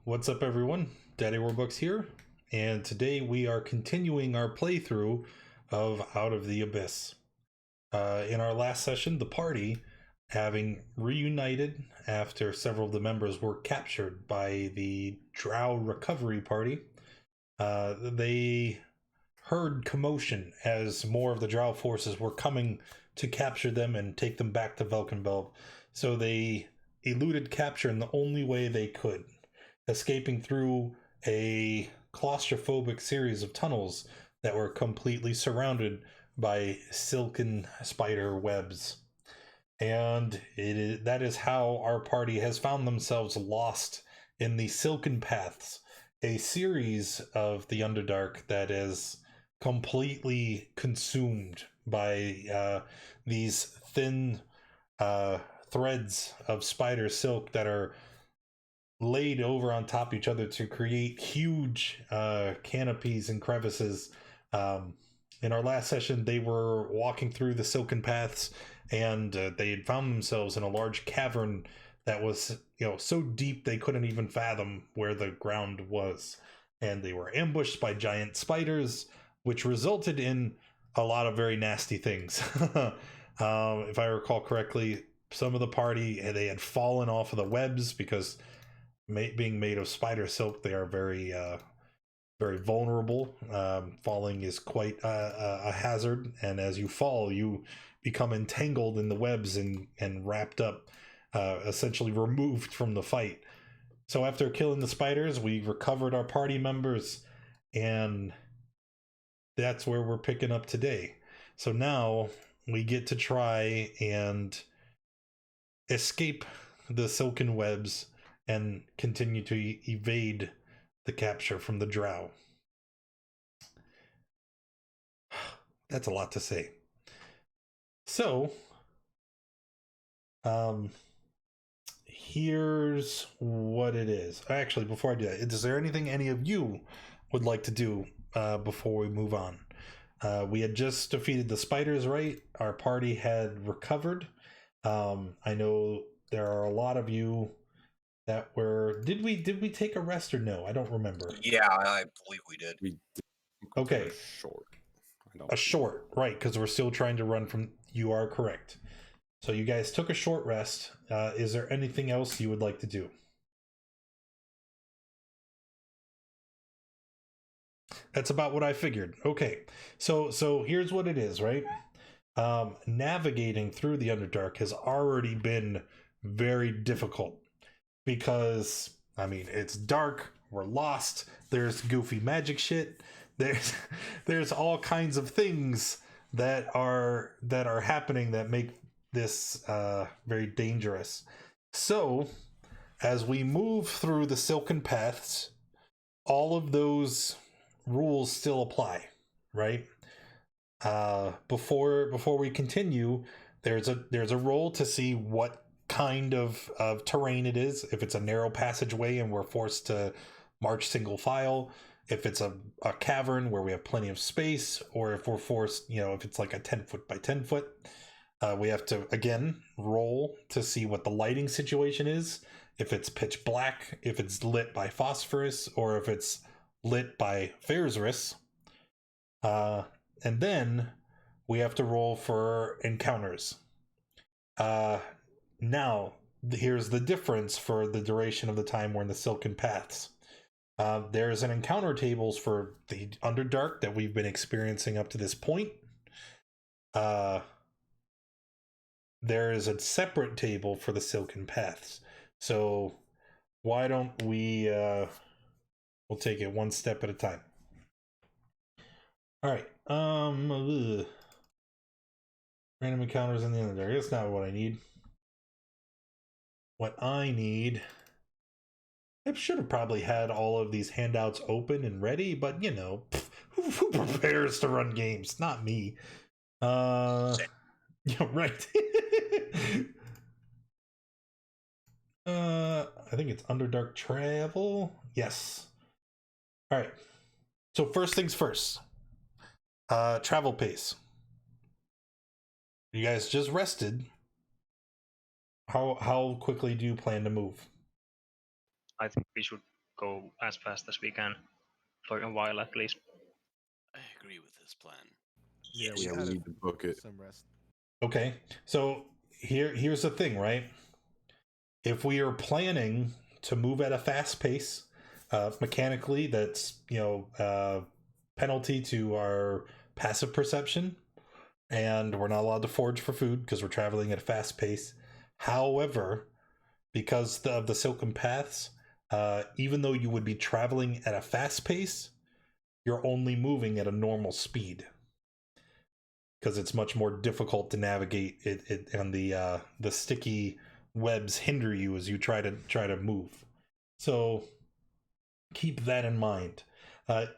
What's up, everyone? Daddy Warbucks here, and today we are continuing our playthrough of Out of the Abyss. In our last session, the party, having reunited after several of the members were captured by the Drow Recovery Party, they heard commotion as more of the Drow forces were coming to capture them and take them back to Velkenveld. So they eluded capture in the only way they could, escaping through a claustrophobic series of tunnels that were completely surrounded by silken spider webs. And that is how our party has found themselves lost in the Silken Paths, a series of the Underdark that is completely consumed by these thin threads of spider silk that are laid over on top of each other to create huge canopies and crevices. In our last session, they were walking through the Silken Paths, and they had found themselves in a large cavern that was, so deep they couldn't even fathom where the ground was. And they were ambushed by giant spiders, which resulted in a lot of very nasty things. If I recall correctly, some of the party, they had fallen off of the webs because being made of spider silk, they are very very vulnerable. Falling is quite a hazard, and as you fall, you become entangled in the webs and wrapped up, essentially removed from the fight. So after killing the spiders, we recovered our party members, and that's where we're picking up today. So now we get to try and escape the silken webs and continue to evade the capture from the Drow. That's a lot to say. So, here's what it is. Actually, before I do that, is there anything any of you would like to do before we move on? We had just defeated the spiders, right? Our party had recovered. I know there are a lot of you that were... Did we take a rest or no? I don't remember. Yeah, I believe we did. We did. Okay. A short, right, because we're still trying to run from... You are correct. So you guys took a short rest. Is there anything else you would like to do? That's about what I figured. Okay, so here's what it is, right? Navigating through the Underdark has already been very difficult because, I mean, it's dark, we're lost, there's goofy magic shit, there's all kinds of things that are happening that make this very dangerous. So as we move through the Silken Paths, all of those rules still apply, right? Before we continue, there's a roll to see what kind of terrain it is. If it's a narrow passageway and we're forced to march single file, if it's a cavern where we have plenty of space, or if we're forced, if it's like a 10 foot by 10 foot, we have to again roll to see what the lighting situation is. If it's pitch black, if it's lit by phosphorus, or if it's lit by Faerzris. And then we have to roll for encounters. Now, here's the difference for the duration of the time we're in the Silken Paths. There's an encounter tables for the Underdark that we've been experiencing up to this point. There is a separate table for the Silken Paths. So why don't we... we'll take it one step at a time. All right. Random encounters in the Underdark. That's not what I need. What I need... I should have probably had all of these handouts open and ready, but who prepares to run games? Not me. Yeah, right. I think it's Underdark Travel. Yes. All right. So first things first. Travel pace. You guys just rested. How quickly do you plan to move? I think we should go as fast as we can for a while at least. I agree with this plan. Yeah, Yes. we Yeah, need to book it. Some rest. Okay, so here's the thing, right? If we are planning to move at a fast pace, mechanically, that's penalty to our passive perception, and we're not allowed to forage for food because we're traveling at a fast pace. However, because of the Silken Paths, even though you would be traveling at a fast pace, you're only moving at a normal speed because it's much more difficult to navigate it and the sticky webs hinder you as you try to move. So keep that in mind.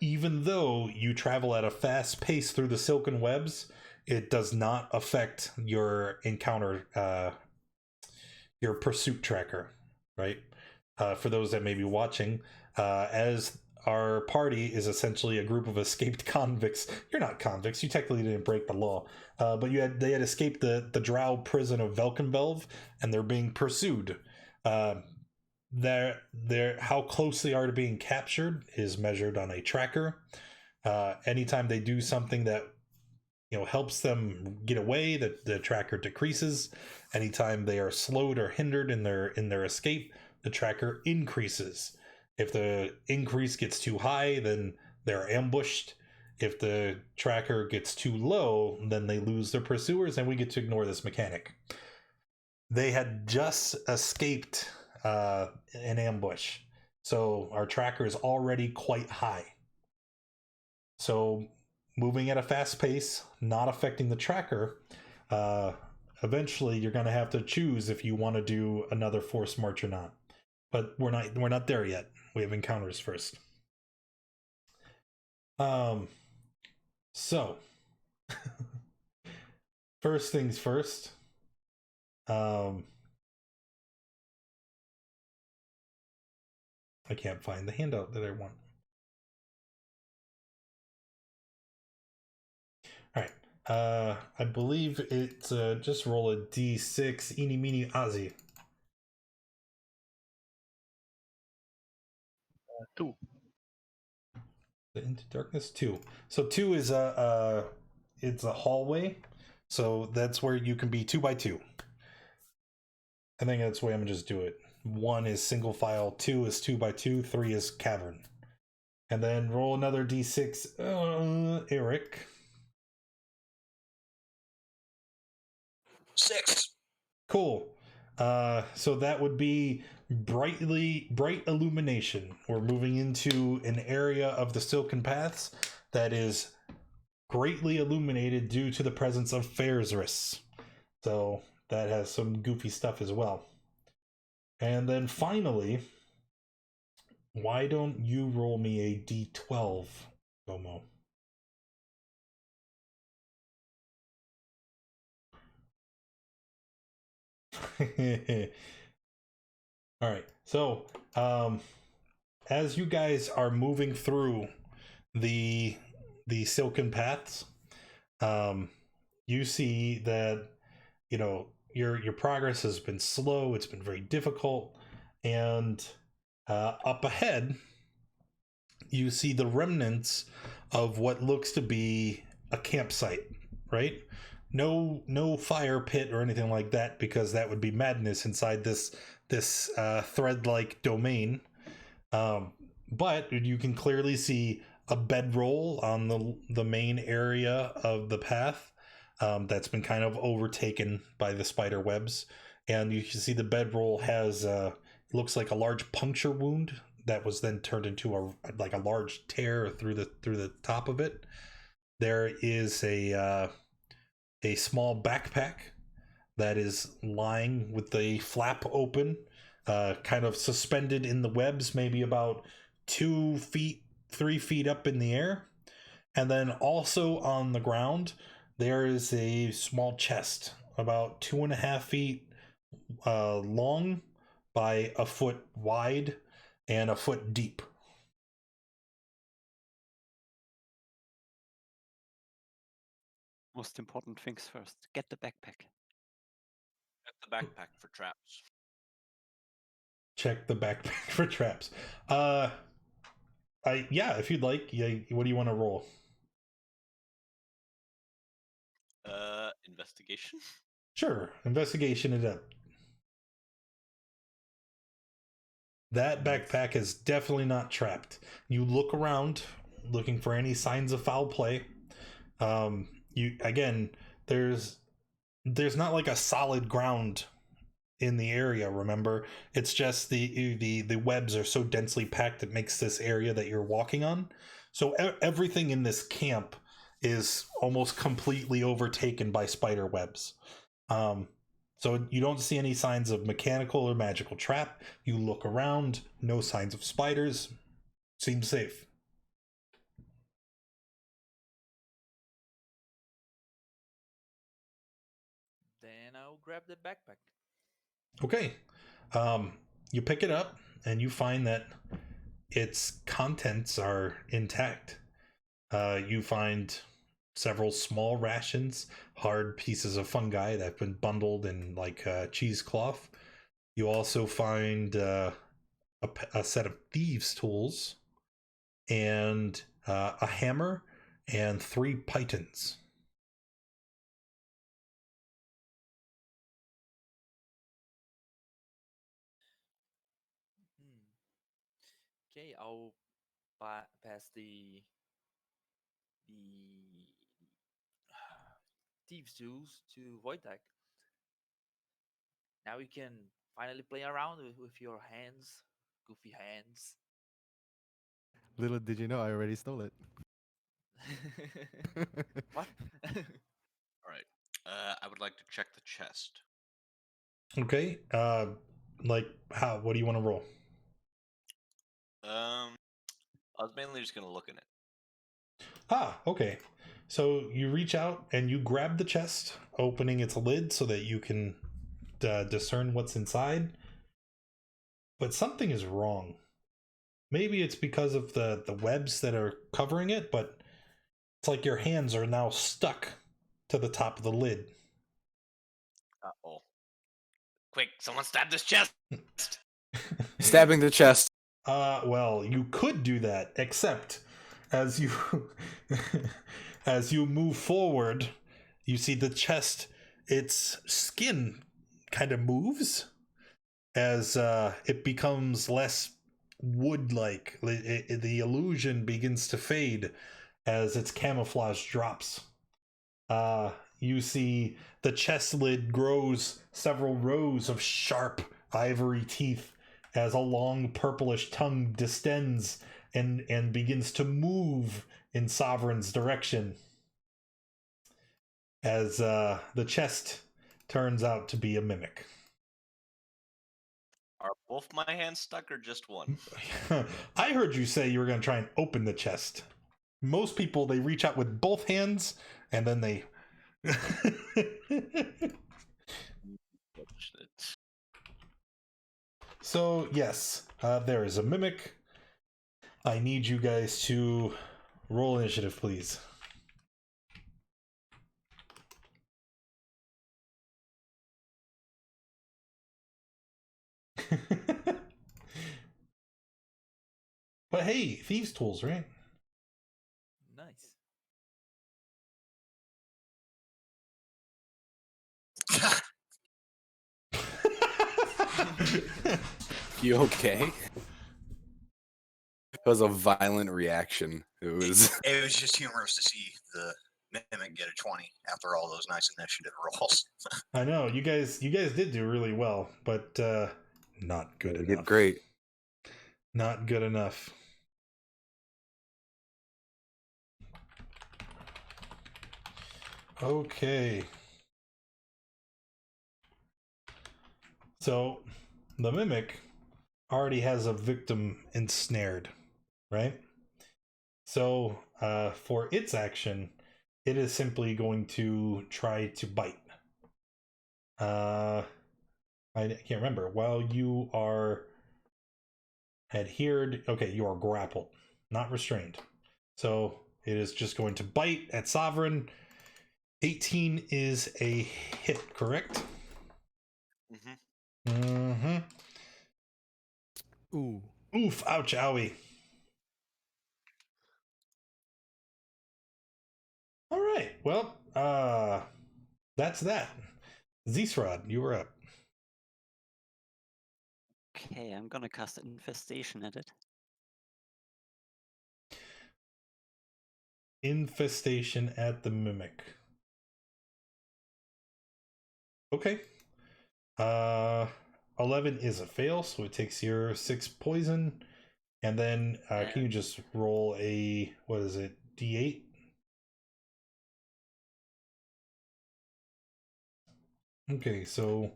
Even though you travel at a fast pace through the silken webs, it does not affect your encounter, your pursuit tracker, right? For those that may be watching, as our party is essentially a group of escaped convicts. You're not convicts. You technically didn't break the law, but they had escaped the drow prison of Velkenvelv, and they're being pursued. How close they are to being captured is measured on a tracker. Anytime they do something that helps them get away, the tracker decreases. Anytime they are slowed or hindered in their escape, the tracker increases. If the increase gets too high, then they're ambushed. If the tracker gets too low, then they lose their pursuers, and we get to ignore this mechanic. They had just escaped an ambush, so our tracker is already quite high. So moving at a fast pace, not affecting the tracker, eventually you're going to have to choose if you want to do another forced march or not. But we're not there yet. We have encounters first. So first things first. I can't find the handout that I want. All right. I believe it's just roll a d6. Eeny, meeny, Ozzy. 2. Into Darkness 2. So 2 is it's a hallway, so that's where you can be 2 by 2. I think that's the way I'm gonna just do it. 1 is single file, 2 is 2 by 2, 3 is cavern. And then roll another d6. Eric. 6. Cool. So that would be bright illumination. We're moving into an area of the Silken Paths that is greatly illuminated due to the presence of Faerzris. So that has some goofy stuff as well. And then finally, why don't you roll me a d12, Gomo? All right. So, as you guys are moving through the Silken Paths, you see that your progress has been slow. It's been very difficult, and up ahead, you see the remnants of what looks to be a campsite. Right? No fire pit or anything like that, because that would be madness inside this thread-like domain. But you can clearly see a bedroll on the main area of the path that's been kind of overtaken by the spider webs, and you can see the bedroll has looks like a large puncture wound that was then turned into a large tear through the top of it. There is a small backpack that is lying with the flap open, kind of suspended in the webs, maybe about 2 feet, 3 feet up in the air. And then also on the ground, there is a small chest about 2.5 feet long by a foot wide and a foot deep. Most important things first. Get the backpack. Get the backpack for traps. Check the backpack for traps. If you'd like. Yeah, what do you want to roll? Investigation. Sure, investigation it up. That backpack is definitely not trapped. You look around, looking for any signs of foul play. There's not like a solid ground in the area. Remember, it's just the webs are so densely packed it makes this area that you're walking on. So everything in this camp is almost completely overtaken by spider webs. So you don't see any signs of mechanical or magical trap. You look around, no signs of spiders. Seems safe. Then I'll grab the backpack. Okay. You pick it up and you find that its contents are intact. You find several small rations, hard pieces of fungi that have been bundled in like cheesecloth. You also find a set of thieves' tools and a hammer and 3 pythons. Okay, I'll pass the thieves tools to Wojtek. Now you can finally play around with your hands, goofy hands. Little did you know, I already stole it. What? All right. I would like to check the chest. Okay. How? What do you want to roll? I was mainly just gonna look in it. Okay. So you reach out and you grab the chest, opening its lid so that you can discern what's inside. But something is wrong. Maybe it's because of the webs that are covering it, but it's like your hands are now stuck to the top of the lid. Uh-oh. Quick, someone stab this chest! Stabbing the chest. Well, you could do that, except as you as you move forward, you see the chest, its skin kind of moves as it becomes less wood-like. The illusion begins to fade as its camouflage drops. You see the chest lid grows several rows of sharp ivory teeth as a long purplish tongue distends and begins to move in Sovereign's direction. As the chest turns out to be a mimic. Are both my hands stuck or just one? I heard you say you were going to try and open the chest. Most people, they reach out with both hands and then they... So, yes, there is a mimic. I need you guys to roll initiative, please. But hey, thieves' tools, right? Nice. You okay? It was a violent reaction. It was. It was just humorous to see the mimic get a 20 after all those nice initiative rolls. I know you guys did do really well, but not good enough. Did great. Not good enough. Okay. So the mimic already has a victim ensnared, right? So for its action, it is simply going to try to bite. I can't remember. While you are adhered, okay, you are grappled, not restrained. So it is just going to bite at Sovereign. 18 is a hit, correct? Mm-hmm. Mm-hmm. Ooh. Oof, ouch, owie. All right, well, that's that. Zisrod, you were up. Okay, I'm gonna cast Infestation at it. Infestation at the Mimic. Okay. 11 is a fail, so it takes your 6 poison. And then can you just roll a, what is it, D8? Okay, so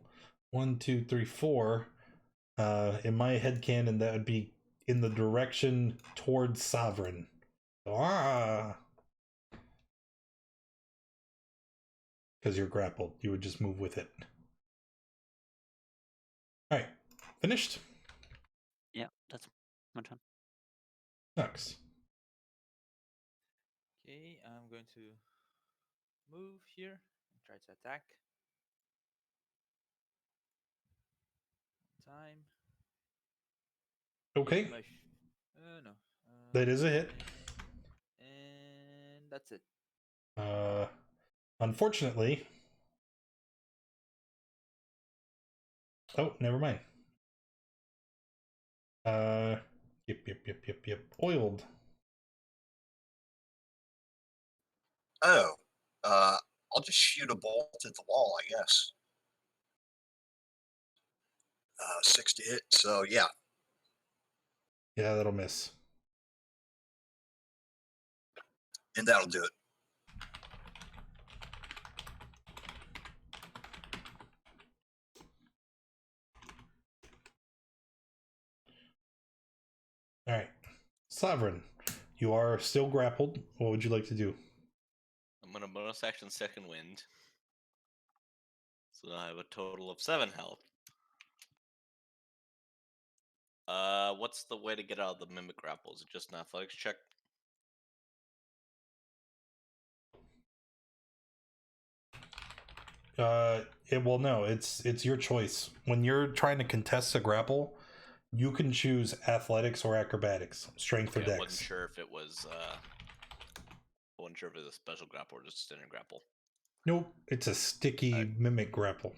1, 2, 3, 4. In my headcanon, that would be in the direction towards Sovereign. Because you're grappled, you would just move with it. All right, finished. Yeah, that's my turn. Next. Okay, I'm going to move here and try to attack. Time. Okay, Use my no. that is a hit. And that's it. Unfortunately. Oh, never mind. Yep. Oiled. Oh, I'll just shoot a bolt at the wall, I guess. 6 to hit, so yeah. Yeah, that'll miss. And that'll do it. All right. Sovereign, you are still grappled. What would you like to do? I'm gonna bonus action Second Wind. So I have a total of 7 health. What's the way to get out of the mimic grapple? Is it just an athletics check? Well, no, it's your choice. When you're trying to contest a grapple, you can choose athletics or acrobatics, strength or Okay, I dex. wasn't sure if it was a special grapple or just a standard grapple. Nope, it's a sticky mimic grapple.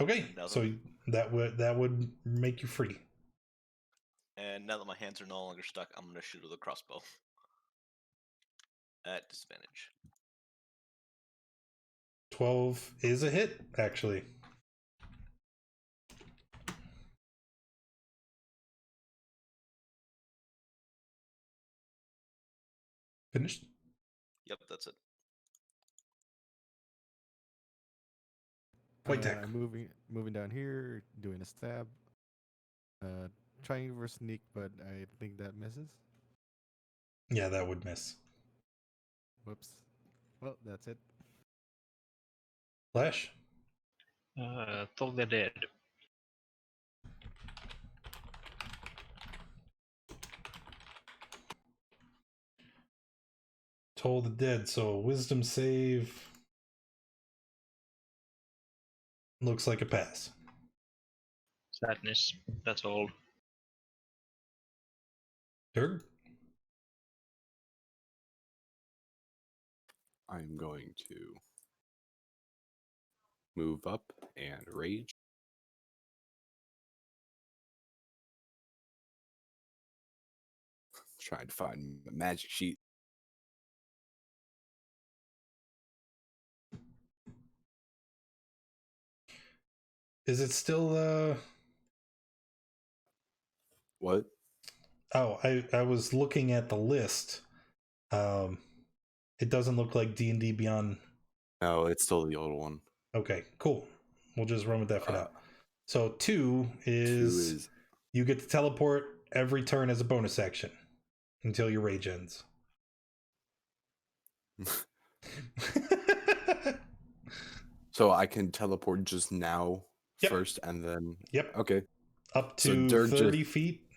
Okay, so that would make you free. And now that my hands are no longer stuck, I'm gonna shoot with a crossbow. At disadvantage. 12 is a hit, actually. Finished? Yep, that's it. White tech. Moving down here, doing a stab. Trying for sneak, but I think that misses. Yeah, that would miss. Whoops. Well, that's it. Flash? Toll the Dead. Toll the Dead, so wisdom save. Looks like a pass. Sadness, that's all. Dirk? I'm going to move up and rage. Trying to find a magic sheet. Is it still What? Oh, I was looking at the list. It doesn't look like D&D Beyond. No, it's still the old one. Okay, cool. We'll just run with that for now. So 2 is you get to teleport every turn as a bonus action until your rage ends. So I can teleport just now Yep. first and then... Yep. Okay. Up So to Dirk 30 feet,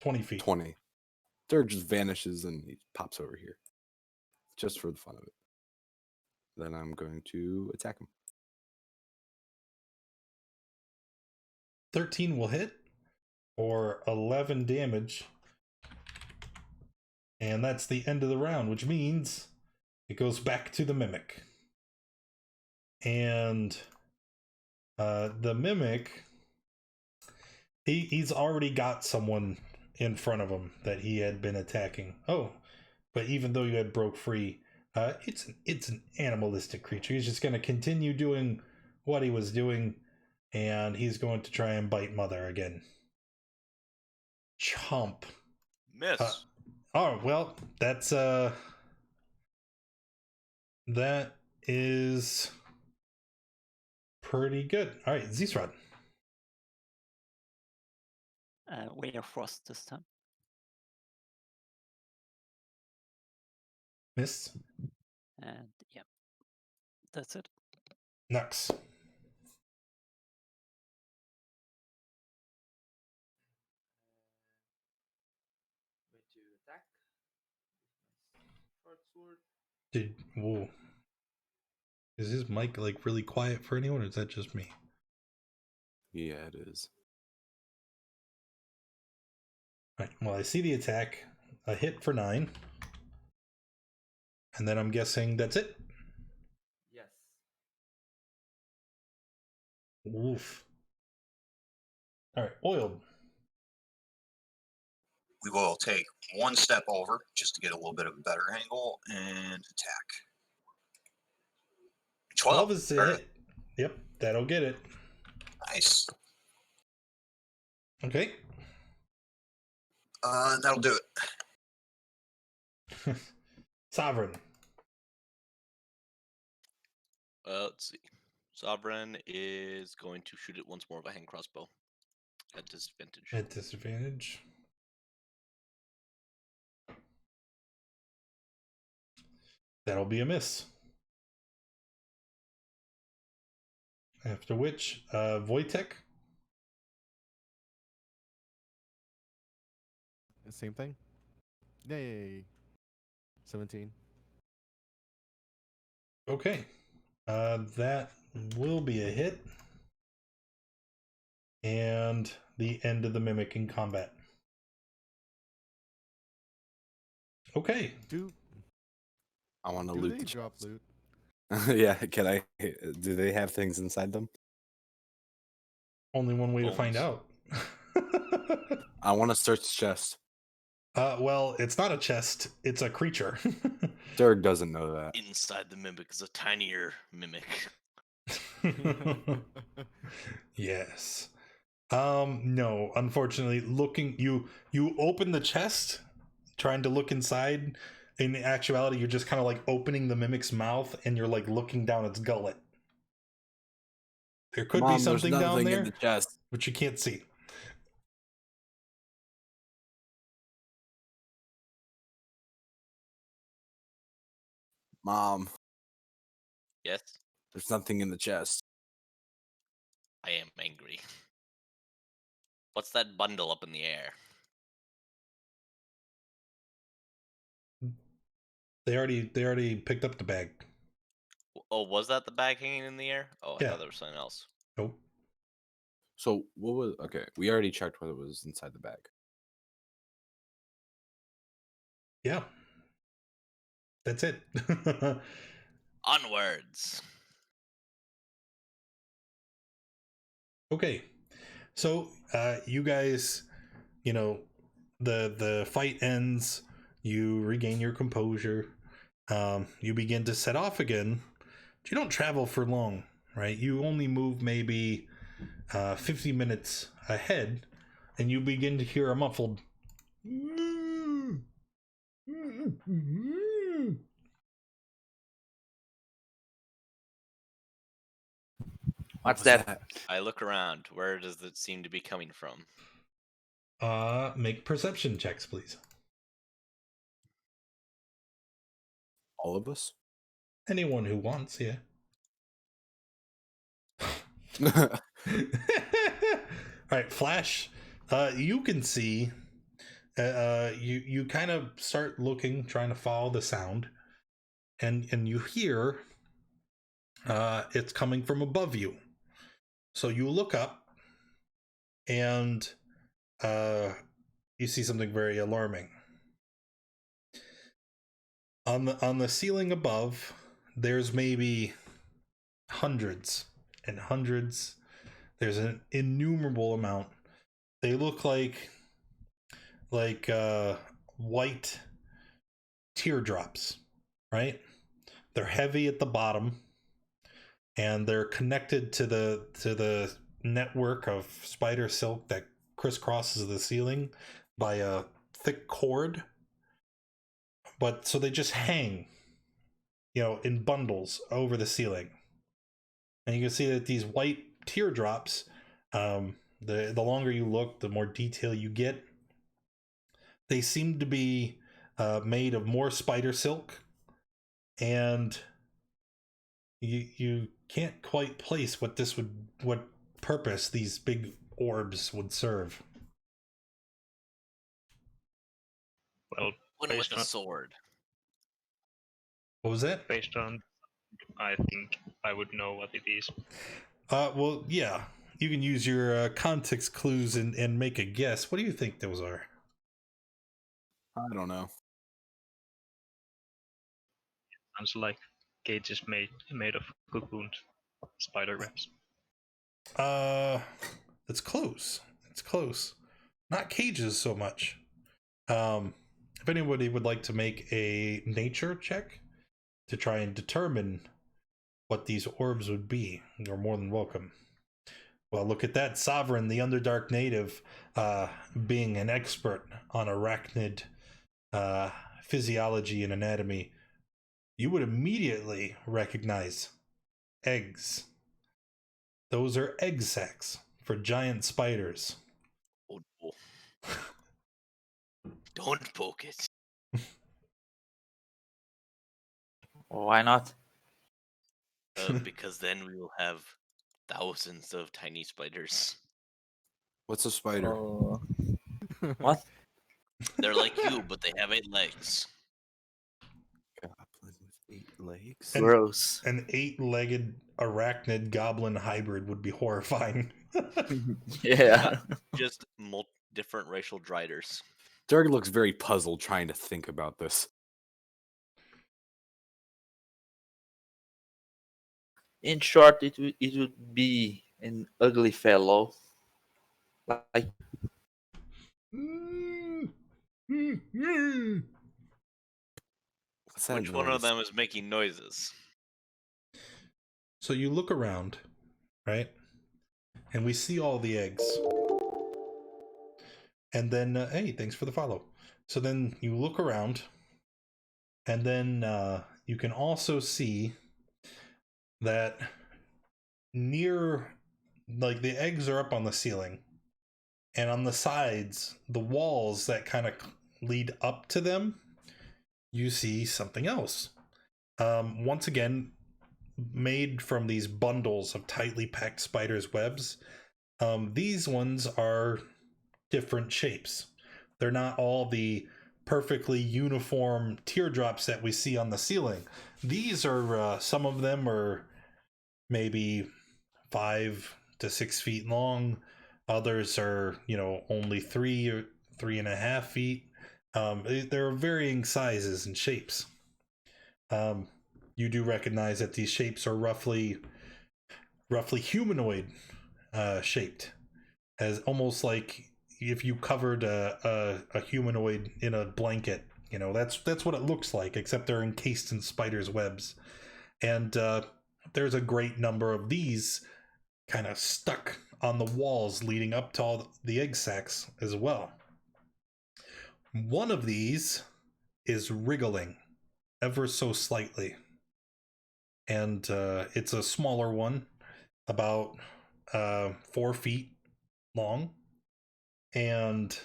20 feet. 20. Dirk just vanishes and he pops over here. Just for the fun of it. Then I'm going to attack him. 13 will hit for 11 damage. And that's the end of the round, which means it goes back to the Mimic. And the Mimic, he's already got someone in front of him that he had been attacking. Oh, but even though you had broke free, it's an animalistic creature. He's just going to continue doing what he was doing, and he's going to try and bite Mother again. Chomp. Miss. Oh, well, that's that is pretty good. All right, Zisrod. Way of Frost this time. Miss. And yeah, that's it. Nux. Going to attack with my short sword. Whoa. Is his mic like really quiet for anyone, or is that just me? Yeah, it is. All right, well, I see the attack. A hit for 9. And then I'm guessing that's it. Yes. Oof. All right, Oiled. We will take one step over just to get a little bit of a better angle and attack. 12 is a hit. Yep, that'll get it. Nice. Okay. That'll do it. Sovereign. Let's see. Sovereign is going to shoot it once more with a hand crossbow at disadvantage. At disadvantage. That'll be a miss. After which, Wojtek. Same thing. Yay. 17. Okay. That will be a hit. And the end of the Mimic in combat. Okay. I want to Do loot they the drop chest. loot? Yeah, can I? Do they have things inside them? Only one way to find Bones. out. I want to search the chest. Well, it's not a chest. It's a creature. Dirk doesn't know that. Inside the mimic is a tinier mimic. Yes. No, unfortunately, you open the chest trying to look inside. In actuality, you're just kind of like opening the mimic's mouth and you're like looking down its gullet. There could Mom, be something there's down nothing there, in the chest. but you can't see. Mom, Yes, there's nothing in the chest. I am angry. What's that bundle up in the air? They already picked up the bag. Oh, was that the bag hanging in the air? Oh, I Yeah. thought there was something else. Nope. So what was? Okay, we already checked whether it was inside the bag. Yeah. That's it. Onwards. Okay. So, you guys, the fight ends, you regain your composure, you begin to set off again, but you don't travel for long, right? You only move maybe 50 minutes ahead, and you begin to hear a muffled What's that? I look around. Where does it seem to be coming from? Make perception checks, please. All of us? Anyone who wants, yeah. All right, Flash. You can see. You kind of start looking, trying to follow the sound, and you hear. It's coming from above you. So you look up, and you see something very alarming. On the ceiling above, there's maybe hundreds and hundreds. There's an innumerable amount. They look like white teardrops, right? They're heavy at the bottom, and they're connected to the network of spider silk that crisscrosses the ceiling by a thick cord. But so they just hang, in bundles over the ceiling. And you can see that these white teardrops, the longer you look, the more detail you get. They seem to be made of more spider silk, and you can't quite place what purpose these big orbs would serve. Well, One with based a on, sword. What was that? based on, I think I would know what it is. Well, yeah. You can use your context clues and make a guess. What do you think those are? I don't know. Sounds like cages made of cocooned spider webs. It's close. It's close. Not cages so much. If anybody would like to make a nature check to try and determine what these orbs would be, you're more than welcome. Well, look at that. Sovereign, the Underdark native, being an expert on arachnid physiology and anatomy, you would immediately recognize eggs. Those are egg sacs for giant spiders. Oh, no. Don't poke it. Why not? Because then we will have thousands of tiny spiders. What's a spider? Oh. What? They're like you, but they have 8 legs. Goblin with 8 legs. And- Gross. An 8-legged arachnid goblin hybrid would be horrifying. Yeah. Just different racial driders. Derg looks very puzzled trying to think about this. In short, it would be an ugly fellow. Like What's that Which one of noise? them is making noises? So you look around, right? And we see all the eggs. And then, hey, thanks for the follow. So then you look around, and then you can also see that near, like, the eggs are up on the ceiling, and on the sides, the walls that kind of lead up to them, you see something else. Once again, made from these bundles of tightly packed spiders' webs. These ones are different shapes. They're not all the perfectly uniform teardrops that we see on the ceiling. These are, some of them are maybe 5 to 6 feet long. Others are, only 3 or 3.5 feet. There are varying sizes and shapes. You do recognize that these shapes are roughly humanoid shaped, as almost like if you covered a humanoid in a blanket. That's what it looks like, except they're encased in spiders' webs. And there's a great number of these kind of stuck on the walls leading up to all the egg sacs as well. One of these is wriggling ever so slightly. And it's a smaller one, about 4 feet long. And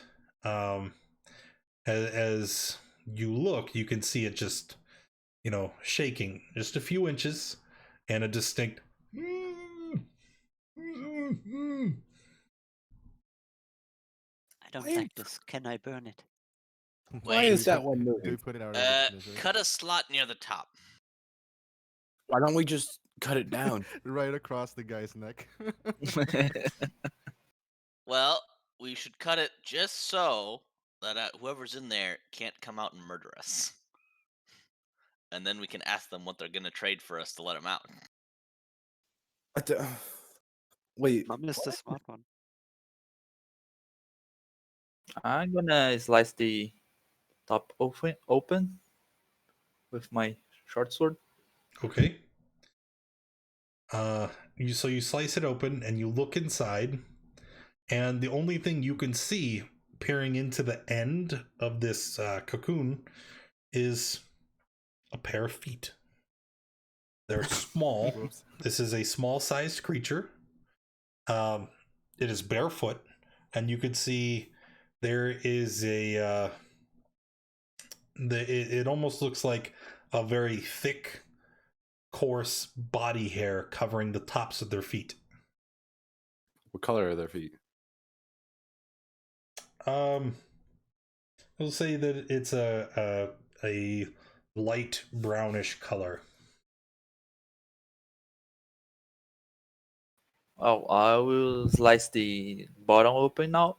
as you look, you can see it just, shaking just a few inches, and a distinct I don't like this. Can I burn it? Why is that one Do we moving? put it out of its misery? Cut a slot near the top. Why don't we just cut it down? Right across the guy's neck. Well, we should cut it just so that whoever's in there can't come out and murder us. And then we can ask them what they're gonna trade for us to let them out. Wait, Mom is the smart one. I'm gonna slice the top open with my short sword. Okay. You slice it open and you look inside, and the only thing you can see peering into the end of this cocoon is a pair of feet. They're small. Whoops. This is a small-sized creature. It is barefoot, and you can see there is a. It almost looks like a very thick, coarse body hair covering the tops of their feet. what color are their feet? We'll say that it's a light brownish color. Oh, I will slice the bottom open now.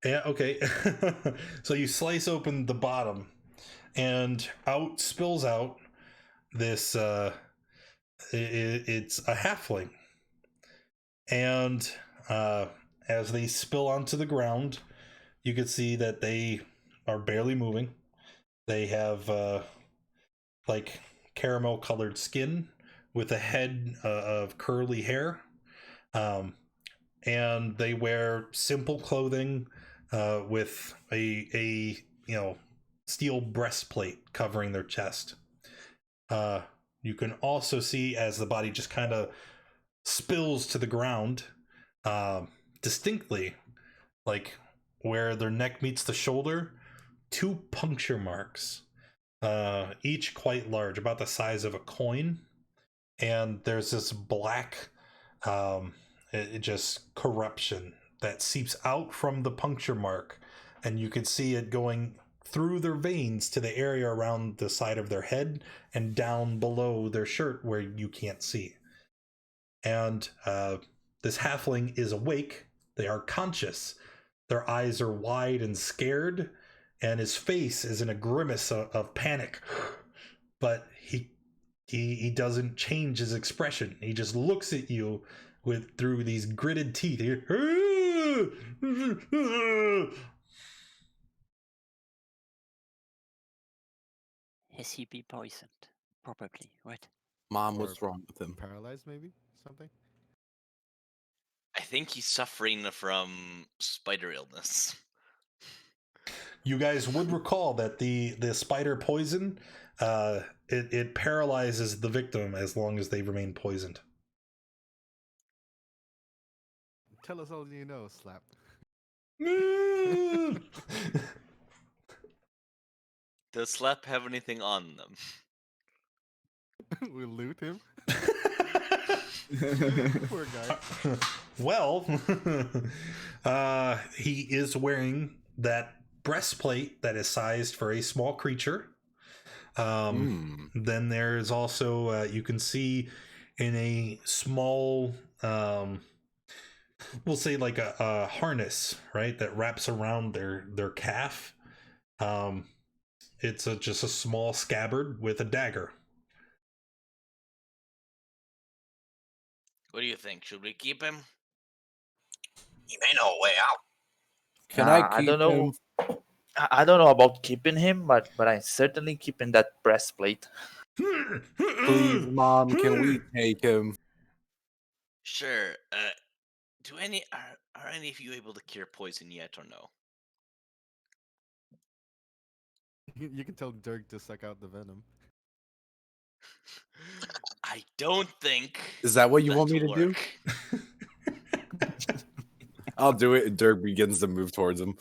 Yeah, okay. So you slice open the bottom, and out spills out this. It's a halfling, and as they spill onto the ground, you can see that they are barely moving. They have like caramel colored skin with a head of curly hair. And they wear simple clothing with a steel breastplate covering their chest. You can also see as the body just kind of spills to the ground, distinctly, like where their neck meets the shoulder, 2 puncture marks, each quite large, about the size of a coin. And there's this black just corruption that seeps out from the puncture mark, and you can see it going through their veins to the area around the side of their head and down below their shirt where you can't see. And this halfling is awake. They are conscious. Their eyes are wide and scared, and his face is in a grimace of panic. But he doesn't change his expression. He just looks at you through these gritted teeth. Has he been poisoned? Probably, right? Mom, Or what's wrong with him? Paralyzed, maybe? Something? I think he's suffering from spider illness. You guys would recall that the spider poison, it paralyzes the victim as long as they remain poisoned. Tell us all you know, Slap. Does Slap have anything on them? We loot him. Poor guy. Well, he is wearing that breastplate that is sized for a small creature. Then there's also you can see in a small we'll say like a harness, right, that wraps around their calf. It's just a small scabbard with a dagger. What do you think? Should we keep him? He may know a way out. Can I I keep don't know. him? I don't know about keeping him, but I'm certainly keeping that breastplate. Please, Mom, can we take him? Sure. Are any of you able to cure poison yet, or no? You can tell Dirk to suck out the venom. I don't think. Is that what you want me to that'll do? I'll do it, and Dirk begins to move towards him.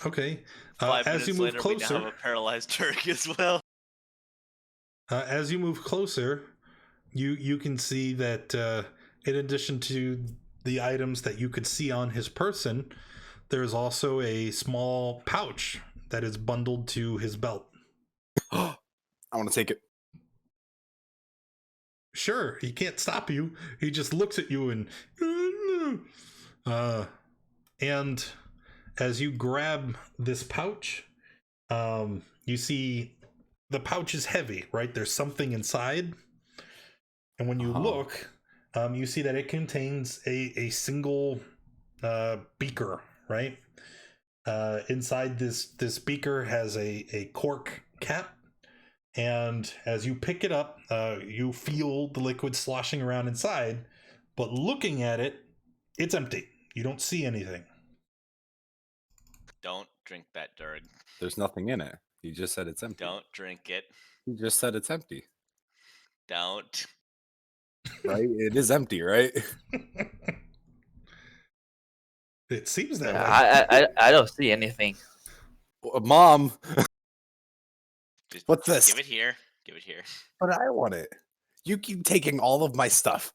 Okay. 5 As you minutes move later, we now closer, have a paralyzed Turk as well. as you move closer, you can see that in addition to the items that you could see on his person, there's also a small pouch that is bundled to his belt. I want to take it. Sure, he can't stop you. He just looks at you and And as you grab this pouch, you see the pouch is heavy, right? There's something inside. And when you look, you see that it contains a single beaker, right? Inside this beaker has a cork cap. And as you pick it up, you feel the liquid sloshing around inside. But looking at it, it's empty. You don't see anything. Don't drink that, Durg. There's nothing in it. You just said it's empty. Don't drink it. You just said it's empty. Don't. Right? It is empty, right? It seems that way. I don't see anything. Mom, Just what's this? Give it here. Give it here. But I want it. You keep taking all of my stuff.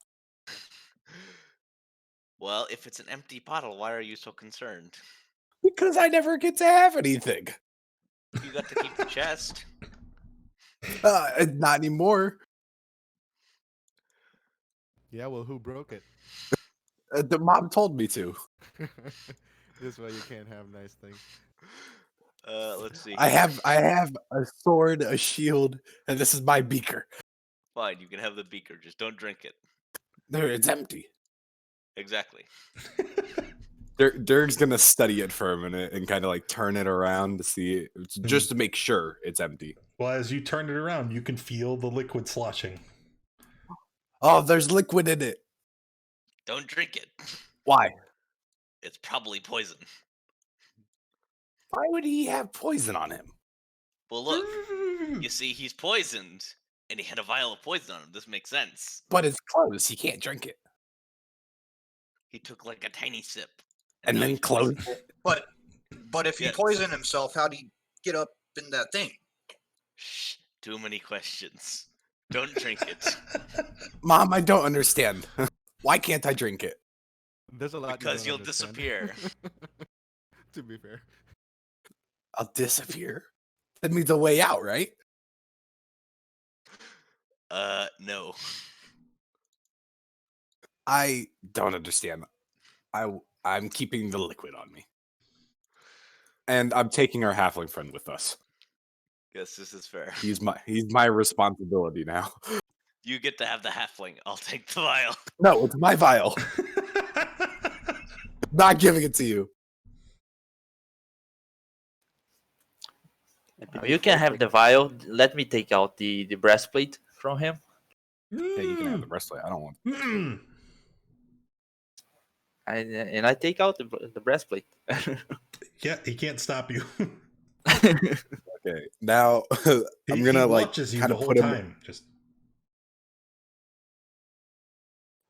Well, if it's an empty bottle, why are you so concerned? Because I never get to have anything. You got to keep the chest. Not anymore. Yeah, well, who broke it? The mom told me to. This is why you can't have nice things. Let's see. I have a sword, a shield, and this is my beaker. Fine, you can have the beaker. Just don't drink it. There, it's empty. Exactly. Dirk's gonna study it for a minute and kind of like turn it around to see, just to make sure it's empty. Well, as you turn it around, you can feel the liquid sloshing. Oh, there's liquid in it. Don't drink it. Why? It's probably poison. Why would he have poison on him? Well, look. You see, he's poisoned, and he had a vial of poison on him. This makes sense. But it's closed. He can't drink it. He took like a tiny sip. And now then he's closed poisoned. it. But if he Yes. poisoned himself, how'd he get up in that thing? Shh. Too many questions. Don't drink it. Mom, I don't understand. Why can't I drink it? There's a lot. you Because don't you'll understand. disappear. To be fair. I'll disappear. That means a way out, right? No. I don't understand. I'm keeping the liquid on me. And I'm taking our halfling friend with us. Guess this is fair. He's my responsibility now. You get to have the halfling. I'll take the vial. No, it's my vial. Not giving it to you. You can have the vial. Let me take out the breastplate from him. Yeah, you can have the breastplate. I don't want. Mm. And I take out the breastplate. Yeah, he can't stop you. Okay, now I'm gonna he like watches you kind the of whole put him. time. Just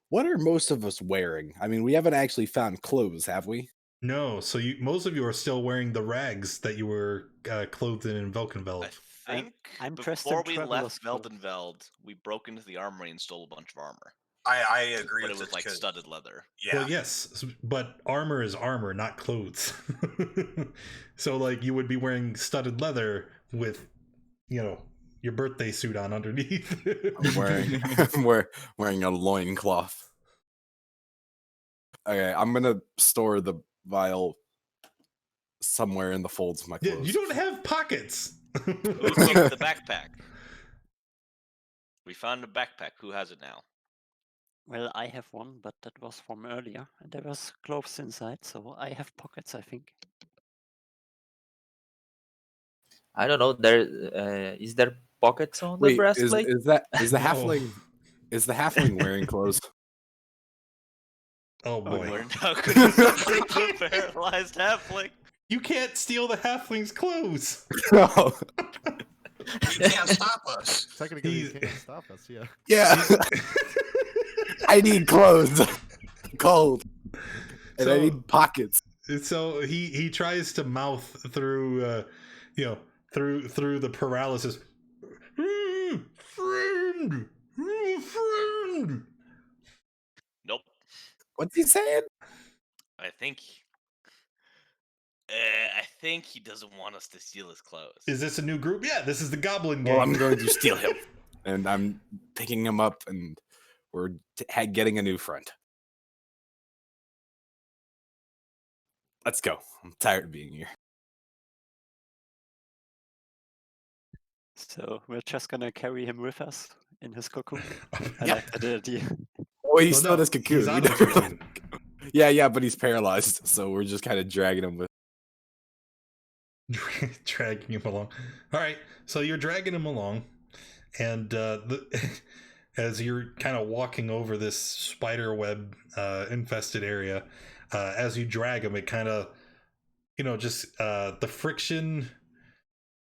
What are most of us wearing? I mean, we haven't actually found clothes, have we? no. So most of you are still wearing the rags that you were clothed in I Velkenveld. think I'm dressed in before we traveler's left clothes. Veldenveld, we broke into the armory and stole a bunch of armor. I agree But it with was this like 'cause- studded leather. Yeah. Well, yes, but armor is armor, not clothes. So, like, you would be wearing studded leather with, your birthday suit on underneath. I'm wearing a loincloth. Okay, I'm gonna store the vial somewhere in the folds of my Yeah, clothes. you don't have pockets. Who took the backpack? We found a backpack. Who has it now? Well, I have one, but that was from earlier, and there was clothes inside, so I have pockets, I think. I don't know. Is there pockets on the Wait, breastplate? is the No. halfling wearing clothes? Oh boy. We're now going to keep the paralyzed halfling. You can't steal the halfling's clothes. No. He can't stop us. Technically, you He's- can't stop us. Yeah. Yeah. I need clothes. Cold. And I So- need pockets. So he tries to mouth through through the paralysis. Friend, friend. Nope. What's he saying? I think he doesn't want us to steal his clothes. Is this a new group? Yeah, this is the Goblin Gang. Well, I'm going to steal him. And I'm picking him up, and we're getting a new friend. Let's go. I'm tired of being here. So we're just gonna carry him with us in his cocoon. I Yeah. like that idea. Oh, he's Well, still in no, his cocoon. he's We out of never- cocoon. yeah, but he's paralyzed, so we're just kind of dragging him with. Dragging him along. All right, so you're dragging him along, and as you're kind of walking over this spider web infested area, as you drag him, it kind of, just the friction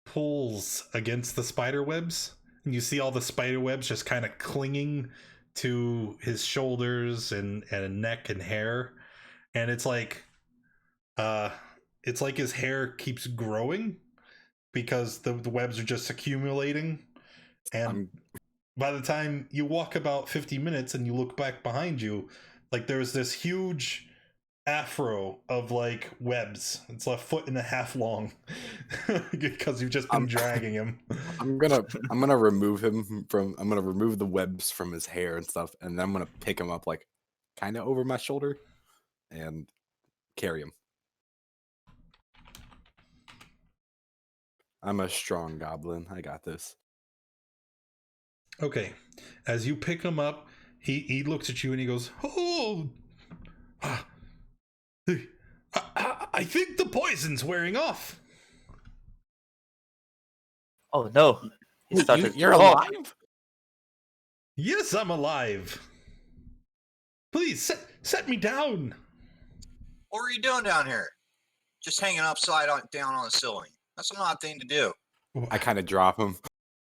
pulls against the spider webs, and you see all the spider webs just kind of clinging to his shoulders and neck and hair, and it's like his hair keeps growing because the webs are just accumulating, and by the time you walk about 50 minutes and you look back behind you, like there's this huge afro of like webs. It's a foot and a half long because you've just been dragging him. I'm gonna remove him from. I'm gonna remove the webs from his hair and stuff, and then I'm gonna pick him up like kind of over my shoulder and carry him. I'm a strong goblin. I got this. Okay, as you pick him up, he looks at you and he goes, "Oh, I think the poison's wearing off." Oh no! He started. You're to talk. alive? Yes, I'm alive. Please set me down. What are you doing down here? Just hanging down on the ceiling. That's an odd thing to do. I kind of drop him.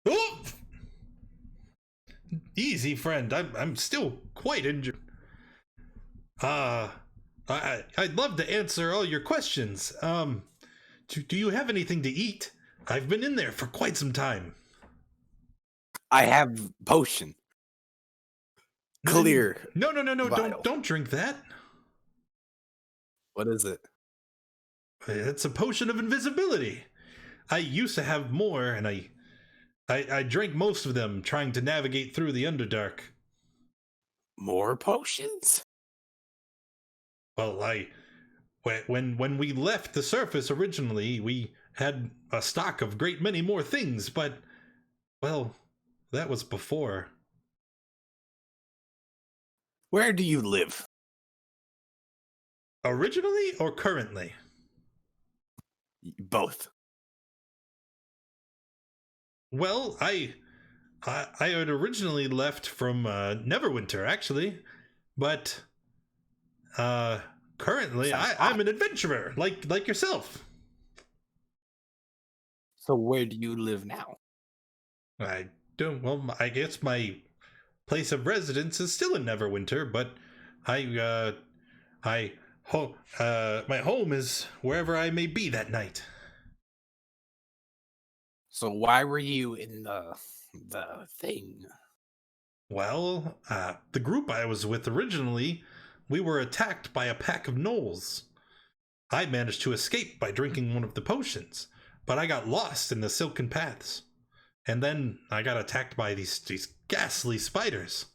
Oh! Easy, friend. I'm still quite injured. I'd love to answer all your questions. Do you have anything to eat? I've been in there for quite some time. I have potion. Clear. No. Vial. Don't drink that. What is it? It's a potion of invisibility. I used to have more, and I drank most of them trying to navigate through the Underdark. More potions? Well, when we left the surface originally, we had a stock of great many more things, but, well, that was before. Where do you live? Originally or currently? Both. Well, I had originally left from Neverwinter, actually, but currently I'm an adventurer, like yourself. So where do you live now? I don't. Well, I guess my place of residence is still in Neverwinter, but my home is wherever I may be that night. So why were you in the thing? Well, the group I was with originally, we were attacked by a pack of gnolls. I managed to escape by drinking one of the potions, but I got lost in the Silken Paths. And then I got attacked by these ghastly spiders.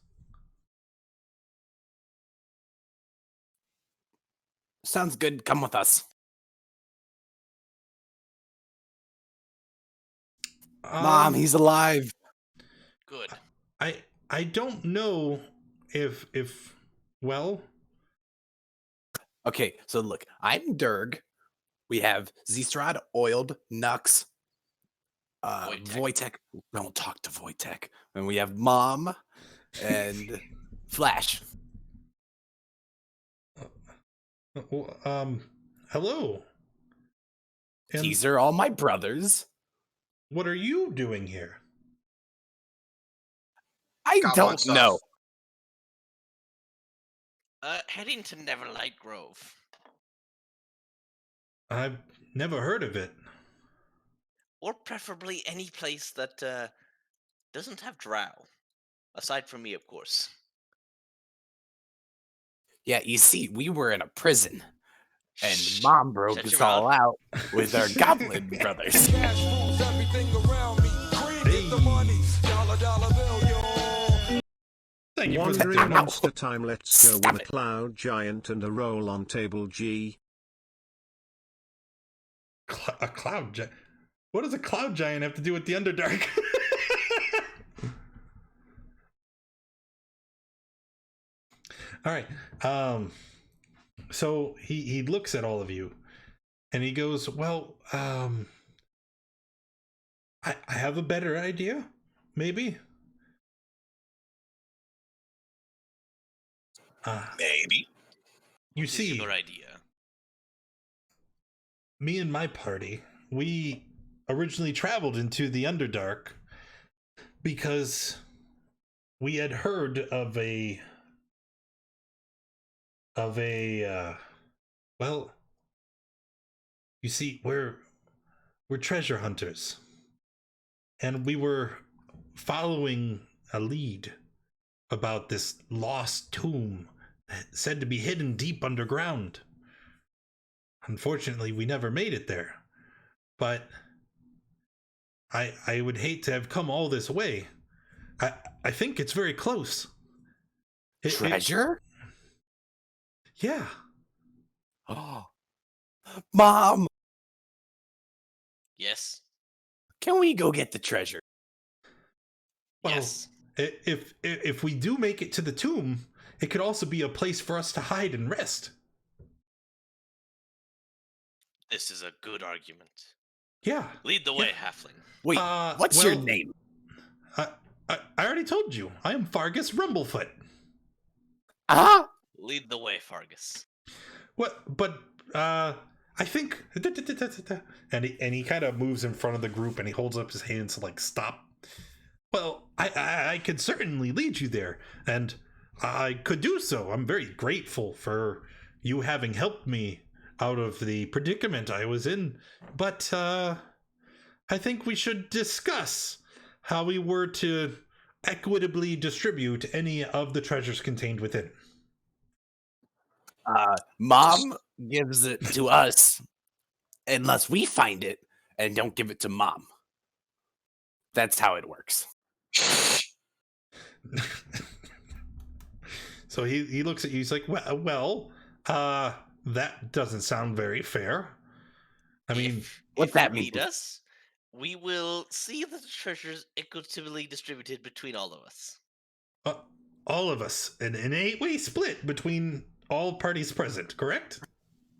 Sounds good. Come with us. Mom, he's alive. Good. I don't know if well. Okay, so look, I'm Durg. We have Zestrad, Oiled, Nux, Wojtek. Don't talk to Wojtek. And we have Mom and Flash. Hello. And These are all my brothers. what are you doing here? I Got one don't stuff. know. Heading to Neverlight Grove. I've never heard of it. Or preferably any place that doesn't have drow. Aside from me, of course. Yeah, you see, we were in a prison, and Shh. Mom broke Shut us your all mouth. out with our goblin brothers. Thank you for Wandering the Wandering out. monster time. Let's go Stop with a it. cloud giant and a roll on table G. A cloud giant? What does a cloud giant have to do with the Underdark? All right. So he looks at all of you, and he goes, "Well, I have a better idea, maybe." Maybe. You What is see, your idea? me and my party, we originally traveled into the Underdark because we had heard of a well, you see, we're treasure hunters, and we were following a lead about this lost tomb said to be hidden deep underground. Unfortunately, we never made it there, but I would hate to have come all this way. I think it's very close. Treasure? Yeah. Oh, Mom, Yes. can we go get the treasure? Well, Yes. if we do make it to the tomb, it could also be a place for us to hide and rest. This is a good argument. Yeah. Lead the way, halfling. Wait, what's your well, name? I already told you. I am Fargus Rumblefoot. Ah, Lead the way, Fargus. What? But I think. And he kind of moves in front of the group and he holds up his hands to like stop. Well, I could certainly lead you there, and I could do so. I'm very grateful for you having helped me out of the predicament I was in. But I think we should discuss how we were to equitably distribute any of the treasures contained within. Mom gives it to us unless we find it and don't give it to Mom. That's how it works. So he looks at you. He's like, well, that doesn't sound very fair. I mean, what's if that you mean? lead us, we will see the treasures equitably distributed between all of us. all of us, an 8-way split between all parties present, correct?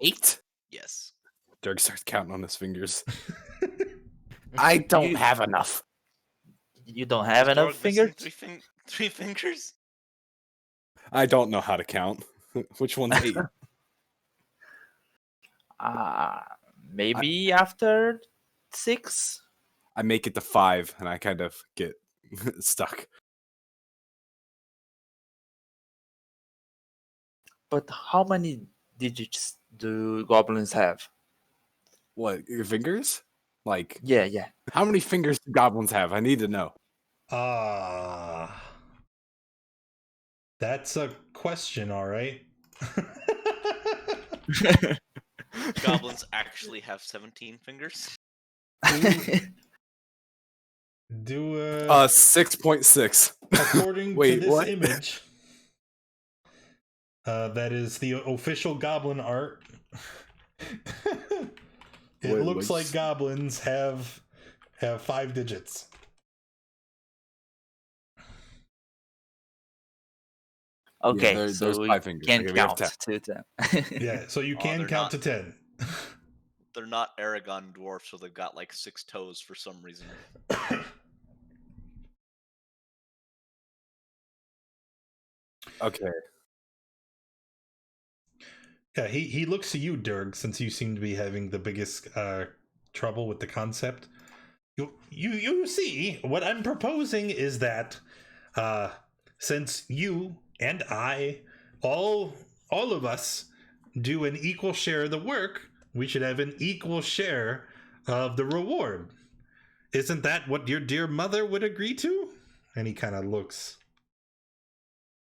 8? Yes. Dirk starts counting on his fingers. I don't have enough. You don't have enough Dog missing fingers? Three fingers? I don't know how to count. Which one's 8? Maybe after 6? I make it to 5 and I kind of get stuck. But how many digits do goblins have? What, your fingers? Like, Yeah. how many fingers do goblins have? I need to know. That's a question, all right. Goblins actually have 17 fingers. Do 6.6. according Wait, to this what? image, that is the official goblin art. It Wait, looks like what's- goblins have 5 digits. Okay, there's so 5 fingers. can Okay, we have count 10. to 10. Yeah, so you Oh, can they're count not- to 10. They're not Aragon dwarfs, so they've got like 6 toes for some reason. Okay. Yeah, he looks to you, Durg, since you seem to be having the biggest trouble with the concept. You see, what I'm proposing is that since you and I, all of us, do an equal share of the work, we should have an equal share of the reward. Isn't that what your dear mother would agree to? And he kind of looks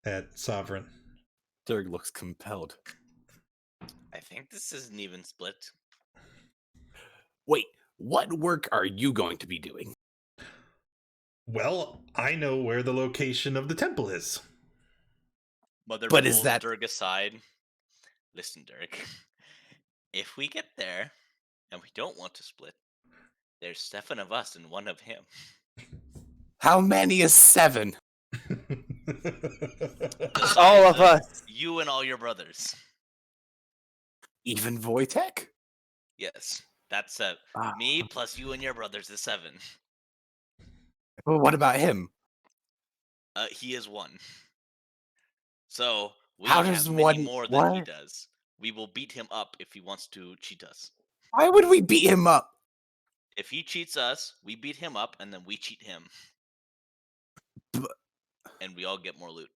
at Sovereign. Dirk looks compelled. I think this is an even split. Wait, what work are you going to be doing? Well, I know where the location of the temple is. Mother But is pulls that- Dirk aside. Listen, Dirk. If we get there and we don't want to split, there's 7 of us and 1 of him. How many is 7? The All size of us. You and all your brothers. Even Wojtek? Yes, that's me plus you and your brothers is 7. Well, what about him? He is 1. So we How have does many one- more than he what? does. We will beat him up if he wants to cheat us. Why would we beat him up? If he cheats us, we beat him up, and then we cheat him. But- And we all get more loot.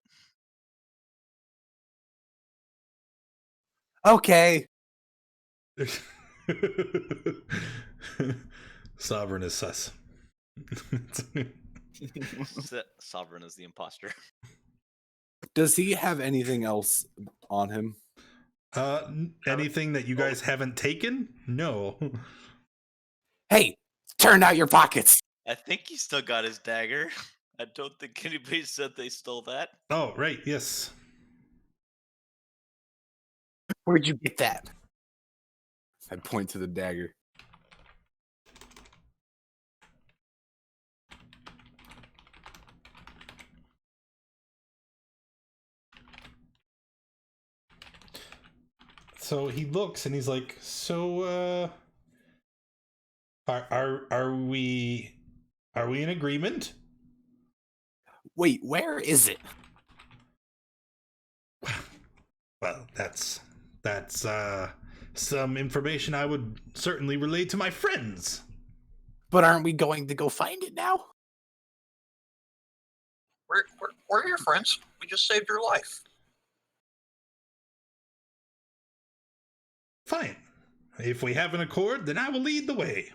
Okay. Sovereign is sus. Sovereign is the imposter. Does he have anything else on him? Anything that you guys haven't taken? No. Hey, turn out your pockets. I think he still got his dagger. I don't think anybody said they stole that. Oh, right, yes. Where'd you get that? I point to the dagger. So he looks and he's like, "So, are we in agreement?" Wait, where is it? Well, that's some information I would certainly relay to my friends. But aren't we going to go find it now? We're your friends. We just saved your life. Fine. If we have an accord, then I will lead the way.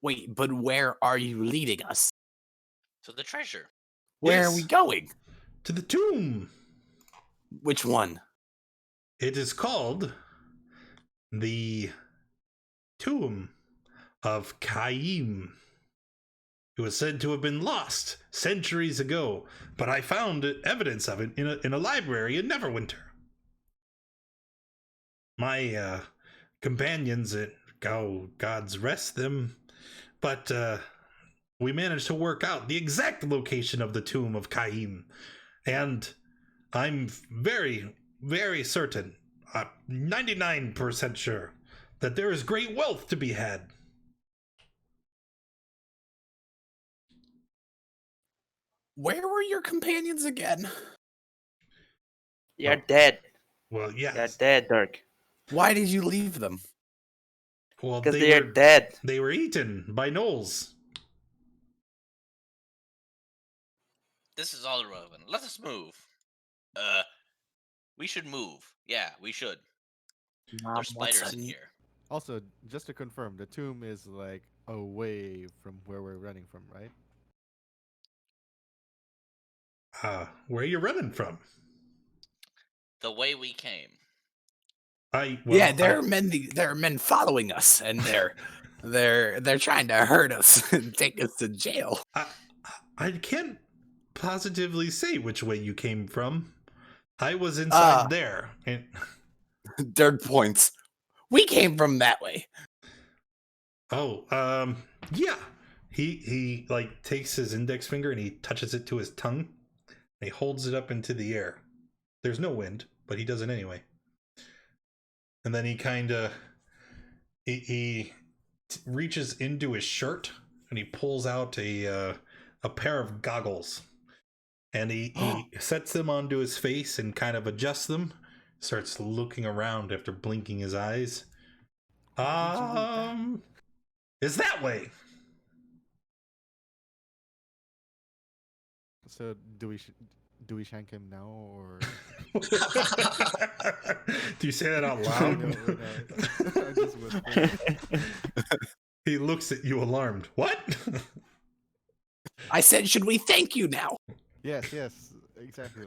Wait, but where are you leading us? So the treasure. Where Yes. are we going? To the tomb. Which one? It is called the Tomb of Caim. It was said to have been lost centuries ago, but I found evidence of it in a library in Neverwinter. My companions at God's rest them, but we managed to work out the exact location of the Tomb of Caim, and I'm very, very certain, 99% sure, that there is great wealth to be had. Where were your companions again? You're dead. Well, You're yes. dead, Dirk. Why did you leave them? Well, Because they're dead. They were eaten by gnolls. This is all irrelevant. Let us move. We should move. Yeah, we should. There's spiders in here. Also, just to confirm, the tomb is like away from where we're running from, right? Where are you running from? The way we came. There are men following us, and they're trying to hurt us and take us to jail. I can't positively say which way you came from. I was inside there. And Dirt points. We came from that way. Yeah. He like takes his index finger and he touches it to his tongue. And he holds it up into the air. There's no wind, but he does it anyway. And then he kind of he reaches into his shirt and he pulls out a pair of goggles. And he sets them onto his face and kind of adjusts them. Starts looking around after blinking his eyes. Is that way? So do we shank him now or? Do you say that out loud? No, I just whispered. He looks at you alarmed. What? I said, should we thank you now? Yes, exactly.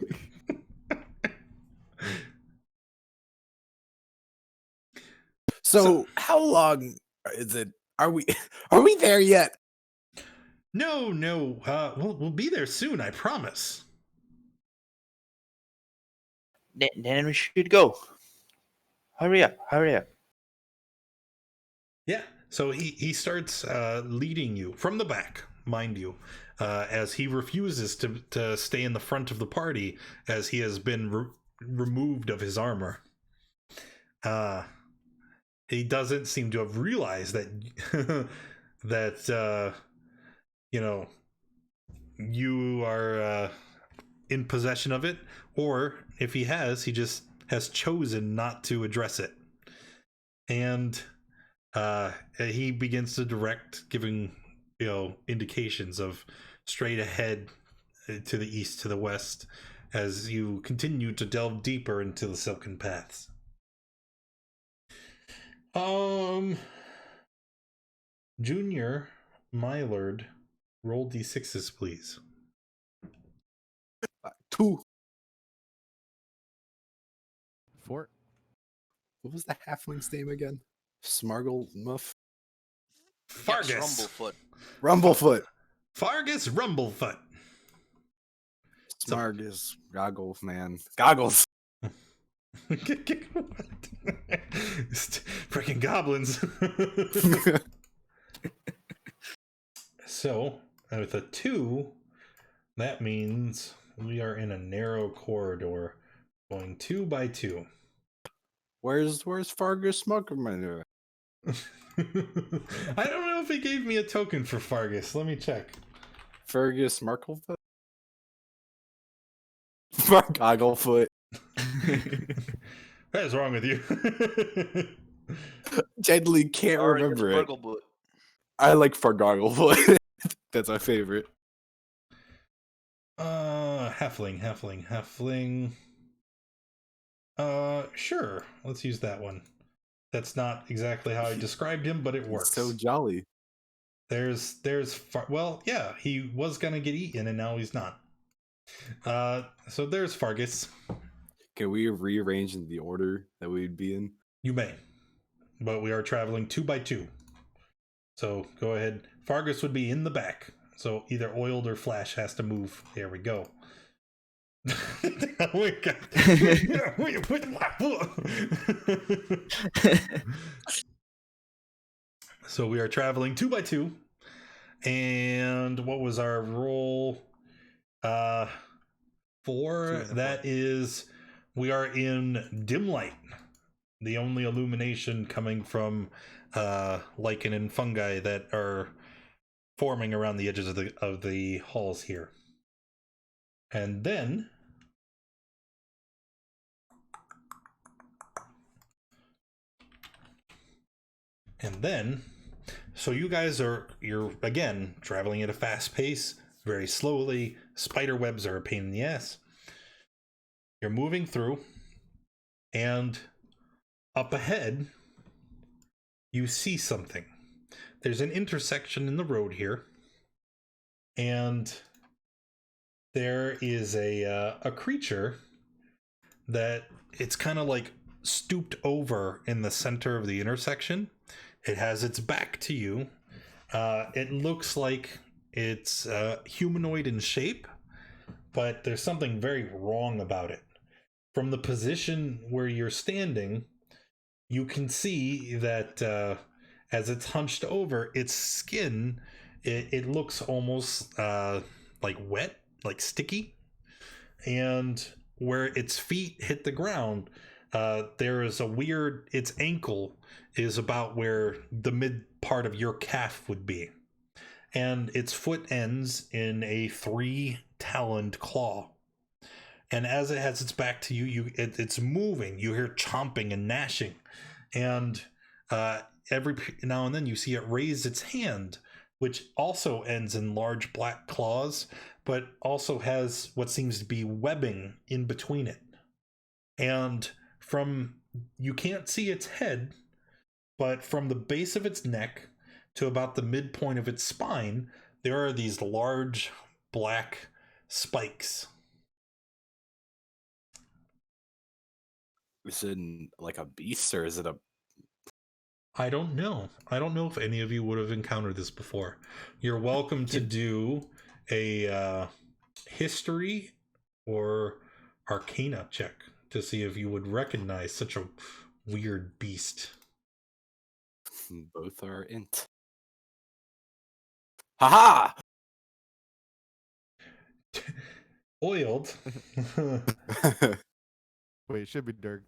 So how long is it? Are we there yet? No. We'll be there soon, I promise. Then we should go. Hurry up. Yeah. So he starts leading you from the back, mind you, as he refuses to stay in the front of the party as he has been removed of his armor. He doesn't seem to have realized that that you know, you are in possession of it, or if he has, he just has chosen not to address it. And he begins to direct, giving indications of straight ahead to the east, to the west, as you continue to delve deeper into the Silken Paths. Junior Mylord, roll d6s, please. 2. 4. What was the halfling's name again? Smargle Muff? Fargus. Yes, Rumblefoot. Rumblefoot. Fargus Rumblefoot. Smargus. Goggles, man. Goggles. Freaking goblins. So, with a 2, that means we are in a narrow corridor, going 2 by 2. Where's Fargus Smuckerman? I don't know if he gave me a token for Fargus. Let me check. Fergus Marklefoot? Gogglefoot. What is wrong with you? Genuinely can't remember it. Sparklefoot. I like Fargogglefoot. That's my favorite. Halfling. Sure. Let's use that one. That's not exactly how I described him, but it works. So jolly. There's well, yeah, he was gonna get eaten and now he's not. So there's Fargus. Can we rearrange in the order that we'd be in? You may, but we are traveling 2 by 2. So go ahead. Fargus would be in the back. So either Oiled or Flash has to move. There we go. So we are traveling 2 by 2. And what was our roll? 4. That is, we are in dim light. The only illumination coming from lichen and fungi that are forming around the edges of the halls here. And then so you guys you're again traveling at a fast pace, very slowly. Spider webs are a pain in the ass. You're moving through, and up ahead you see something. There's an intersection in the road here, and there is a creature that it's kind of like stooped over in the center of the intersection. It has its back to you. It looks like it's humanoid in shape, but there's something very wrong about it. From the position where you're standing, you can see that as it's hunched over, its skin, it looks almost like wet, like sticky. And where its feet hit the ground, there is a weird, its ankle is about where the mid part of your calf would be. And its foot ends in a 3-taloned claw. And as it has its back to you, it's moving. You hear chomping and gnashing. And every now and then you see it raise its hand, which also ends in large black claws, but also has what seems to be webbing in between it. And you can't see its head, but from the base of its neck to about the midpoint of its spine, there are these large black spikes. Is it like a beast, or is it a... I don't know. I don't know if any of you would have encountered this before. You're welcome to do a history or arcana check to see if you would recognize such a weird beast. Both are int. Haha! Oiled. Wait, it should be Dirk.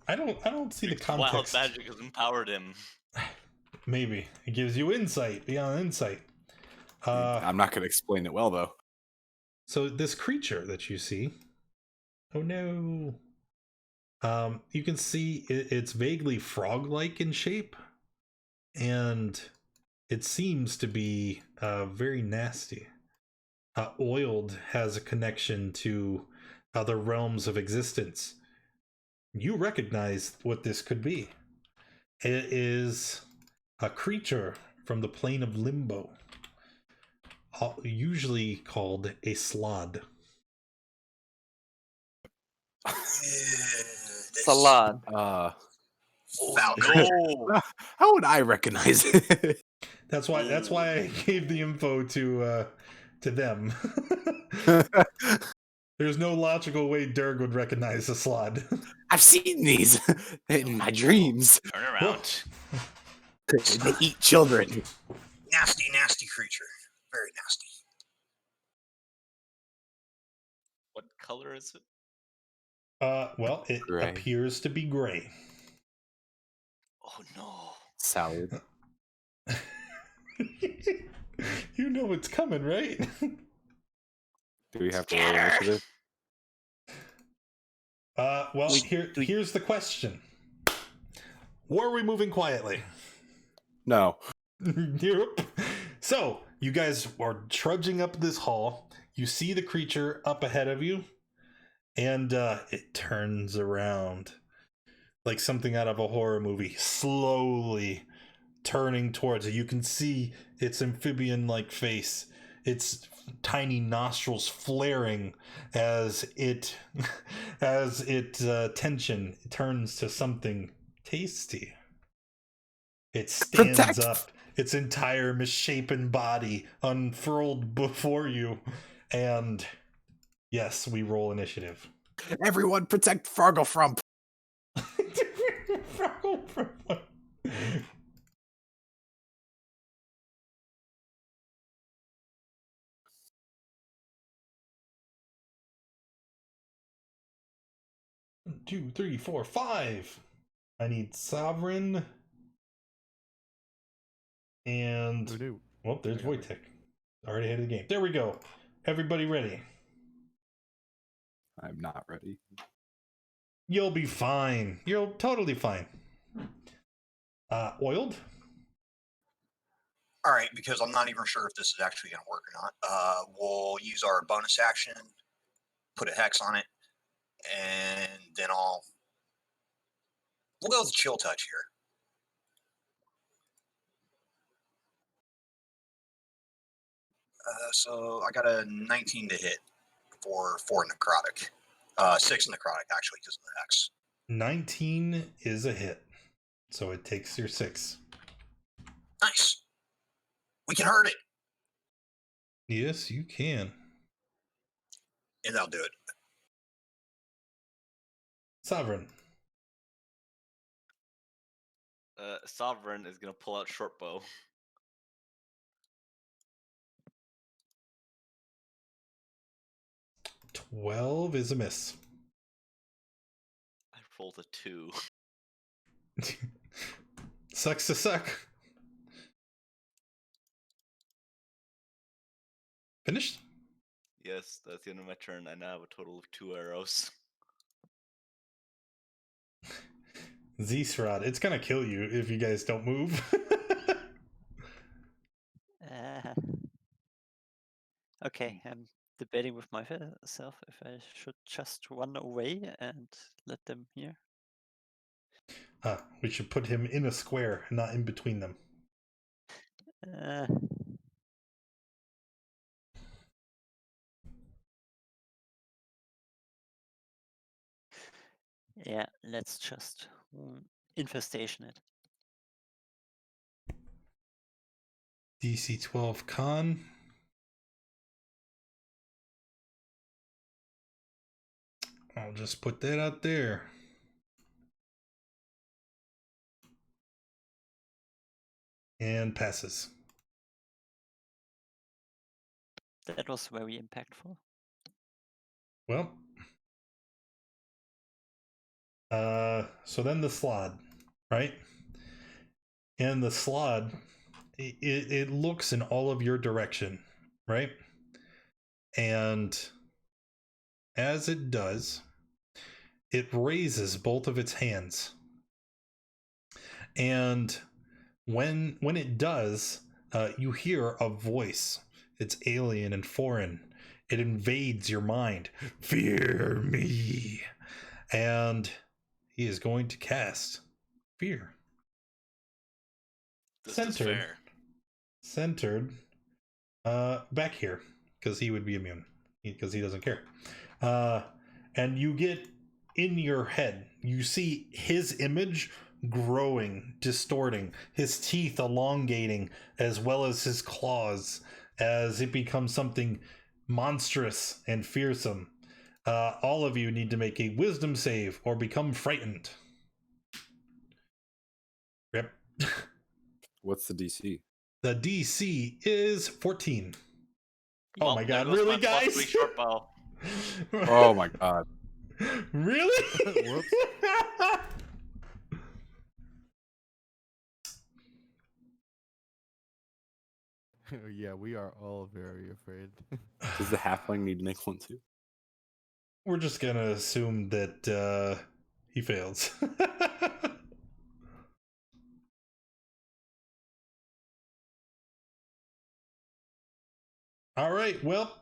I don't see the Because wild context. magic has empowered him. Maybe it gives you insight beyond insight. I'm not going to explain it well, though. So this creature that you see, oh no, you can see it's vaguely frog-like in shape, and it seems to be very nasty. Oiled has a connection to other realms of existence. You recognize what this could be. It is a creature from the plane of limbo, usually called a slod. Salad. Foul. How would I recognize it? That's why I gave the info to them. There's no logical way Durg would recognize a slod. I've seen these in my dreams. Turn around. They eat children. Nasty, nasty creature. Very nasty. What color is it? Well, it Gray. appears to be gray. Oh no. Salad. You know it's coming, right? Do we have to roll initiative? Well, here's the question. Were we moving quietly? No. Yep. So, you guys are trudging up this hall. You see the creature up ahead of you, and it turns around like something out of a horror movie, slowly turning towards it. You can see its amphibian-like face, its tiny nostrils flaring as it tension turns to something tasty. It stands up, its entire misshapen body unfurled before you, and yes, we roll initiative. Everyone protect Froggle Frump. Two, three, four, five. I need Sovereign. And Who knew? well, there's I got it. Wojtek. Already ahead of the game. There we go. Everybody ready? I'm not ready. You'll be fine. You're totally fine. Oiled? All right, because I'm not even sure if this is actually going to work or not. We'll use our bonus action, put a hex on it, and then we'll go with chill touch here. So I got a 19 to hit for 4 necrotic. 6 necrotic, actually, because of the hex. 19 is a hit. So it takes your 6. Nice. We can hurt it. Yes, you can. And I'll do it. Sovereign. Sovereign is gonna pull out short bow. $12 is a miss. I rolled a 2. Sucks to suck. Finished? Yes, that's the end of my turn. I now have a total of 2 arrows. Z-Srod, it's gonna kill you if you guys don't move. Okay, I'm debating with myself if I should just run away and let them here. We should put him in a square, not in between them. Uh, yeah, let's just infestation it. DC 12 con. I'll just put that out there. and passes. That was very impactful. Well, so then the slod, right? And the slod, it looks in all of your direction, right? And as it does, it raises both of its hands. And when it does, you hear a voice. It's alien and foreign. It invades your mind. Fear me. And he is going to cast fear. This is fair. Centered back here, because he would be immune, because he doesn't care. And you get in your head, you see his image growing, distorting, his teeth elongating, as well as his claws, as it becomes something monstrous and fearsome. All of you need to make a wisdom save or become frightened. Yep. What's the DC? The DC is 14. Oh Well, my there god, goes really, my plus guys? 3 short bow. Oh my god. Really? Whoops. Yeah, we are all very afraid. Does the halfling need to make one too? We're just gonna assume that he fails. All right, well,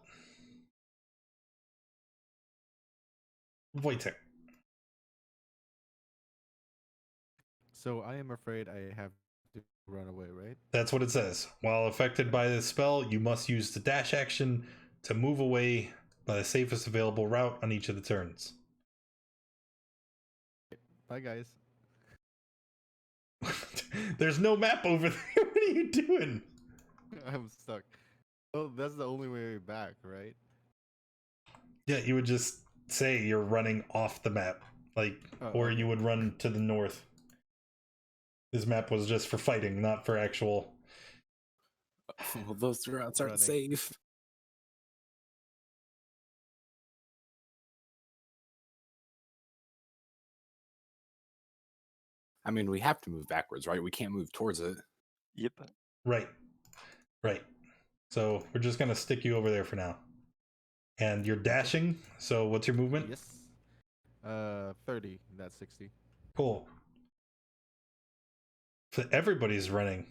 Wojtek. So I am afraid I have to run away, right? That's what it says. While affected by this spell, you must use the dash action to move away by the safest available route on each of the turns. Bye, guys. There's no map over there. What are you doing? I'm stuck. Oh, that's the only way back, right? Yeah, you would just say you're running off the map, like, or you would run to the north. This map was just for fighting, not for actual. Well, those routes aren't safe. I mean, we have to move backwards, right? We can't move towards it. Yep. Right. So we're just gonna stick you over there for now. And you're dashing. So what's your movement? Yes. 30. That's 60. Cool. So everybody's running.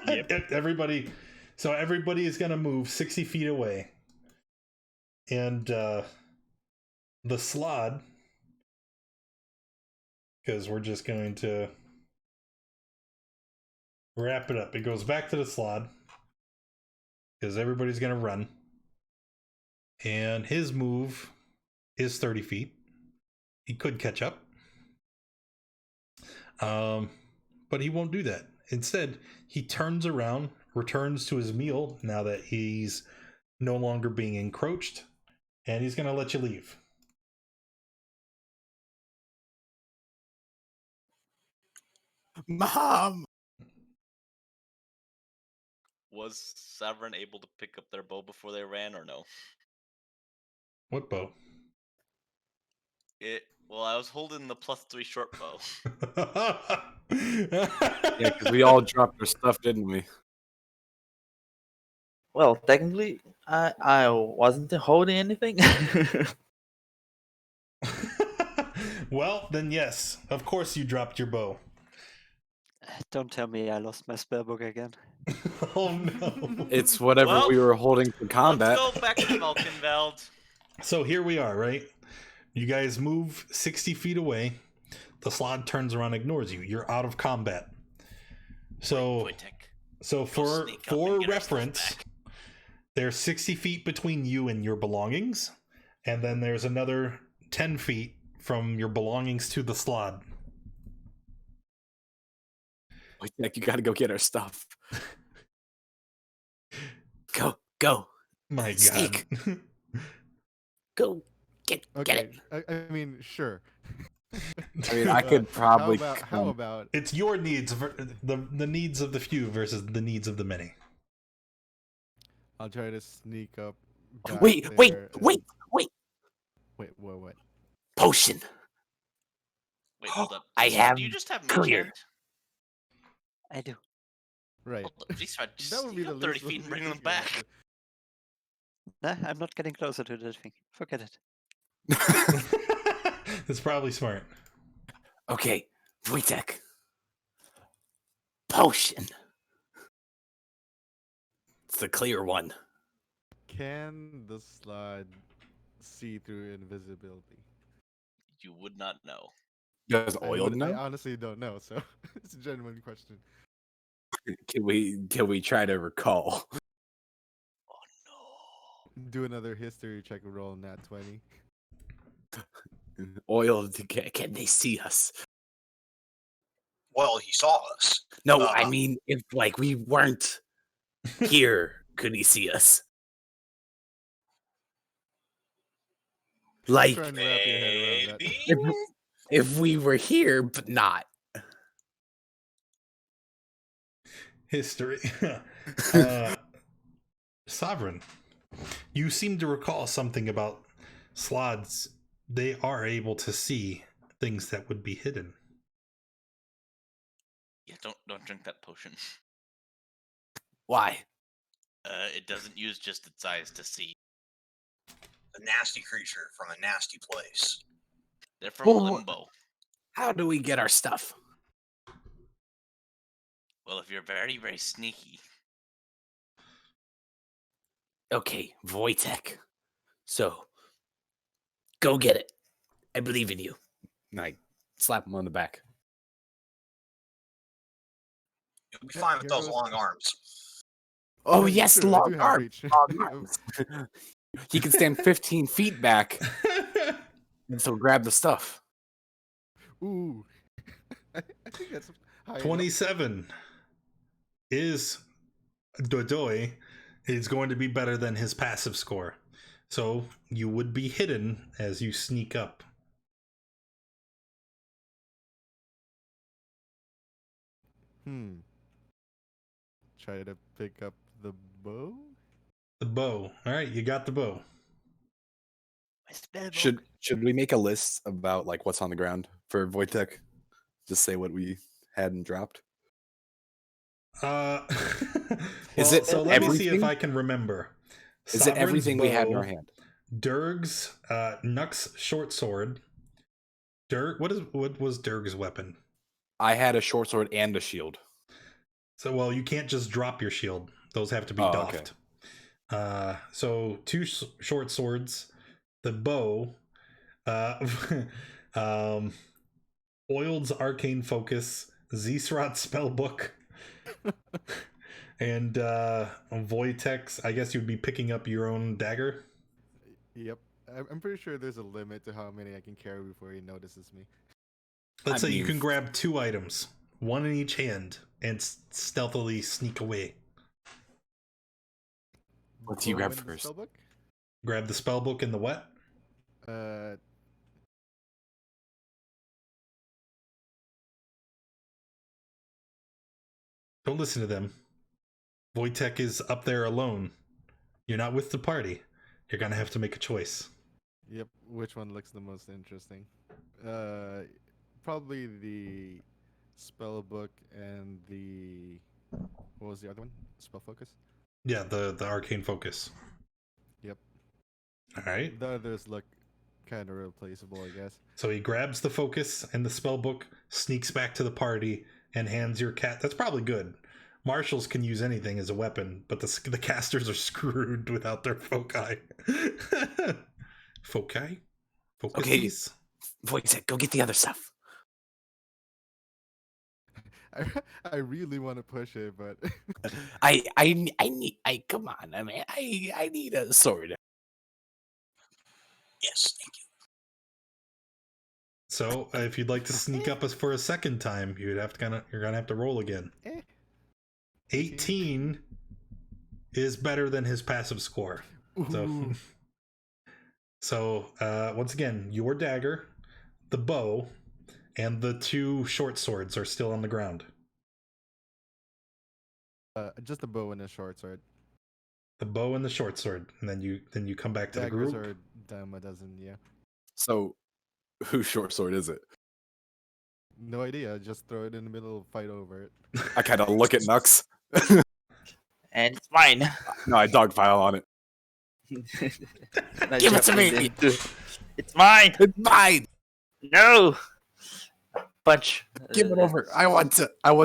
Yep. Everybody. So everybody is gonna move 60 feet away. And the slod, because we're just going to wrap it up. It goes back to the slod, because everybody's going to run. And his move is 30 feet. He could catch up. But he won't do that. Instead, he turns around, returns to his meal now that he's no longer being encroached, and he's going to let you leave. Mom! Was Severin able to pick up their bow before they ran, or no? What bow? Well, I was holding the +3 short bow. Yeah, because we all dropped our stuff, didn't we? Well, technically, I wasn't holding anything. Well, then yes, of course you dropped your bow. Don't tell me I lost my spellbook again. Oh no. It's whatever Well, we were holding for combat. Let's go back to Malkinveld. So here we are, right? You guys move 60 feet away. The slod turns around, ignores you. You're out of combat. So Wojtek. for sneak up and get our stuff reference, back. there's 60 feet between you and your belongings, and then there's another 10 feet from your belongings to the slod. Like, you gotta go get our stuff. Go. My God. Sneak. Go. Get Okay. it. I mean, sure. I mean, I could probably. How about It's your needs, the needs of the few versus the needs of the many. I'll try to sneak up. back Wait, there and- wait. Wait, what? Potion. Wait, hold up. I Do have you just have me clear. hand? I do. Right. Hold up, please try. Just That would be sneak the up 30 least feet and bring thing them you have back. Nah, I'm not getting closer to that thing. Forget it. It's probably smart. Okay, Wojtek. Potion. It's the clear one. Can the slide see through invisibility? You would not know. Does I oil would- I know? honestly don't know, so it's a genuine question. Can we try to recall? Oh no. Do another history check roll in that 20. Oil. Can they see us? Well, he saw us. No, I mean, if like we weren't here, could he see us? Like, Try and wrap your head around that. Maybe. if we were here but not. History. Sovereign, you seem to recall something about slots. They are able to see things that would be hidden. Yeah, don't drink that potion. Why? It doesn't use just its eyes to see. A nasty creature from a nasty place. They're from Well, limbo. How do we get our stuff? Well, if you're very, very sneaky. Okay, Wojtek. So, go get it. I believe in you. And I slap him on the back. You'll be Yeah, fine with here those goes- long arms. Oh, Yeah, yes, true, I do long have arm. reach. Long arms. He can stand 15 feet back, and so grab the stuff. Ooh. I think that's high enough. 27 is Dodoi is going to be better than his passive score. So you would be hidden as you sneak up. Try to pick up the bow? The bow. All right, you got the bow. My spell Should we make a list about like what's on the ground for Wojtek? Just say what we had and dropped. Well, Is it so let me see if everything? I can remember. Is it Sovereign's everything we had in bow, our hand? Durg's Nuck's short sword. What was Durg's weapon? I had a short sword and a shield. So well, you can't just drop your shield. Those have to be Oh, okay. doffed. So two short swords, the bow, Oiled's arcane focus, Zeesrot's spellbook, and Wojtek's. I guess you'd be picking up your own dagger. Yep. I'm pretty sure there's a limit to how many I can carry before he notices me. Let's I say you mean- can grab 2 items, one in each hand, and stealthily sneak away. What do you Bow grab and the first? spellbook? Grab the spellbook and the what? Don't listen to them. Wojtek is up there alone. You're not with the party. You're gonna have to make a choice. Yep. Which one looks the most interesting? Probably the spellbook and the what was the other one? Spell focus. Yeah, the arcane focus. Yep. All right. The others look kind of replaceable, I guess. So he grabs the focus and the spellbook, sneaks back to the party, and hands your cat. That's probably good. Marshals can use anything as a weapon, but the casters are screwed without their foci. Foci? Focuses? Wojtek, go get the other stuff. I really want to push it, but I need. Come on. I mean, I need a sword. Yes, thank you. So if you'd like to sneak up us for a second time, you're gonna have to roll again. 18 is better than his passive score. So, Ooh. so once again, your dagger, the bow, And the 2 short swords are still on the ground. Just a bow and a short sword. The bow and the short sword, and then you come back to Daggers the group. are damn a dozen. Yeah. So, whose short sword is it? No idea. Just throw it in the middle. Fight over it. I kind of look at Nux. And it's mine. No, I dogpile on it. And I Give it jump to in me. then too. It's mine. It's mine. No. Punch. Give it over. I want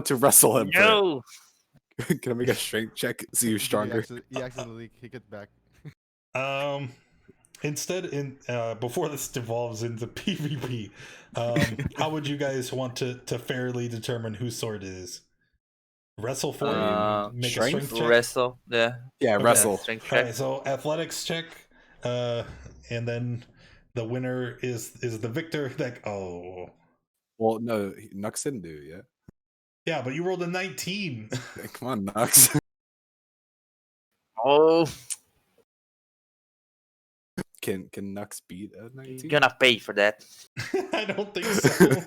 to wrestle him. No. For it. Can I make a strength check? See who's stronger. He accidentally kick it back. Instead, before this devolves into PvP, how would you guys want to fairly determine whose sword it is? Wrestle for it? Make a strength check? Wrestle. Yeah. Yeah, Okay. wrestle. Strength All check. right, so athletics check, and then the winner is the victor. Like, oh, Well, no, Nux didn't do it yet. yeah, but you rolled a 19. Come on, Nux. Oh, Can Nux beat a 19? you're gonna pay for that. I don't think so.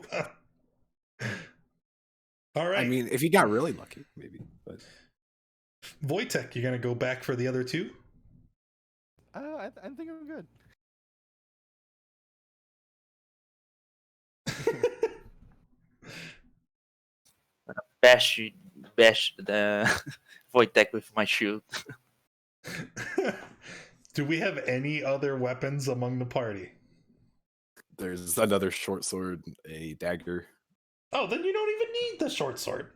All right. I mean, if he got really lucky, maybe. But Wojtek, you're gonna go back for the other 2? I think I'm good. Bash the Wojtek with my shield. Do we have any other weapons among the party? there's another short sword, a dagger. Oh, then you don't even need the short sword.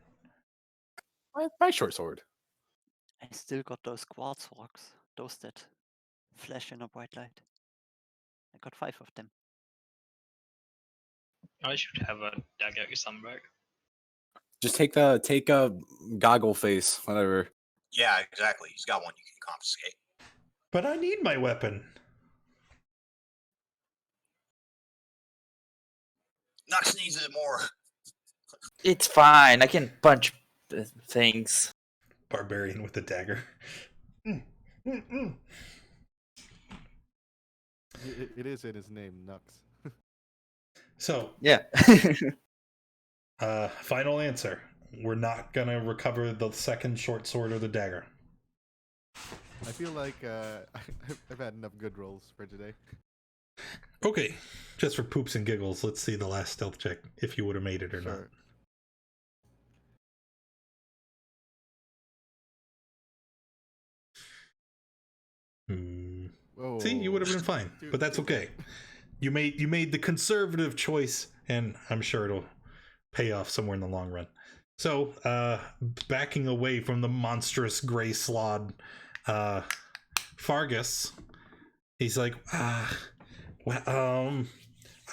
My short sword. I still got those quartz rocks. Those that flash in a bright light. I got 5 of them. I should have a dagger somewhere. Just take a goggle face, whatever. Yeah, exactly. He's got one you can confiscate. But I need my weapon. Nux needs it more. It's fine. I can punch things. Barbarian with a dagger. It is in his name, Nux. So, Yeah. final answer. We're not gonna recover the second short sword or the dagger. I feel like I've had enough good rolls for today. Okay, just for poops and giggles, let's see the last stealth check, if you would have made it or Sure. not. Whoa. See, you would have been fine, but that's okay. You made the conservative choice, and I'm sure it'll pay off somewhere in the long run. So, backing away from the monstrous gray slod, Fargus, he's like, well,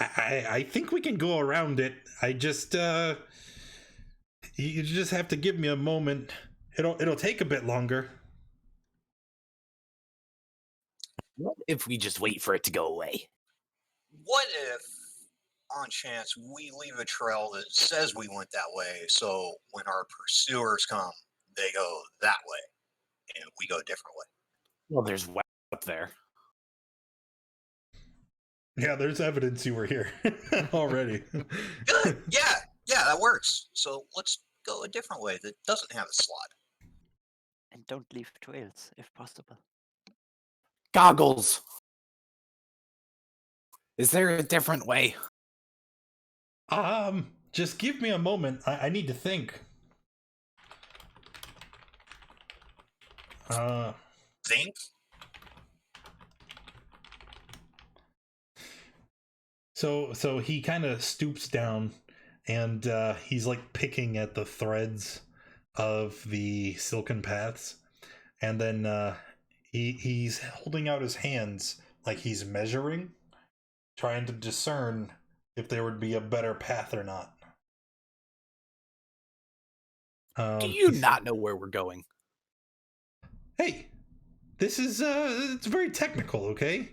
I think we can go around it. I just, you just have to give me a moment. It'll take a bit longer. What if we just wait for it to go away? What if, on chance, we leave a trail that says we went that way, so when our pursuers come, they go that way, and we go a different way? Well, there's web up there. Yeah, there's evidence you were here already. Good. Yeah, that works. So let's go a different way that doesn't have a slot. And don't leave trails if possible. Goggles. Is there a different way? Just give me a moment. I need to think. Think? So he kind of stoops down, and he's like picking at the threads of the Silken Paths, and then he's holding out his hands like he's measuring, trying to discern if there would be a better path or not. Do you not know where we're going? Hey, this is it's very technical, okay?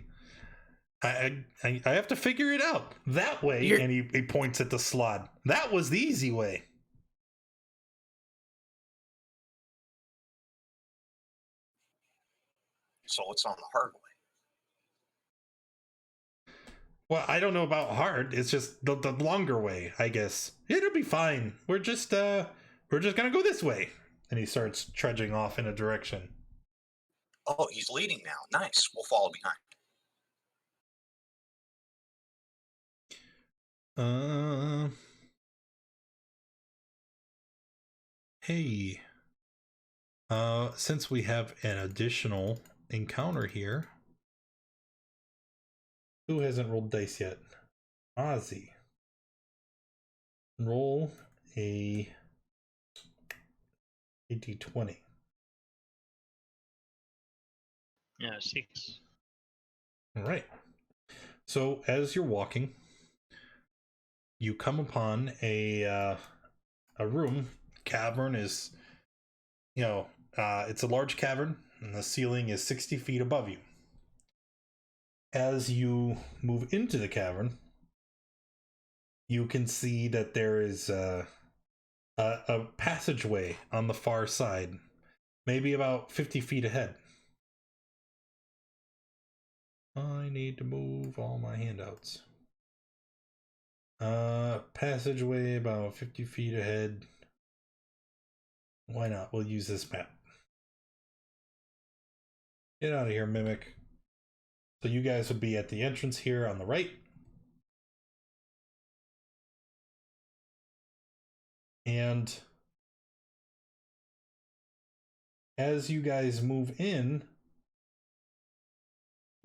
I have to figure it out that way. And he points at the slot. That was the easy way. So it's on the hard way. Well, I don't know about hard. It's just the longer way, I guess. It'll be fine. We're just gonna go this way. And he starts trudging off in a direction. Oh, he's leading now. Nice. We'll follow behind. Hey. Since we have an additional encounter here. Who hasn't rolled dice yet? Ozzy. Roll a d20. Yeah, 6. All right. So as you're walking, you come upon a room. Cavern is, it's a large cavern, and the ceiling is 60 feet above you. As you move into the cavern, you can see that there is a passageway on the far side, maybe about 50 feet ahead. I need to move all my handouts. Passageway about 50 feet ahead. Why not? We'll use this map. Get out of here, Mimic. So you guys would be at the entrance here on the right. And as you guys move in,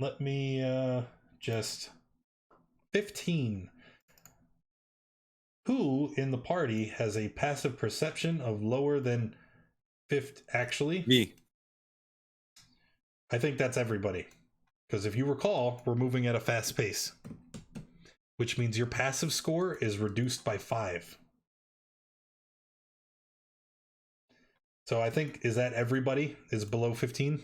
let me just 15. Who in the party has a passive perception of lower than 50? Actually, Me. I think that's everybody. Because if you recall, we're moving at a fast pace, which means your passive score is reduced by 5. So I think, is that everybody is below 15?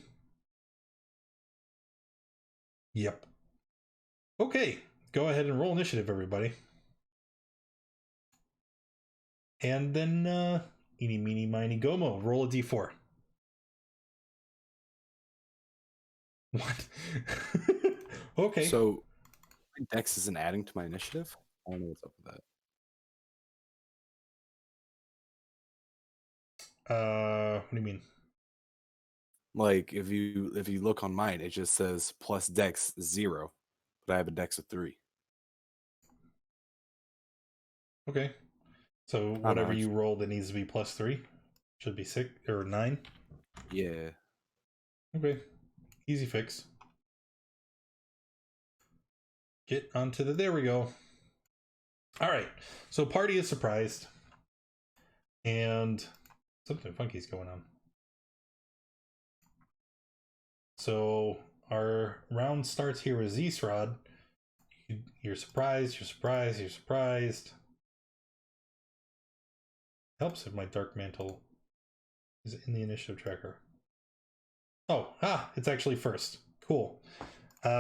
Yep. Okay, go ahead and roll initiative, everybody. And then, eeny, meeny, miny, gomo, roll a d4. What? Okay. So, Dex isn't adding to my initiative? I don't know what's up with that. What do you mean? Like, if you look on mine, it just says plus Dex 0, but I have a Dex of 3. Okay. So whatever you roll that needs to be plus 3 should be 6 or 9. Yeah. Okay. Easy fix. Get onto the, there we go. All right. So party is surprised. And something funky's going on. So our round starts here with Zsrod. You're surprised, you're surprised, you're surprised. Helps if my Dark Mantle is in the initiative tracker. Oh, it's actually first. Cool.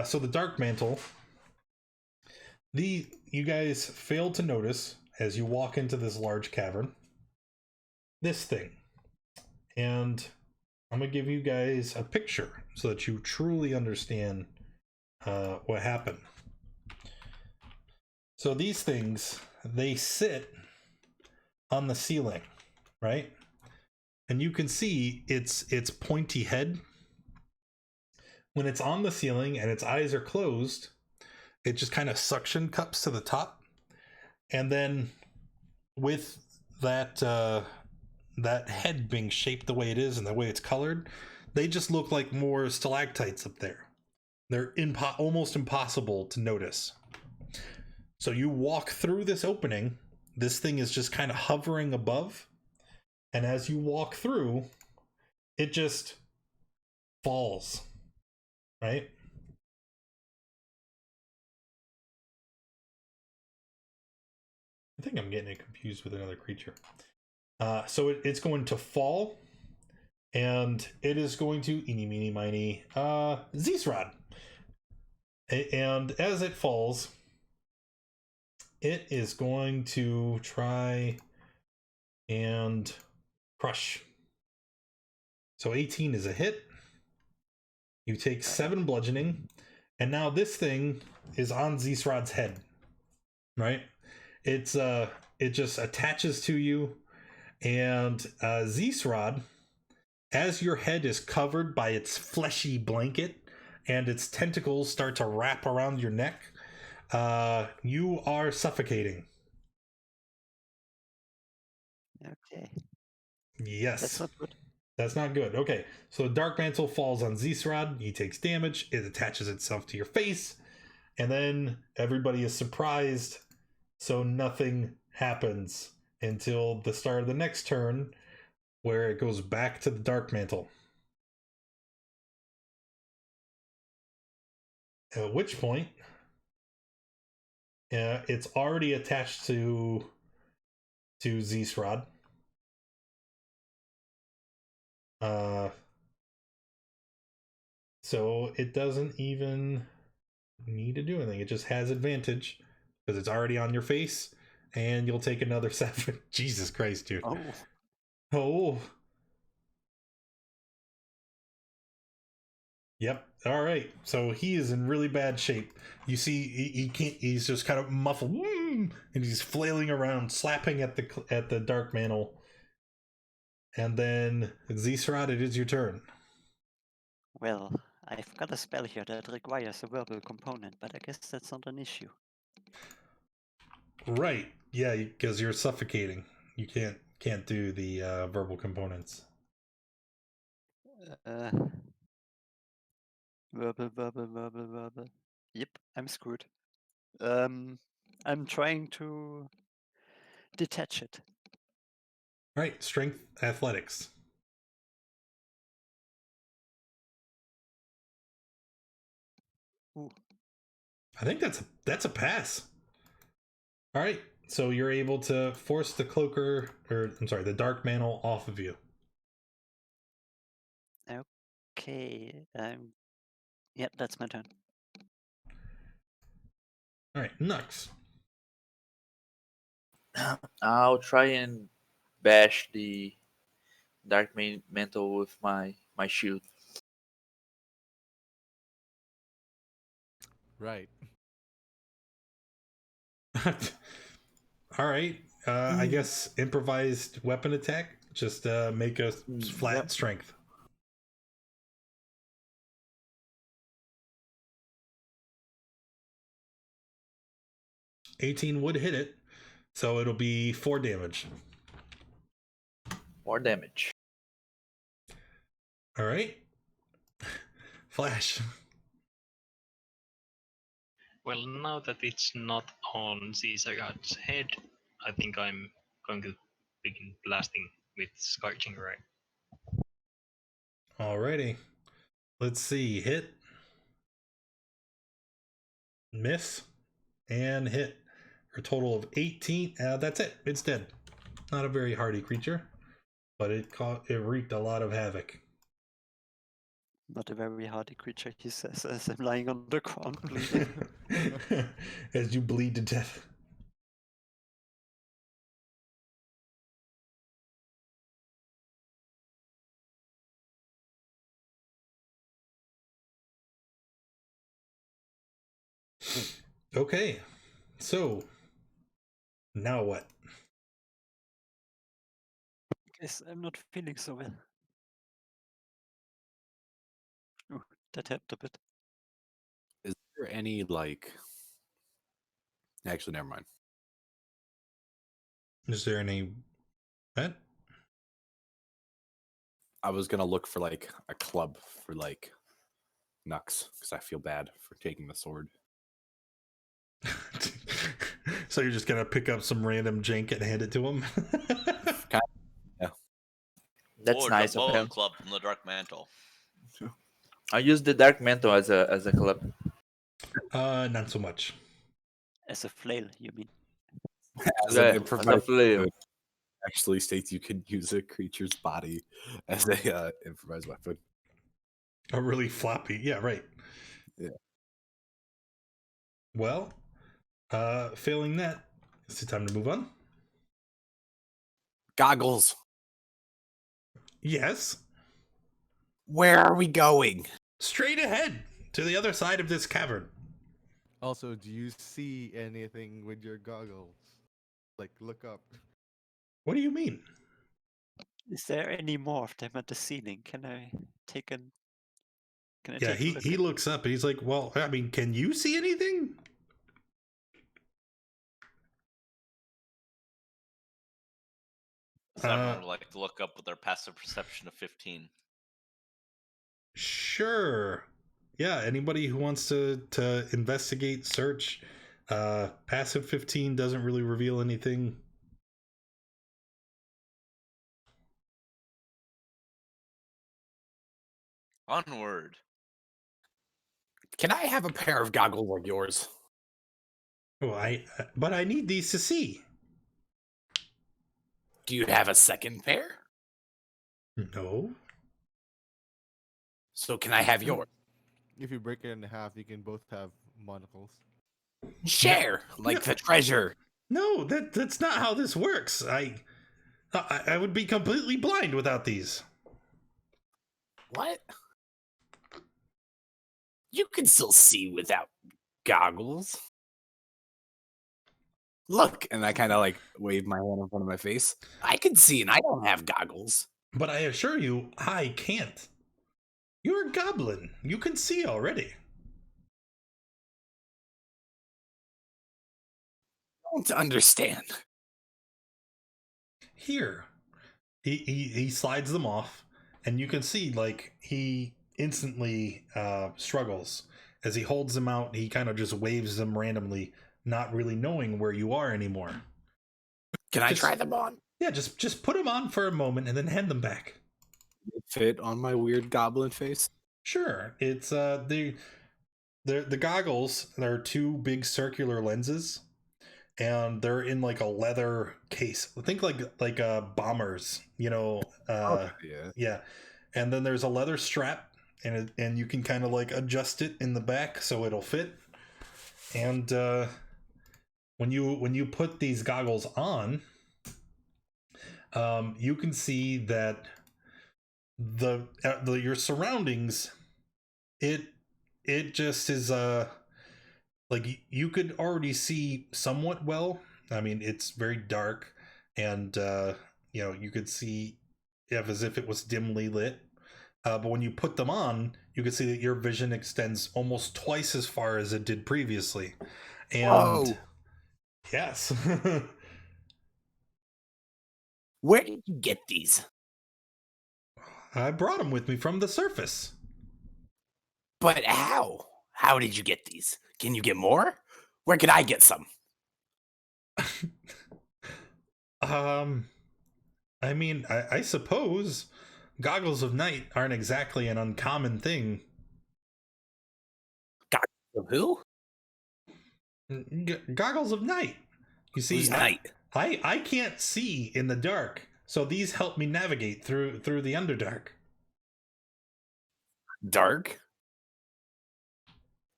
So the Dark Mantle, you guys failed to notice as you walk into this large cavern, this thing. And I'm going to give you guys a picture so that you truly understand what happened. So these things, they sit on the ceiling, right? And you can see its pointy head. When it's on the ceiling and its eyes are closed, it just kind of suction cups to the top. And then with that that head being shaped the way it is and the way it's colored, they just look like more stalactites up there. They're almost impossible to notice. So you walk through this opening, this thing is just kind of hovering above, and as you walk through, it just falls, right? I think I'm getting it confused with another creature. So it's going to fall, and it is going to eeny, meeny, miny, Zsrod. And as it falls, it is going to try and crush. So 18 is a hit. You take 7 bludgeoning, And now this thing is on Zisrod's head, right? It just attaches to you, and Zisrod, as your head is covered by its fleshy blanket and its tentacles start to wrap around your neck, you are suffocating. Okay. Yes. That's not good. That's not good. Okay, so Dark Mantle falls on Zisrod. He takes damage. It attaches itself to your face. And then everybody is surprised. So nothing happens until the start of the next turn, where it goes back to the Dark Mantle. At which point, it's already attached to Zisrod. So it doesn't even need to do anything. It just has advantage because it's already on your face, and you'll take another 7. Jesus Christ, dude. Oh. Yep. All right. So he is in really bad shape. You see, he can't. He's just kind of muffled, and he's flailing around, slapping at the Dark Mantle. And then Zisrod, it is your turn. Well, I've got a spell here that requires a verbal component, but I guess that's not an issue. Right. Yeah, because you're suffocating. You can't do the verbal components. Verbal. Yep, I'm screwed. I'm trying to detach it. Right. Strength, athletics. Ooh. I think that's a pass. All right. So you're able to force the cloaker, or I'm sorry, the Dark Mantle off of you. Okay. Yeah, that's my turn. All right, Nux. I'll try and bash the Dark Mantle with my shield. Right. All right. I guess improvised weapon attack. Just make a flat Yep. strength. $18 would hit it, so it'll be 4 damage. More damage. All right. Flash. Well, now that it's not on Zizagot's head, I think I'm going to begin blasting with Scorching Ray. Alrighty. Let's see. Hit. Miss. And hit. For a total of 18. That's it. It's dead. Not a very hardy creature, but it wreaked a lot of havoc. Not a very hardy creature, he says, as I'm lying on the ground bleeding. As you bleed to death. Okay, so now what? Guess I'm not feeling so well. Ooh, that helped a bit. Is there any Actually, never mind. Is there any bet? I was gonna look for a club for Nux because I feel bad for taking the sword. So you're just gonna pick up some random jank and hand it to him? Yeah. That's Or nice the of boa him. club from the Dark Mantle. I use the Dark Mantle as a club. Not so much. As a flail, you mean? As Yeah, an as a improvised flail. weapon actually states you can use a creature's body as a improvised weapon. A really floppy. Yeah, right. Yeah. Well, failing that, it's time to move on. Goggles. Yes. Where are we going? Straight ahead. to the other side of this cavern. Also, do you see anything with your goggles? Like, look up. What do you mean? Is there any more of them at the ceiling? Can I take a Yeah, take a look he at- looks up and he's like, well, I mean, can you see anything? So everyone would like to look up with their passive perception of 15. Sure. Yeah, anybody who wants to investigate, search, passive 15 doesn't really reveal anything. Onward. Can I have a pair of goggles like yours? Oh, but I need these to see. Do you have a second pair? No. So can I have yours? If you break it in half, you can both have monocles. Share, like the treasure. No, that's not how this works. I would be completely blind without these. What? You can still see without goggles. Look, and I kind of like wave my hand in front of my face. I can see, and I don't have goggles. But I assure you, I can't. You're a goblin. You can see already. Don't understand. Here. He slides them off, and you can see, like, he instantly struggles. As he holds them out, he kind of just waves them randomly, not really knowing where you are anymore. Can I try them on? Yeah, just put them on for a moment and then hand them back. Fit on my weird goblin face? Sure. It's the goggles. They're two big circular lenses, and they're in like a leather case. Think like bombers, you know. Yeah. And then there's a leather strap, and you can kind of like adjust it in the back so it'll fit. And when you put these goggles on, you can see that your surroundings, it just is like you could already see somewhat well. I mean, it's very dark, and you could see as if it was dimly lit. But when you put them on, you can see that your vision extends almost twice as far as it did previously. And Whoa. Yes. Where did you get these? I brought them with me from the surface. But how? How did you get these? Can you get more? Where could I get some? I mean, I suppose goggles of night aren't exactly an uncommon thing. Goggles of who? Goggles of night. You see, Who's night? I can't see in the dark, so these help me navigate through the Underdark. Dark?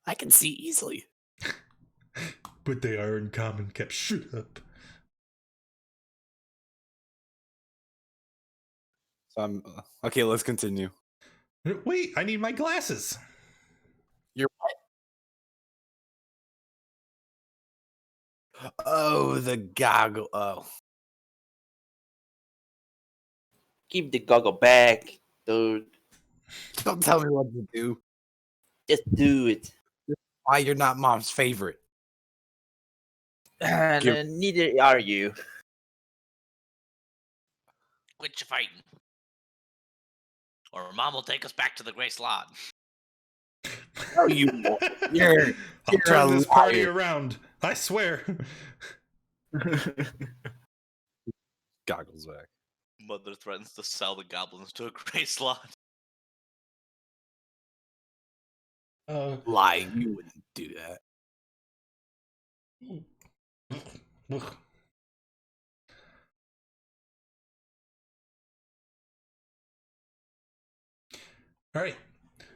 I can see easily. But they are uncommon. Kept shut up. Okay, let's continue. Wait, I need my glasses. You're what? Oh, the goggle. Oh. Give the goggle back, dude. Don't tell me what to do. Just do it. Why you're not mom's favorite. And neither are you. Quit your fighting. Or Mom will take us back to the Grey Slot. No, you won't. You're I'll turn a this party liar. around. I swear. Goggles back. Mother threatens to sell the goblins to a Grey Slot. Lying. You wouldn't do that. All right.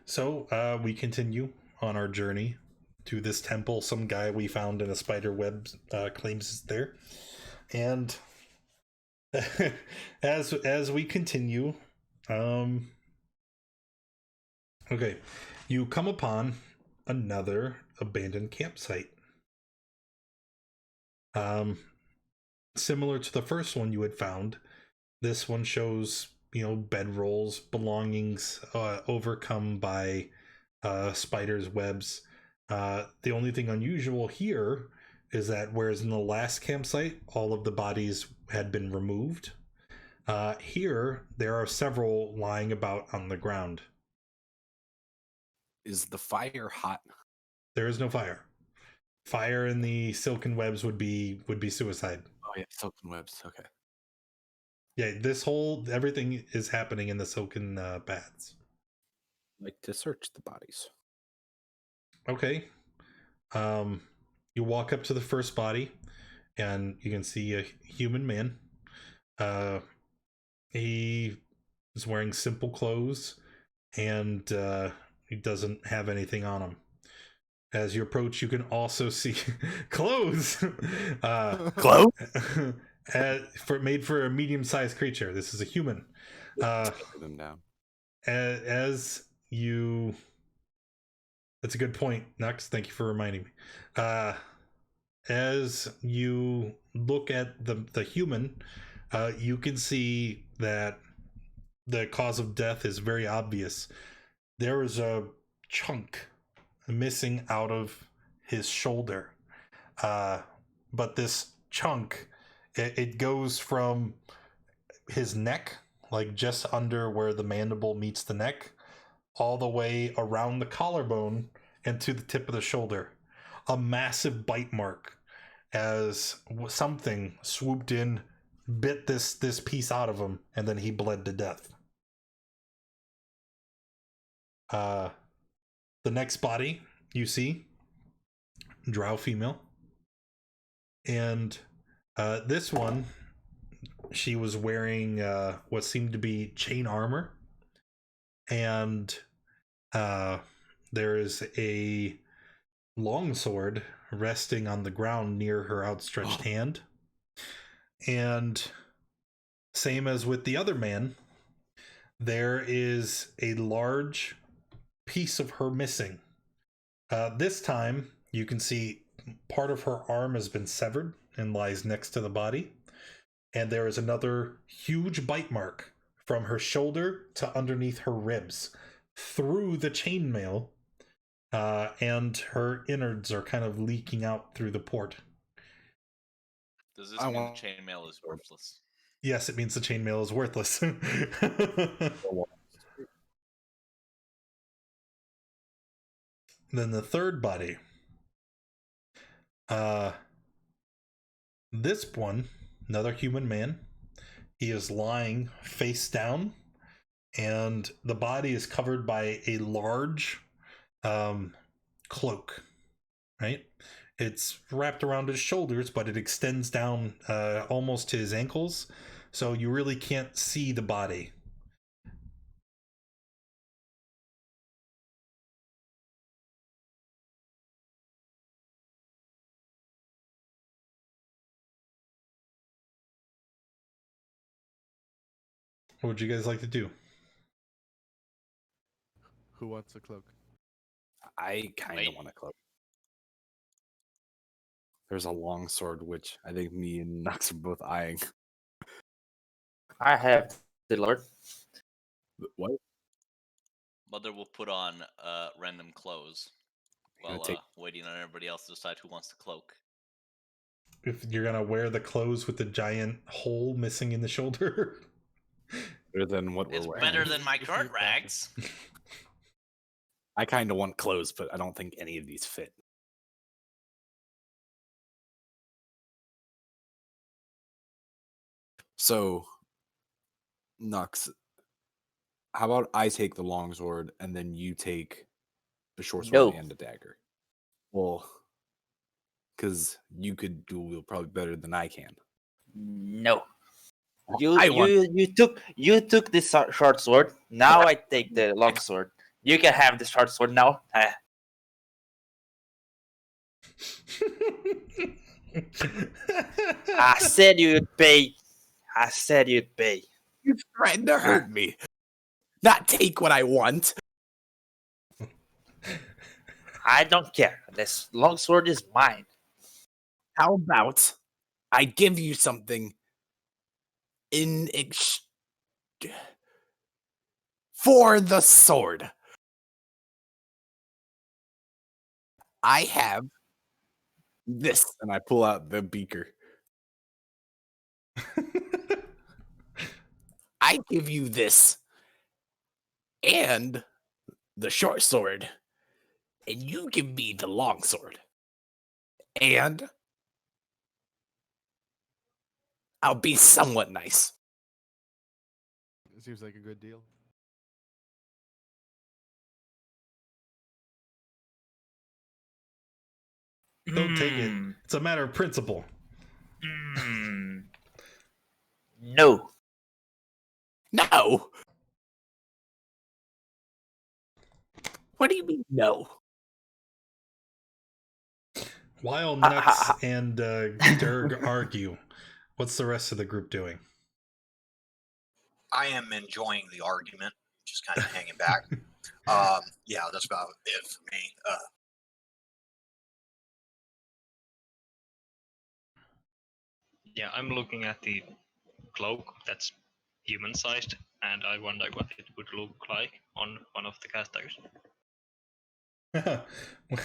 So we continue on our journey to this temple. Some guy we found in a spider web claims is there. And as we continue, okay, you come upon another abandoned campsite. Similar to the first one you had found, this one shows, bedrolls, belongings overcome by spiders' webs. The only thing unusual here is that whereas in the last campsite, all of the bodies had been removed, here there are several lying about on the ground. Is the fire hot? There is no fire. Fire in the silken webs would be suicide. Oh yeah, silken webs. Okay. Yeah, everything is happening in the silken paths. Like to search the bodies. Okay. You walk up to the first body, and you can see a human man. He is wearing simple clothes, and he doesn't have anything on him. As you approach, you can also see clothes. Clothes? Made for a medium-sized creature. This is a human. Them down. As you... That's a good point, Nux. Thank you for reminding me. As you look at the human, you can see that the cause of death is very obvious. There is a chunk missing out of his shoulder. But this chunk, it goes from his neck, like just under where the mandible meets the neck, all the way around the collarbone and to the tip of the shoulder. A massive bite mark as something swooped in, bit this piece out of him, and then he bled to death. The next body you see, drow female. And this one, she was wearing what seemed to be chain armor. And there is a longsword resting on the ground near her outstretched hand. And same as with the other man, there is a large piece of her missing. This time, you can see part of her arm has been severed and lies next to the body. And there is another huge bite mark from her shoulder to underneath her ribs through the chainmail, and her innards are kind of leaking out through the port. Does this mean the chainmail is worthless? Yes, it means the chainmail is worthless. Then the third body. This one, another human man. He is lying face down, and the body is covered by a large cloak, right? It's wrapped around his shoulders, but it extends down almost to his ankles, so you really can't see the body. What would you guys like to do? Who wants a cloak? I kind of want a cloak. There's a long sword, which I think me and Nux are both eyeing. I have the Lord. What? Mother will put on random clothes while waiting on everybody else to decide who wants the cloak. If you're gonna wear the clothes with the giant hole missing in the shoulder. Better than what It's we're wearing. better than my current rags. I kind of want clothes, but I don't think any of these fit. So, Nux, how about I take the longsword and then you take the short sword and the dagger? Well, because you could dual wield probably better than I can. No. You took this short sword. Now I take the long sword. You can have the short sword now. I said you'd pay. You threatened to hurt me. Not take what I want. I don't care. This longsword is mine. How about I give you something for the sword? I have this, and I pull out the beaker. I give you this and the short sword, and you give me the long sword. And I'll be somewhat nice. It seems like a good deal. Don't take it. It's a matter of principle. No. No. What do you mean, no? While Nux and Durg argue, what's the rest of the group doing? I am enjoying the argument, just kind of hanging back. Yeah, that's about it for me. Yeah, I'm looking at the cloak that's human-sized, and I wonder what it would look like on one of the casters.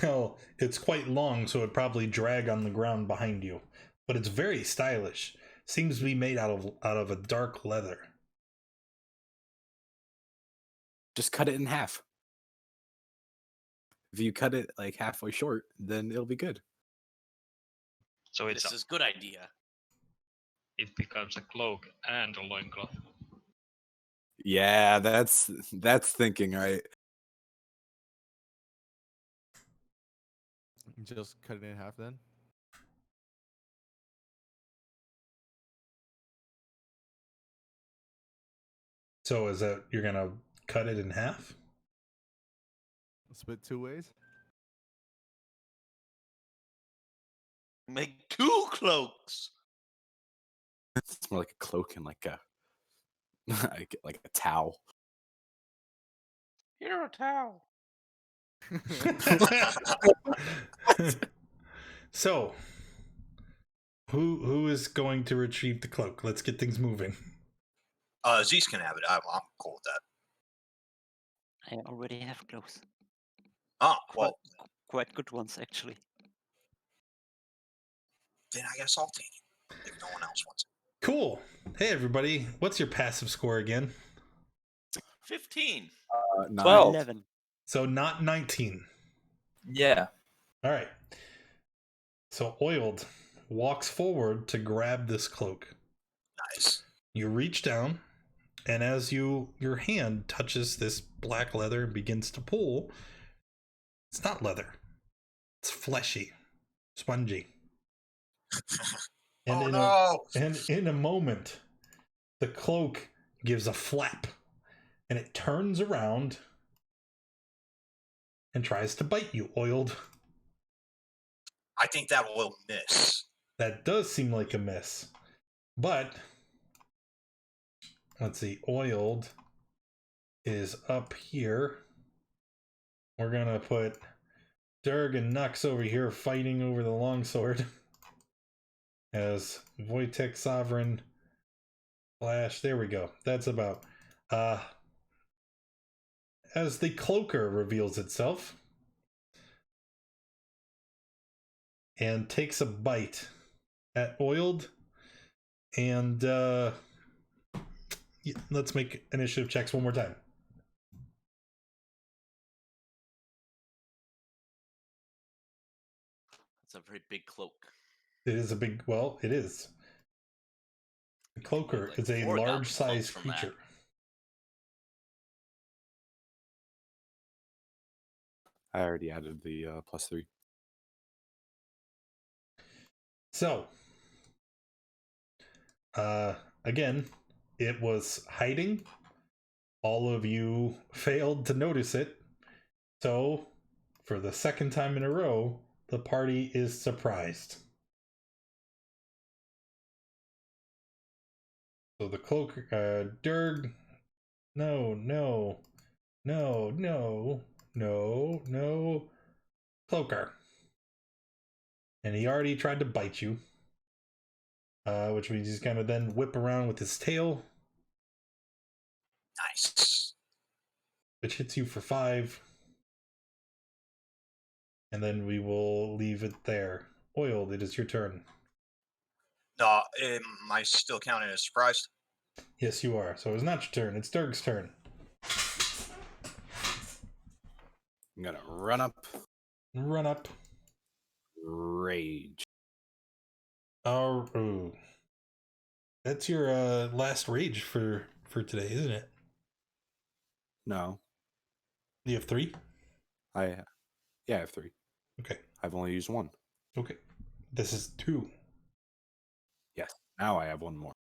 Well, it's quite long, so it'd probably drag on the ground behind you. But it's very stylish. Seems to be made out of a dark leather. Just cut it in half. If you cut it like halfway short, then it'll be good. So This is a good idea. It becomes a cloak and a loincloth. Yeah, that's thinking, right? Just cut it in half then. So is that you're gonna cut it in half? Split 2 ways. Make 2 cloaks. It's more like a cloak and like a like a towel. Here a towel. So, who is going to retrieve the cloak? Let's get things moving. Zeus can have it. I'm cool with that. I already have clothes. Oh, well, Quite good ones, actually. then I guess I'll take it if no one else wants it. Cool. Hey everybody, what's your passive score again? 15. 12. 11. So not 19. Yeah. All right. So Oiled walks forward to grab this cloak. Nice. You reach down, and as your hand touches this black leather and begins to pull, it's not leather. It's fleshy, spongy. And Oh no! And in a moment, the cloak gives a flap, and it turns around and tries to bite you, Oiled. I think that will miss. That does seem like a miss. But let's see, Oiled is up here. We're gonna put Durg and Nux over here fighting over the longsword. As Wojtek Sovereign Flash, there we go. That's about as the cloaker reveals itself and takes a bite at Oiled, and let's make initiative checks one more time. It's a very big cloak. It is a big, well, it is. The cloaker Like is a 4,000 large size cloaks from that. creature. I already added the +3. So, again, it was hiding. All of you failed to notice it. So, for the second time in a row, the party is surprised. So the cloak, Durg, no. cloaker. And he already tried to bite you. Which means he's gonna then whip around with his tail. Nice. Which hits you for 5. And then we will leave it there. Oiled, it is your turn. No, am I still counting as surprised? Yes, you are. So it's not your turn. It's Dirk's turn. I'm gonna run up. Run up. Rage. Oh, ooh. That's your last rage for today, isn't it? No. You have 3? I have 3. Okay. I've only used 1. Okay. This is 2. Yes. Now I have 1 more.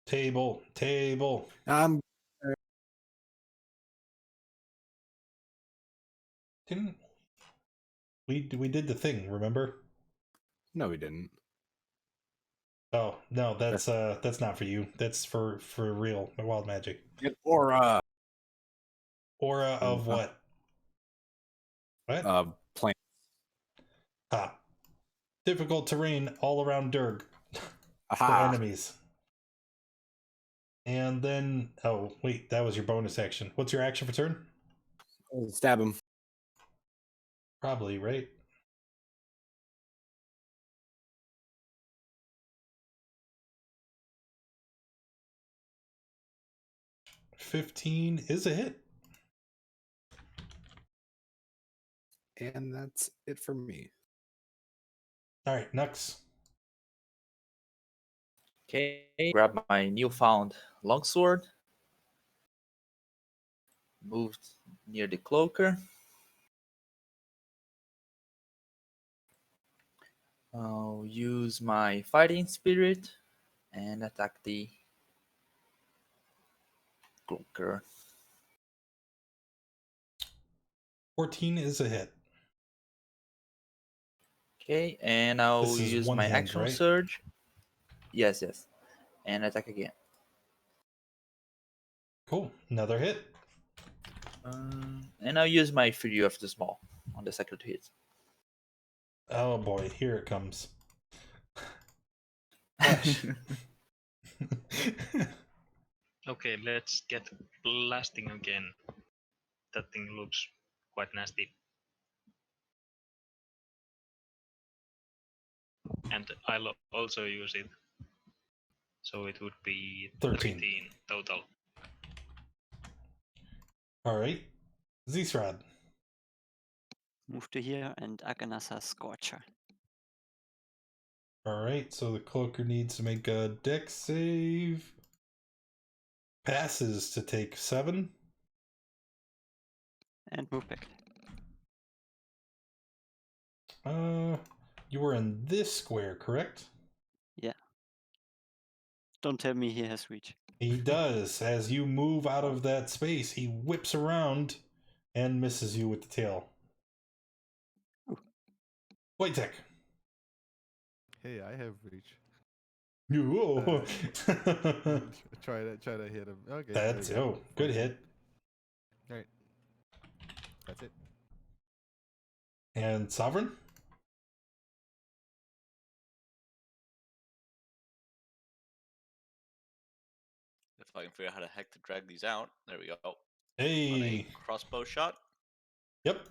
Table. Didn't we did the thing, remember? No, we didn't. Oh, no, that's not for you. That's for real, wild magic. Get aura. Aura of what? What? Plant. Difficult terrain all around Durg for Aha. enemies. And then, oh wait, that was your bonus action. What's your action for turn? Stab him. Probably, right? $15 is a hit. And that's it for me. All right, Nux. Okay, grab my newfound longsword. Moved near the cloaker. I'll use my fighting spirit and attack the cloaker. 14 is a hit. Okay, and I'll This is use one my hand, action right? surge. Yes. And attack again. Cool. Another hit. And I'll use my Fury of the Small on the second hit. Oh boy, here it comes. Okay, let's get blasting again. That thing looks quite nasty. And I'll also use it. So it would be 13 total. All right. Zisrad. Move to here and Aganasa Scorcher. All right, so the cloaker needs to make a dex save. Passes to take 7. And move back. You were in this square, correct? Yeah. Don't tell me he has reach. He does. As you move out of that space, he whips around and misses you with the tail. Wojtek. Hey, I have reach. You. Try to hit him. Okay. That's good hit. All right. That's it. And Sovereign. If I can figure out how the heck to drag these out. There we go. On a Hey. crossbow shot. Yep.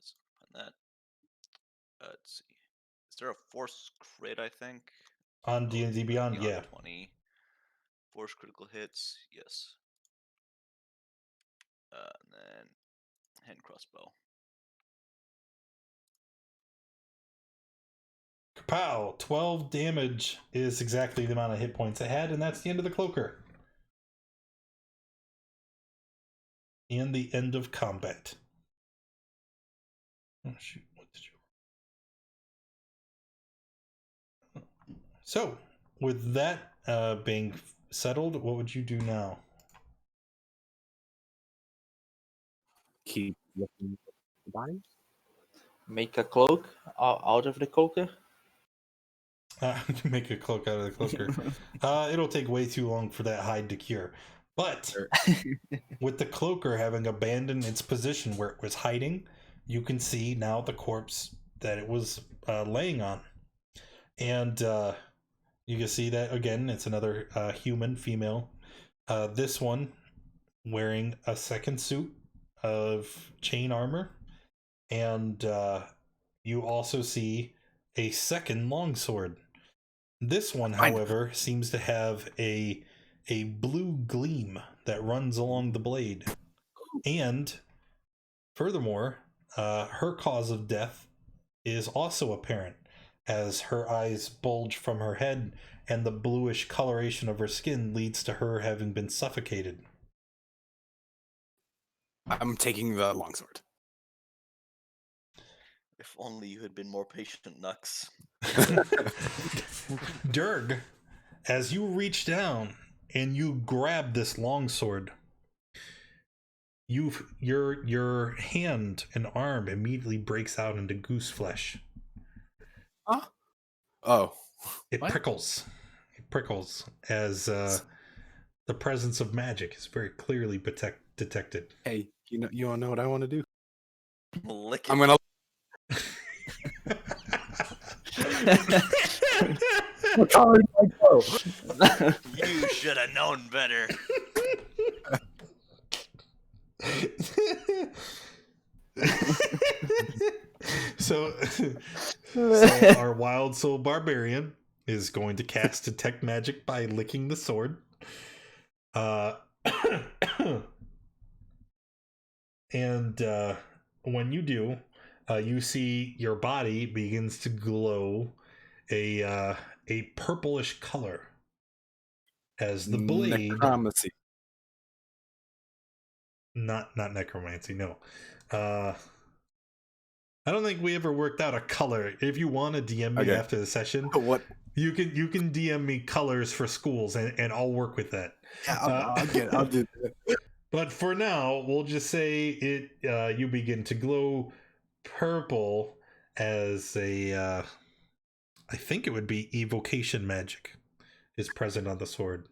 So on that. Let's see. Is there a force crit, I think? On D&D Beyond, yeah. 20. Force critical hits, yes. And then hand crossbow. Kapow! 12 damage is exactly the amount of hit points it had, and that's the end of the cloaker. And the end of combat. Oh shoot, what did you... So, with that being settled, what would you do now? Keep looking at the bodies. Make a cloak out of the cloaker. Make a cloak out of the cloaker. It'll take way too long for that hide to cure. But with the cloaker having abandoned its position where it was hiding, you can see now the corpse that it was laying on. And you can see that, again, it's another human, female. This one wearing a second suit of chain armor. And you also see a second longsword. This one, however, seems to have a blue gleam that runs along the blade. And furthermore, her cause of death is also apparent, as her eyes bulge from her head and the bluish coloration of her skin leads to her having been suffocated. I'm taking the longsword. If only you had been more patient, Nux. Durg, as you reach down and you grab this longsword, your hand and arm immediately breaks out into goose flesh. Huh? Oh. It prickles. It prickles as the presence of magic is very clearly detected. Hey, you wanna know what I want to do? Lick it. I'm gonna. You should have known better. So our wild soul barbarian is going to cast detect magic by licking the sword. And when you do, you see your body begins to glow a purplish color as the blade. Necromancy. Not necromancy, no. I don't think we ever worked out a color. If you want to DM me after the session, What? you can DM me colors for schools, and I'll work with that. Yeah, I'll do that. But for now, we'll just say it. You begin to glow purple as a. I think it would be evocation magic is present on the sword.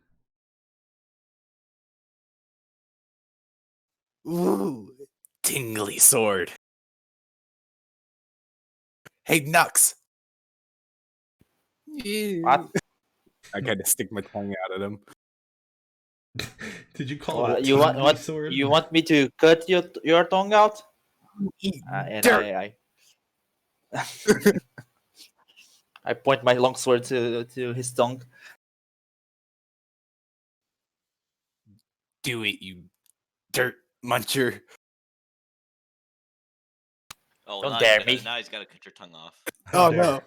Ooh, tingly sword. Hey, Nux. What? I kind of stick my tongue out at him. Did you call it a You want tingly what? sword? You want me to cut your tongue out? And dirt. I point my longsword to his tongue. Do it, you dirt muncher. Oh, Don't now dare he's me. Now he's got to cut your tongue off. How Oh dare. no.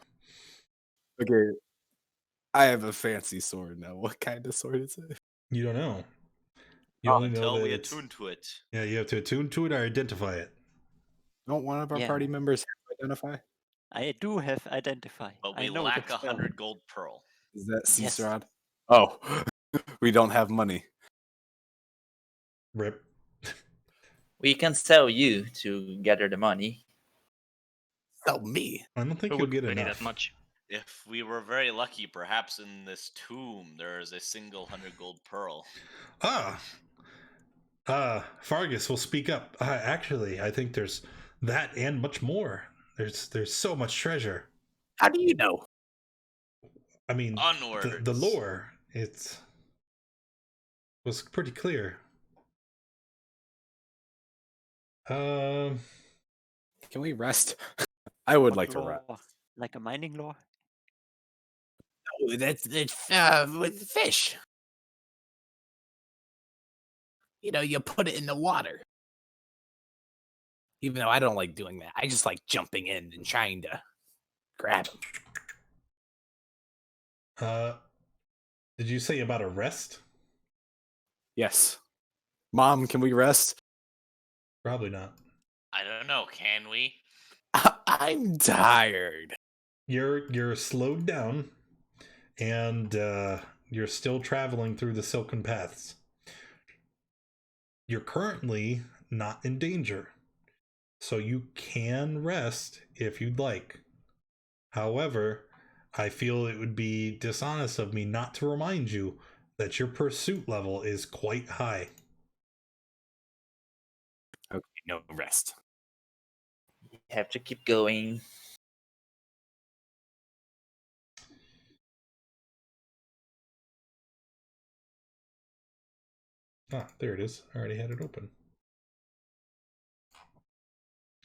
Okay. I have a fancy sword now. What kind of sword is it? You don't know. You only know Until that we it's- attune to it. Yeah, you have to attune to it or identify it. Don't one of our Yeah. party members have identify? I do have identify. But I we know lack the spell. 100 gold pearl. Is that Yes. Ceasrod? Oh, we don't have money. Rip. We can sell you to gather the money. Sell me. I don't think Who you'll would get pay enough. that much? If we were very lucky, perhaps in this tomb there is a single 100 gold pearl. Fargus will speak up. Actually, I think there's that and much more. There's so much treasure. How do you know? I mean, the Onwards. lore was pretty clear. Can we rest? I would What like to lore? rest. Like a mining lore? Oh, that's with fish. You know, you put it in the water. Even though I don't like doing that, I just like jumping in and trying to grab him. Did you say about a rest? Yes. Mom, can we rest? Probably not. I don't know, can we? I'm tired. You're slowed down, and you're still traveling through the Silken Paths. You're currently not in danger, so you can rest if you'd like. However, I feel it would be dishonest of me not to remind you that your pursuit level is quite high. Okay, no rest. You have to keep going. Ah, there it is. I already had it open.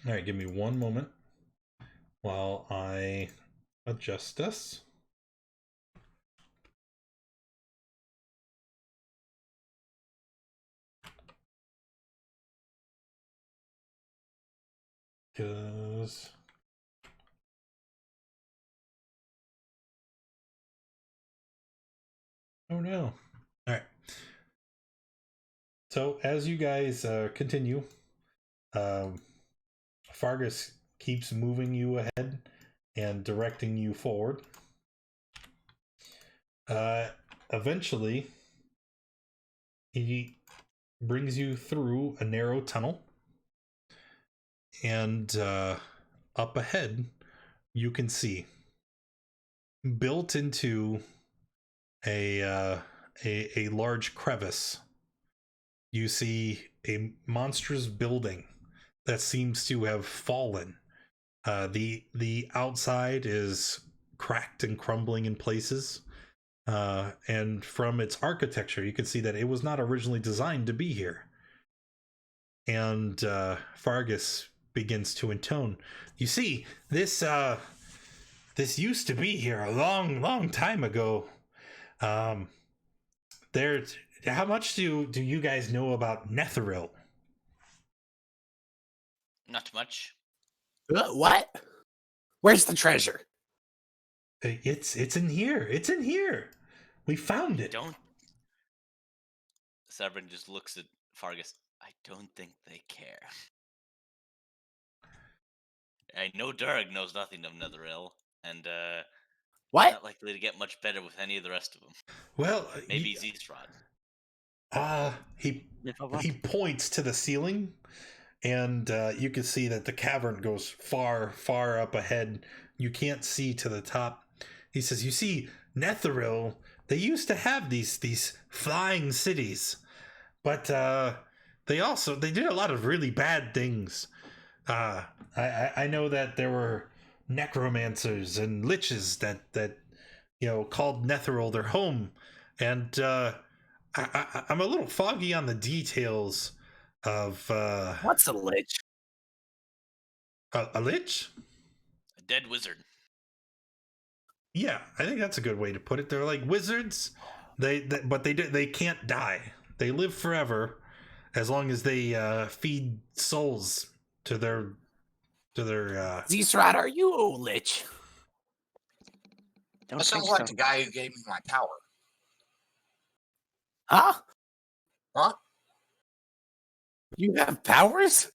All right, give me one moment while I adjust this. Because oh no. All right. So as you guys continue, Fargus keeps moving you ahead and directing you forward. Eventually, he brings you through a narrow tunnel, and up ahead, you can see built into a large crevice. You see a monstrous building that seems to have fallen. The outside is cracked and crumbling in places. And from its architecture, you can see that it was not originally designed to be here. And Fargus begins to intone. You see, this used to be here a long time ago. How much do you guys know about Netheril? Not much. What? Where's the treasure? It's in here. It's in here. We found it. Don't. Sabrin just looks at Fargus. I don't think they care. I know Durg knows nothing of Netheril, and What? not likely to get much better with any of the rest of them. Well, Maybe Zestrod. He points to the ceiling, and you can see that the cavern goes far up ahead. You can't see to the top. He says, "You see, Netheril, they used to have these flying cities, but they did a lot of really bad things. I know that there were necromancers and liches that called Netheril their home, and I'm a little foggy on the details of What's a lich? A lich? A dead wizard. Yeah, I think that's a good way to put it. They're like wizards. But they can't die. They live forever as long as they feed souls to their Zestrod, are you a lich? Don't That sounds think like so. the guy who gave me my power. Huh? Huh? You have powers?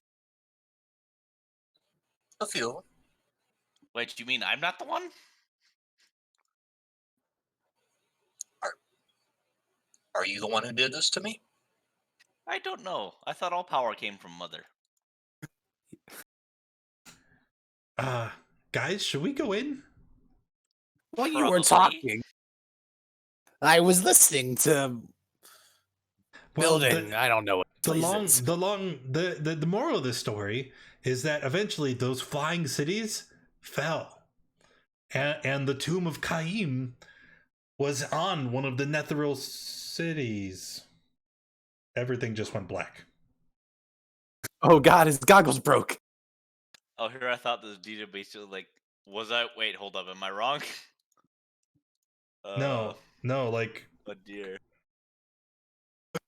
A few of them. Wait, you mean I'm not the one? Are you the one who did this to me? I don't know. I thought all power came from Mother. guys, should we go in? Well, you were Probably. talking. I was listening to building. I don't know what the moral of this story is that eventually those flying cities fell, and the tomb of Caim was on one of the Netheril cities. Everything just went black. Oh God, his goggles broke. Oh, here I thought this deed basically like, was I? Wait, hold up. Am I wrong? No, like. Oh dear.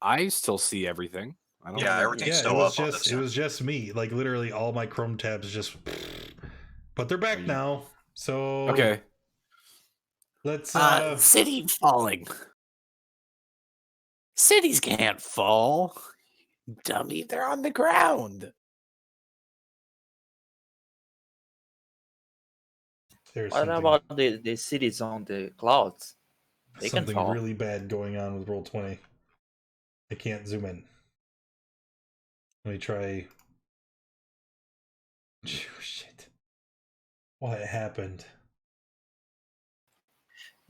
I still see everything. I don't Yeah, know. everything's Yeah, still up on this it was just me. Like literally all my Chrome tabs just. But they're back now. So Okay. let's city falling. Cities can't fall. Dummy, they're on the ground. there's What something, about the cities on the clouds? They can something fall. really bad going on with Roll20. I can't zoom in. Let me try. Oh, shit. What happened?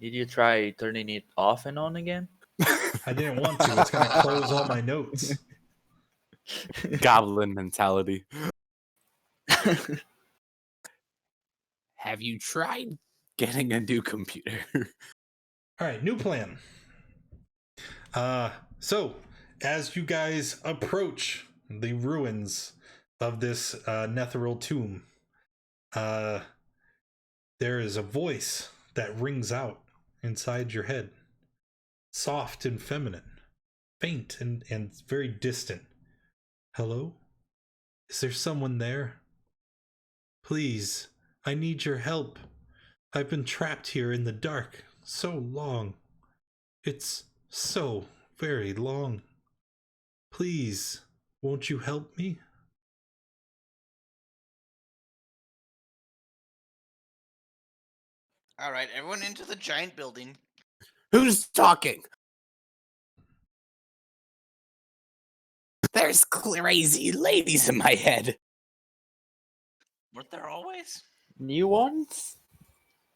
Did you try turning it off and on again? I didn't want to. It's gonna close all my notes. Goblin mentality. Have you tried getting a new computer? All right, new plan. So as you guys approach the ruins of this Netheril tomb, there is a voice that rings out inside your head, soft and feminine, faint and very distant. Hello? Is there someone there? Please, I need your help. I've been trapped here in the dark so long. It's so very long. Please, won't you help me? All right, everyone into the giant building. Who's talking? There's crazy ladies in my head. Weren't there always? New ones?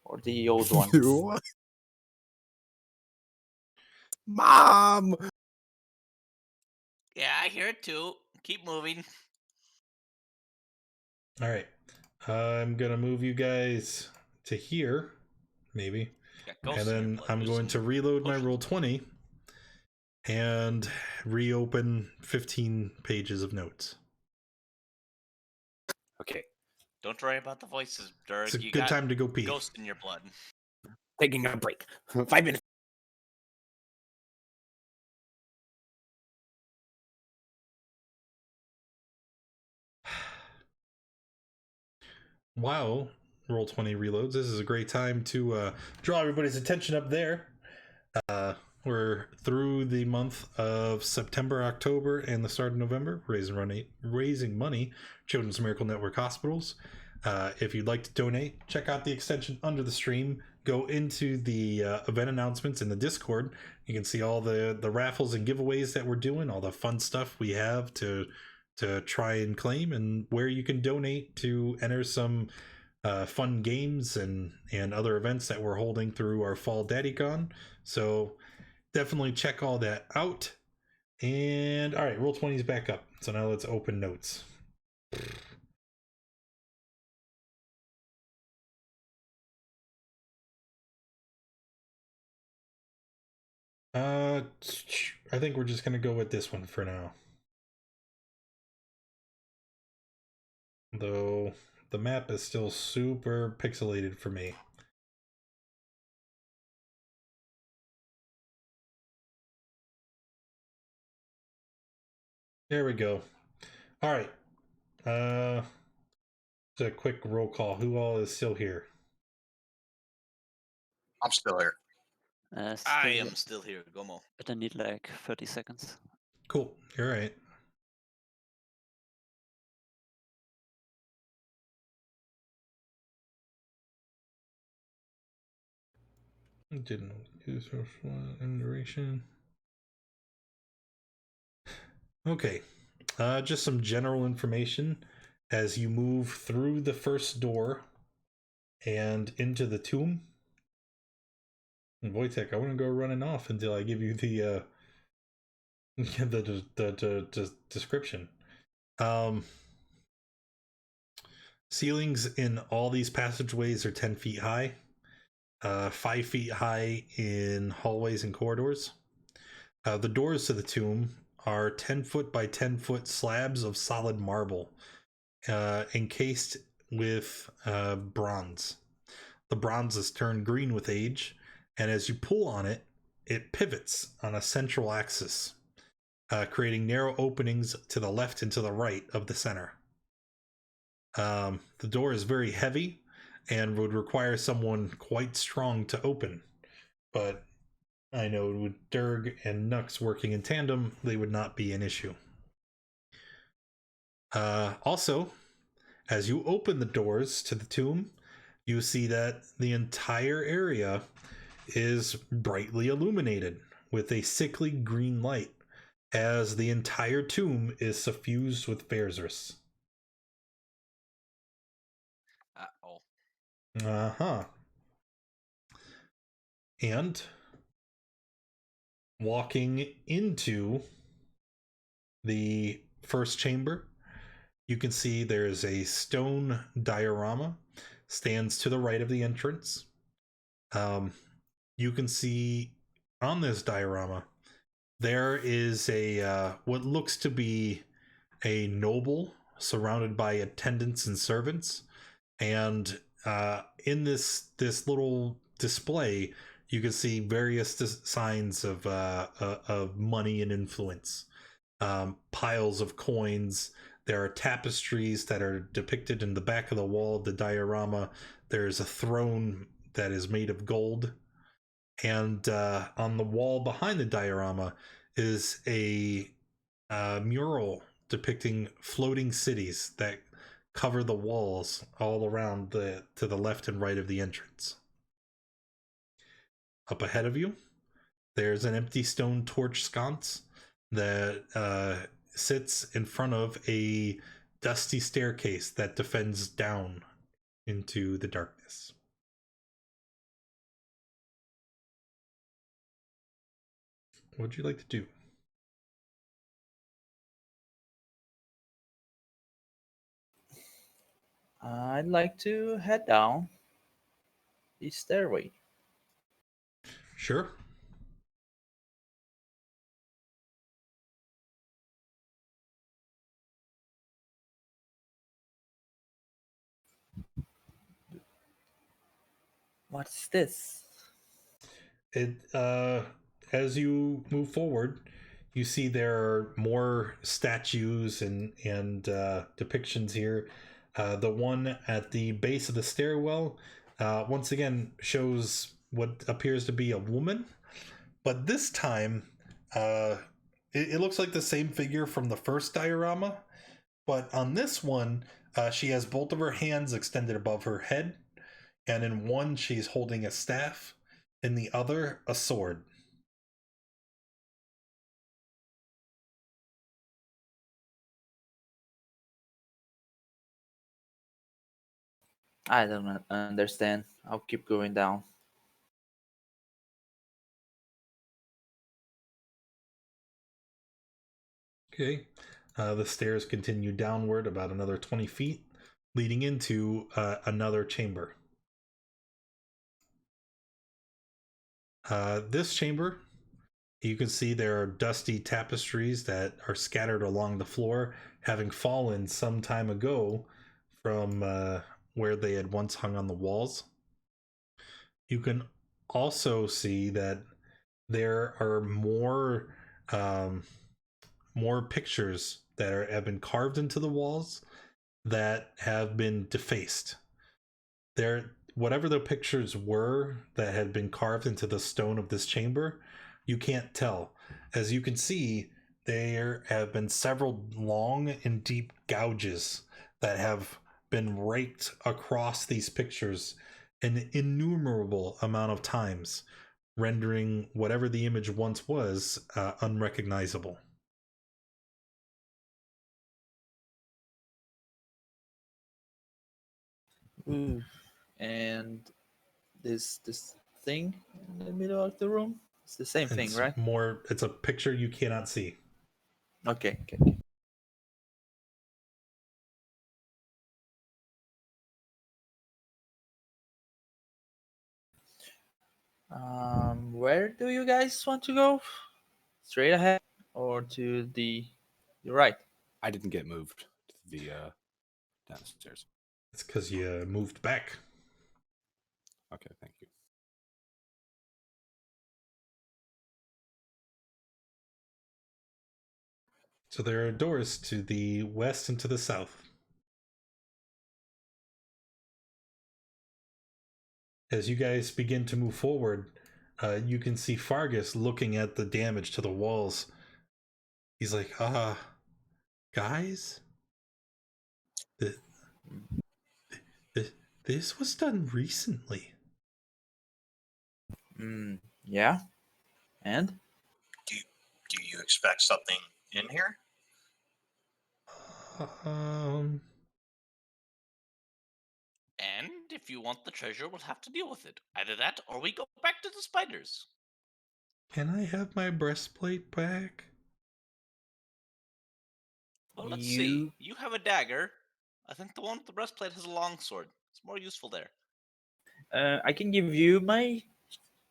Or the old ones? Mom! Yeah, I hear it too. Keep moving. All right. I'm going to move you guys to here, maybe. Got ghosts And in your then blood. I'm Do going some to reload my potions. roll 20 and reopen 15 pages of notes. Okay, Don't worry about the voices, Dirk. It's a You good got time to go pee. ghosts in your blood. taking a break. 5 minutes. Wow, roll 20 reloads. This is a great time to draw everybody's attention up there. We're through the month of September, October, and the start of November, raising money, Children's Miracle Network hospitals. If you'd like to donate, check out the extension under the stream. Go into the event announcements in the Discord. You can see all the raffles and giveaways that we're doing, all the fun stuff we have to try and claim, and where you can donate to enter some fun games and other events that we're holding through our Fall DaddyCon. So definitely check all that out. And all right, roll 20 is back up. So now let's open notes. I think we're just gonna go with this one for now. Though the map is still super pixelated for me. There we go. All right. Just a quick roll call. Who all is still here? I'm still here. I Still, am still here, Gomo. but I need like 30 seconds. Cool. You're right. Didn't use duration. Okay. Just some general information as you move through the first door and into the tomb. And Wojtek, I wouldn't go running off until I give you the the description. Ceilings in all these passageways are 10 feet high, 5 feet high in hallways and corridors. The doors to the tomb are 10 foot by 10 foot slabs of solid marble, encased with bronze. The bronze is turned green with age, and as you pull on it, it pivots on a central axis, creating narrow openings to the left and to the right of the center. The door is very heavy and would require someone quite strong to open, but I know with Durg and Nux working in tandem, they would not be an issue. Also, as you open the doors to the tomb, you see that the entire area is brightly illuminated with a sickly green light, as the entire tomb is suffused with Berzers. Uh-oh. Uh-huh. And walking into the first chamber, you can see there's a stone diorama stands to the right of the entrance. You can see on this diorama there is a what looks to be a noble surrounded by attendants and servants, and in this little display you can see various signs of money and influence. Piles of coins. There are tapestries that are depicted in the back of the wall of the diorama. There's a throne that is made of gold. And on the wall behind the diorama is a mural depicting floating cities that cover the walls all around to the left and right of the entrance. Up ahead of you, there's an empty stone torch sconce that sits in front of a dusty staircase that defends down into the darkness. What would you like to do? I'd like to head down the stairway. Sure. What's this? It as you move forward, you see there are more statues and depictions here. The one at the base of the stairwell once again shows what appears to be a woman, but this time it looks like the same figure from the first diorama, but on this one she has both of her hands extended above her head, and in one she's holding a staff, in the other a sword. I don't understand. I'll keep going down. Okay. The stairs continue downward about another 20 feet, leading into another chamber. This chamber, you can see there are dusty tapestries that are scattered along the floor, having fallen some time ago from where they had once hung on the walls. You can also see that there are more pictures that have been carved into the walls that have been defaced. Whatever the pictures were that had been carved into the stone of this chamber, you can't tell. As you can see, there have been several long and deep gouges that have been raked across these pictures an innumerable amount of times, rendering whatever the image once was unrecognizable. Ooh. And this thing in the middle of the room, it's the same thing, right? It's a picture you cannot see. Okay. Where do you guys want to go? Straight ahead or to the right? I didn't get moved to the downstairs. It's because you moved back. Okay, thank you. So there are doors to the west and to the south. As you guys begin to move forward, you can see Fargus looking at the damage to the walls. He's like, guys, this was done recently. Yeah. And? Do you expect something in here? And if you want the treasure, we'll have to deal with it. Either that, or we go back to the spiders. Can I have my breastplate back? Well, let's see. You have a dagger. I think the one with the breastplate has a longsword. It's more useful there. I can give you my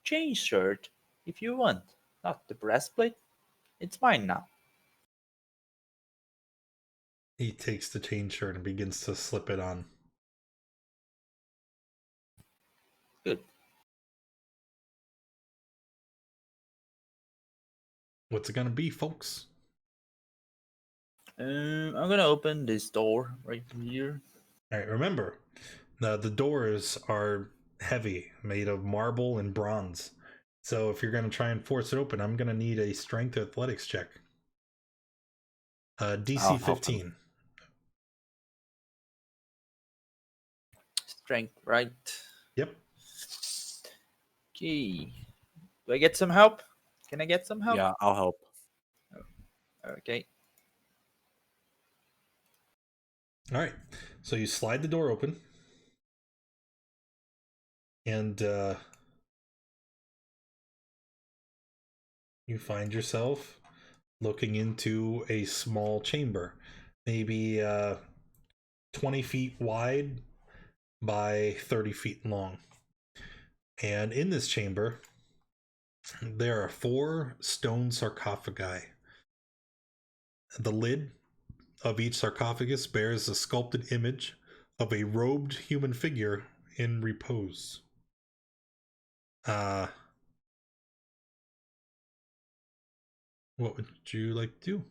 chain shirt if you want. Not the breastplate. It's mine now. He takes the chain shirt and begins to slip it on. Good. What's it gonna be, folks? I'm gonna open this door right here. All right, remember, the doors are heavy, made of marble and bronze. So if you're gonna try and force it open, I'm gonna need a strength athletics check. DC 15. Strength, right? Yep. Okay. Do I get some help? Can I get some help? Yeah, I'll help. Okay. All right. So you slide the door open, and you find yourself looking into a small chamber, maybe 20 feet wide by 30 feet long. And in this chamber, there are 4 stone sarcophagi. The lid of each sarcophagus bears a sculpted image of a robed human figure in repose. What would you like to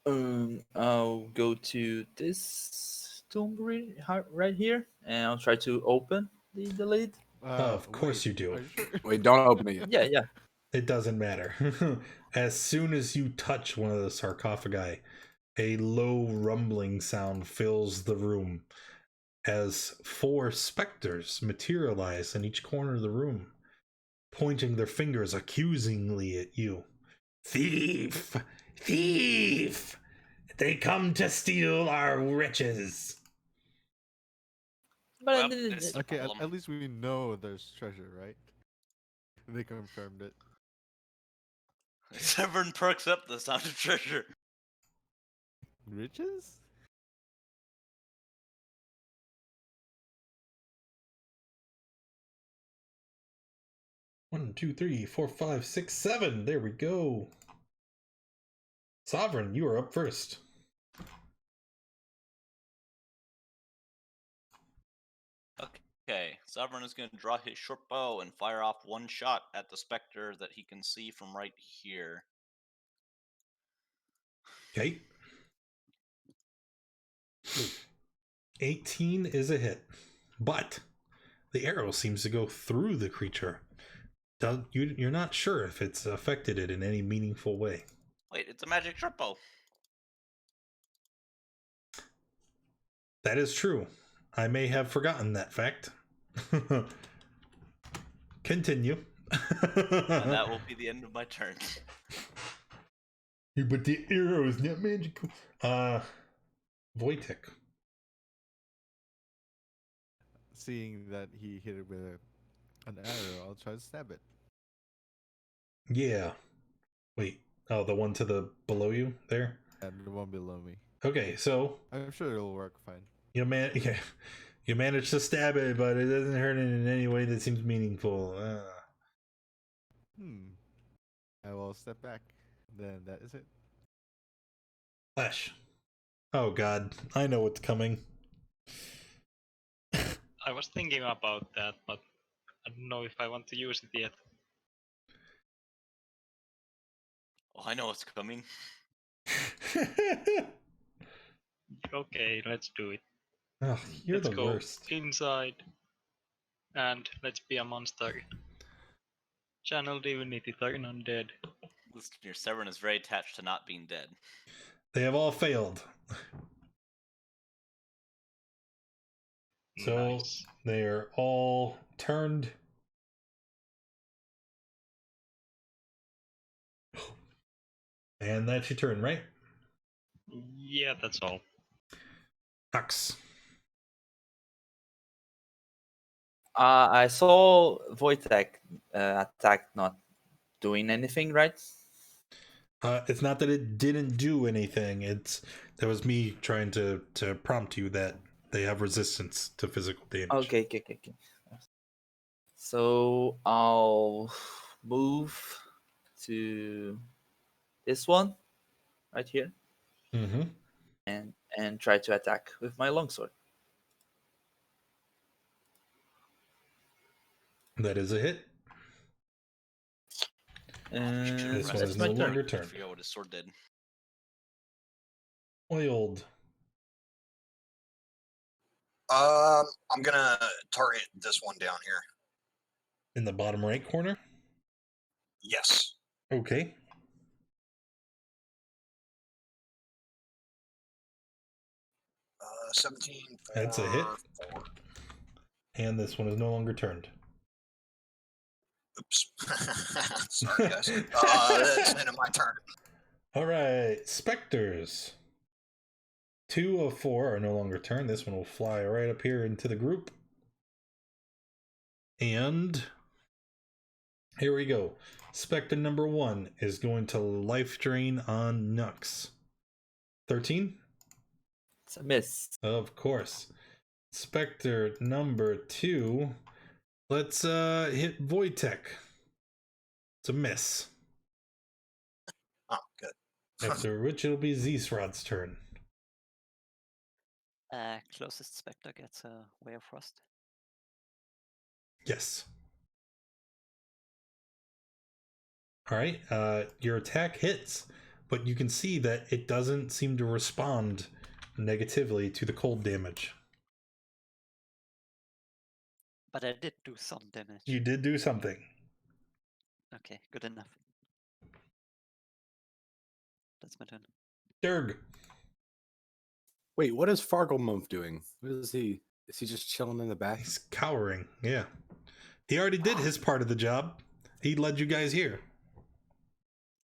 do? I'll go to this tomb right here, and I'll try to open the lid. Of course you do. Are you sure? Wait, don't open it yet. Yeah. It doesn't matter. As soon as you touch one of the sarcophagi, a low rumbling sound fills the room as 4 specters materialize in each corner of the room, pointing their fingers accusingly at you. Thief! Thief! They come to steal our riches! Well, But this is a Okay, problem. at least we know there's treasure, right? They confirmed it. Severn perks up the sound of treasure. Riches? 1, 2, 3, 4, 5, 6, 7. There we go. Sovereign, you are up first. Okay, Sovereign is going to draw his short bow and fire off one shot at the specter that he can see from right here. Okay. 18 is a hit, but the arrow seems to go through the creature. You're not sure if it's affected it in any meaningful way. Wait, it's a magic short bow. That is true. I may have forgotten that fact. Continue. And that will be the end of my turn. But the arrow is not magical. Wojtek. Seeing that he hit it with an arrow, I'll try to stab it. Yeah. Wait. Oh, the one to the below you there? And the one below me. Okay, so I'm sure it'll work fine. you managed to stab it, but it doesn't hurt it in any way that seems meaningful. I will step back. Then that is it. Flash. Oh god, I know what's coming. I was thinking about that, but I don't know if I want to use it yet. Oh, I know what's coming. Okay, let's do it. Oh, you're Let's the go worst. inside. And let's be a monster. Channel Divinity, turn undead. Listen, your Severn is very attached to not being dead. They have all failed. So Nice. they're all turned. And that's your turn, right? Yeah, that's all. Hux. I saw Wojtek attack not doing anything, right? It's not that it didn't do anything. That was me trying to prompt you that they have resistance to physical damage. Okay. So I'll move to this one right here Mm-hmm. and try to attack with my longsword. That is a hit. This one is no longer I turned. forgot what his sword did. Oiled. I'm gonna target this one down here. In the bottom right corner? Yes. Okay. Uh, 17. That's a hit. 4. And this one is no longer turned. Oops. Sorry, guys. That's the end of my turn. All right. Specters. 2 of 4 are no longer turned. This one will fly right up here into the group. And here we go. Spectre number 1 is going to life drain on Nux. 13? It's a miss. Of course. Spectre number 2. Let's hit Wojtek. It's a miss. Oh, good. After which it'll be Zisrod's turn. Closest spectre gets a Way of Frost. Yes. All right. Your attack hits, but you can see that it doesn't seem to respond negatively to the cold damage. But I did do some damage. You did do something. Okay, good enough. That's my turn. Durg. Wait, what is Farglemumph doing? What is he? Is he just chilling in the back? He's cowering. Yeah. He already did his part of the job. He led you guys here.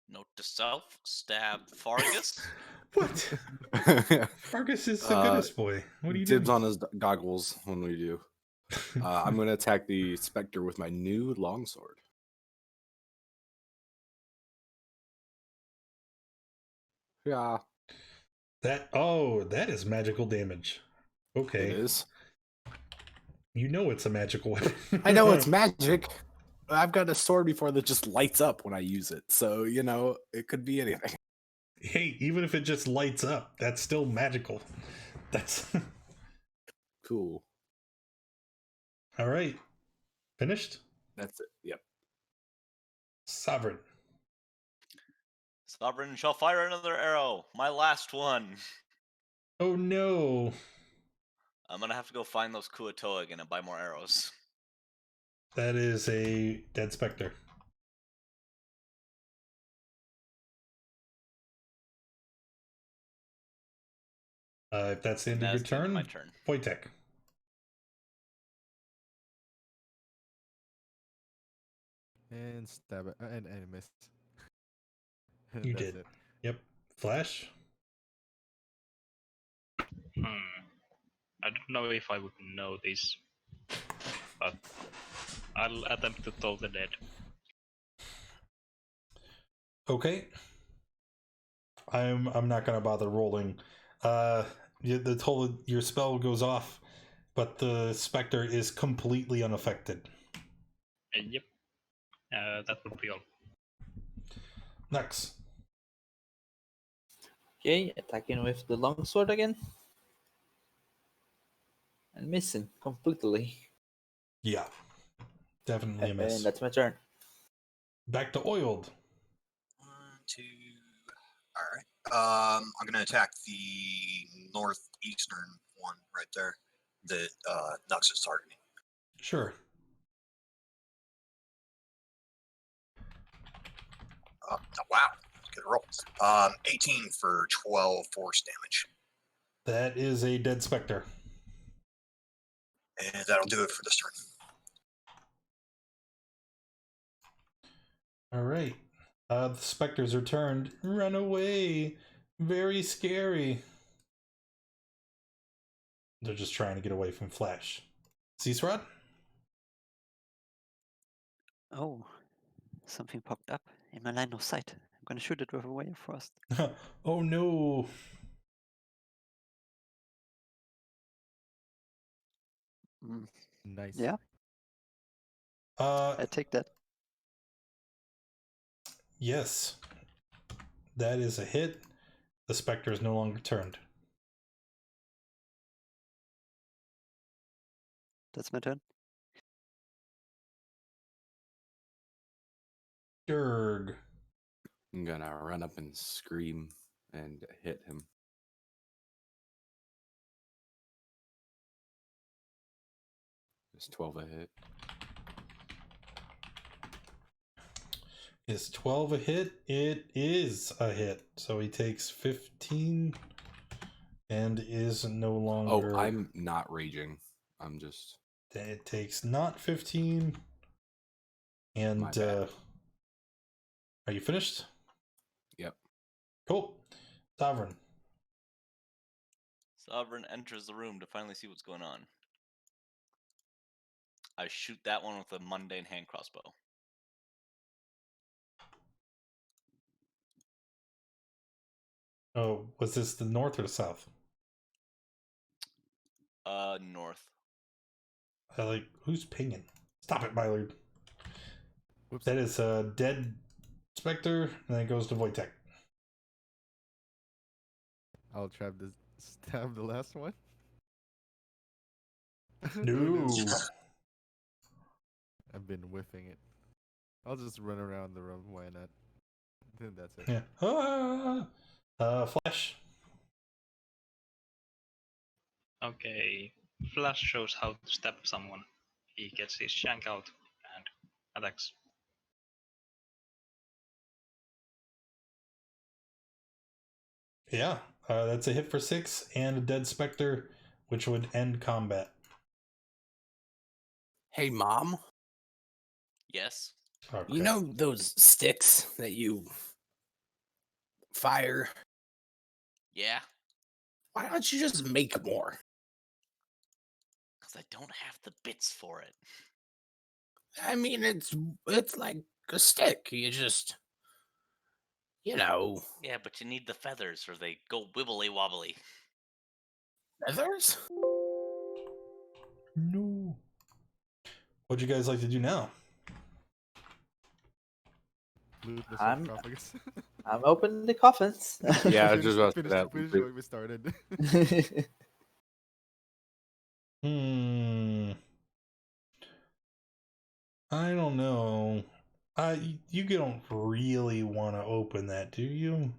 Note to self: stab Fargus. What? Fargus is the goodest boy. What are you Dibs doing? on his goggles when we do. I'm going to attack the Spectre with my new longsword. Yeah, That is magical damage. Okay. it is. You know it's a magical weapon. I know it's magic. I've got a sword before that just lights up when I use it. So, you know, it could be anything. Hey, even if it just lights up, that's still magical. That's Cool. all right. Finished? That's it. Yep. Sovereign. Sovereign shall fire another arrow. My last one. Oh no. I'm gonna have to go find those Kuatoa again and buy more arrows. That is a dead specter. If that's the end of your That's the end of turn, my turn. Wojtek. And stab it. And miss. You That's did. it. Yep. Flash. I don't know if I would know this, but I'll attempt to toll the dead. Okay. I'm not gonna bother rolling. Your spell goes off, but the specter is completely unaffected. Yep. That would be all. Next. Okay, attacking with the longsword again. And missing completely. Yeah. Definitely a miss. And that's my turn. Back to oiled. 1, 2. All right. I'm gonna attack the northeastern one right there that Nux is targeting. Sure. Oh, wow, good roll. 18 for 12 force damage, That is a dead specter. and that'll do it for this turn. All right. The specters are turned. Run away. Very scary. They're just trying to get away from Flash. Ceaserod? Oh, Something popped up in my line of sight. I'm gonna shoot it with a wire frost. Oh no. Nice. Yeah, Uh, I take that. yes. That is a hit. The specter is no longer turned. That's my turn. Durg. I'm gonna run up and scream and hit him. Is 12 a hit? Is 12 a hit? It is a hit. So he takes 15 and is no longer. Oh, I'm not raging. I'm just. It takes not 15. And My bad. are you finished? Yep. Cool. Sovereign. Sovereign enters the room to finally see what's going on. I shoot that one with a mundane hand crossbow. Oh, was this the north or the south? North. I like, who's pinging? Stop it, Mylord. Whoops. That is a dead specter, and then it goes to Wojtek. I'll stab the last one. No. I've been whiffing it. I'll just run around the room. Why not? Then that's it. Yeah. Flash. Okay. Flash shows how to stab someone. He gets his shank out and attacks. Yeah, that's a hit for 6 and a dead specter, which would end combat. Hey, Mom. Yes. Okay. You know those sticks that you fire? Yeah. Why don't you just make more? Because I don't have the bits for it. I mean, it's like a stick. You just, Yeah, but you need the feathers or they go wibbly wobbly. feathers. No. What'd you guys like to do now? Loot the I'm- sarcophagus. I'm opening the coffins. Yeah, I was just about to say finish that. finish what we started. I don't know. You don't really want to open that, do you?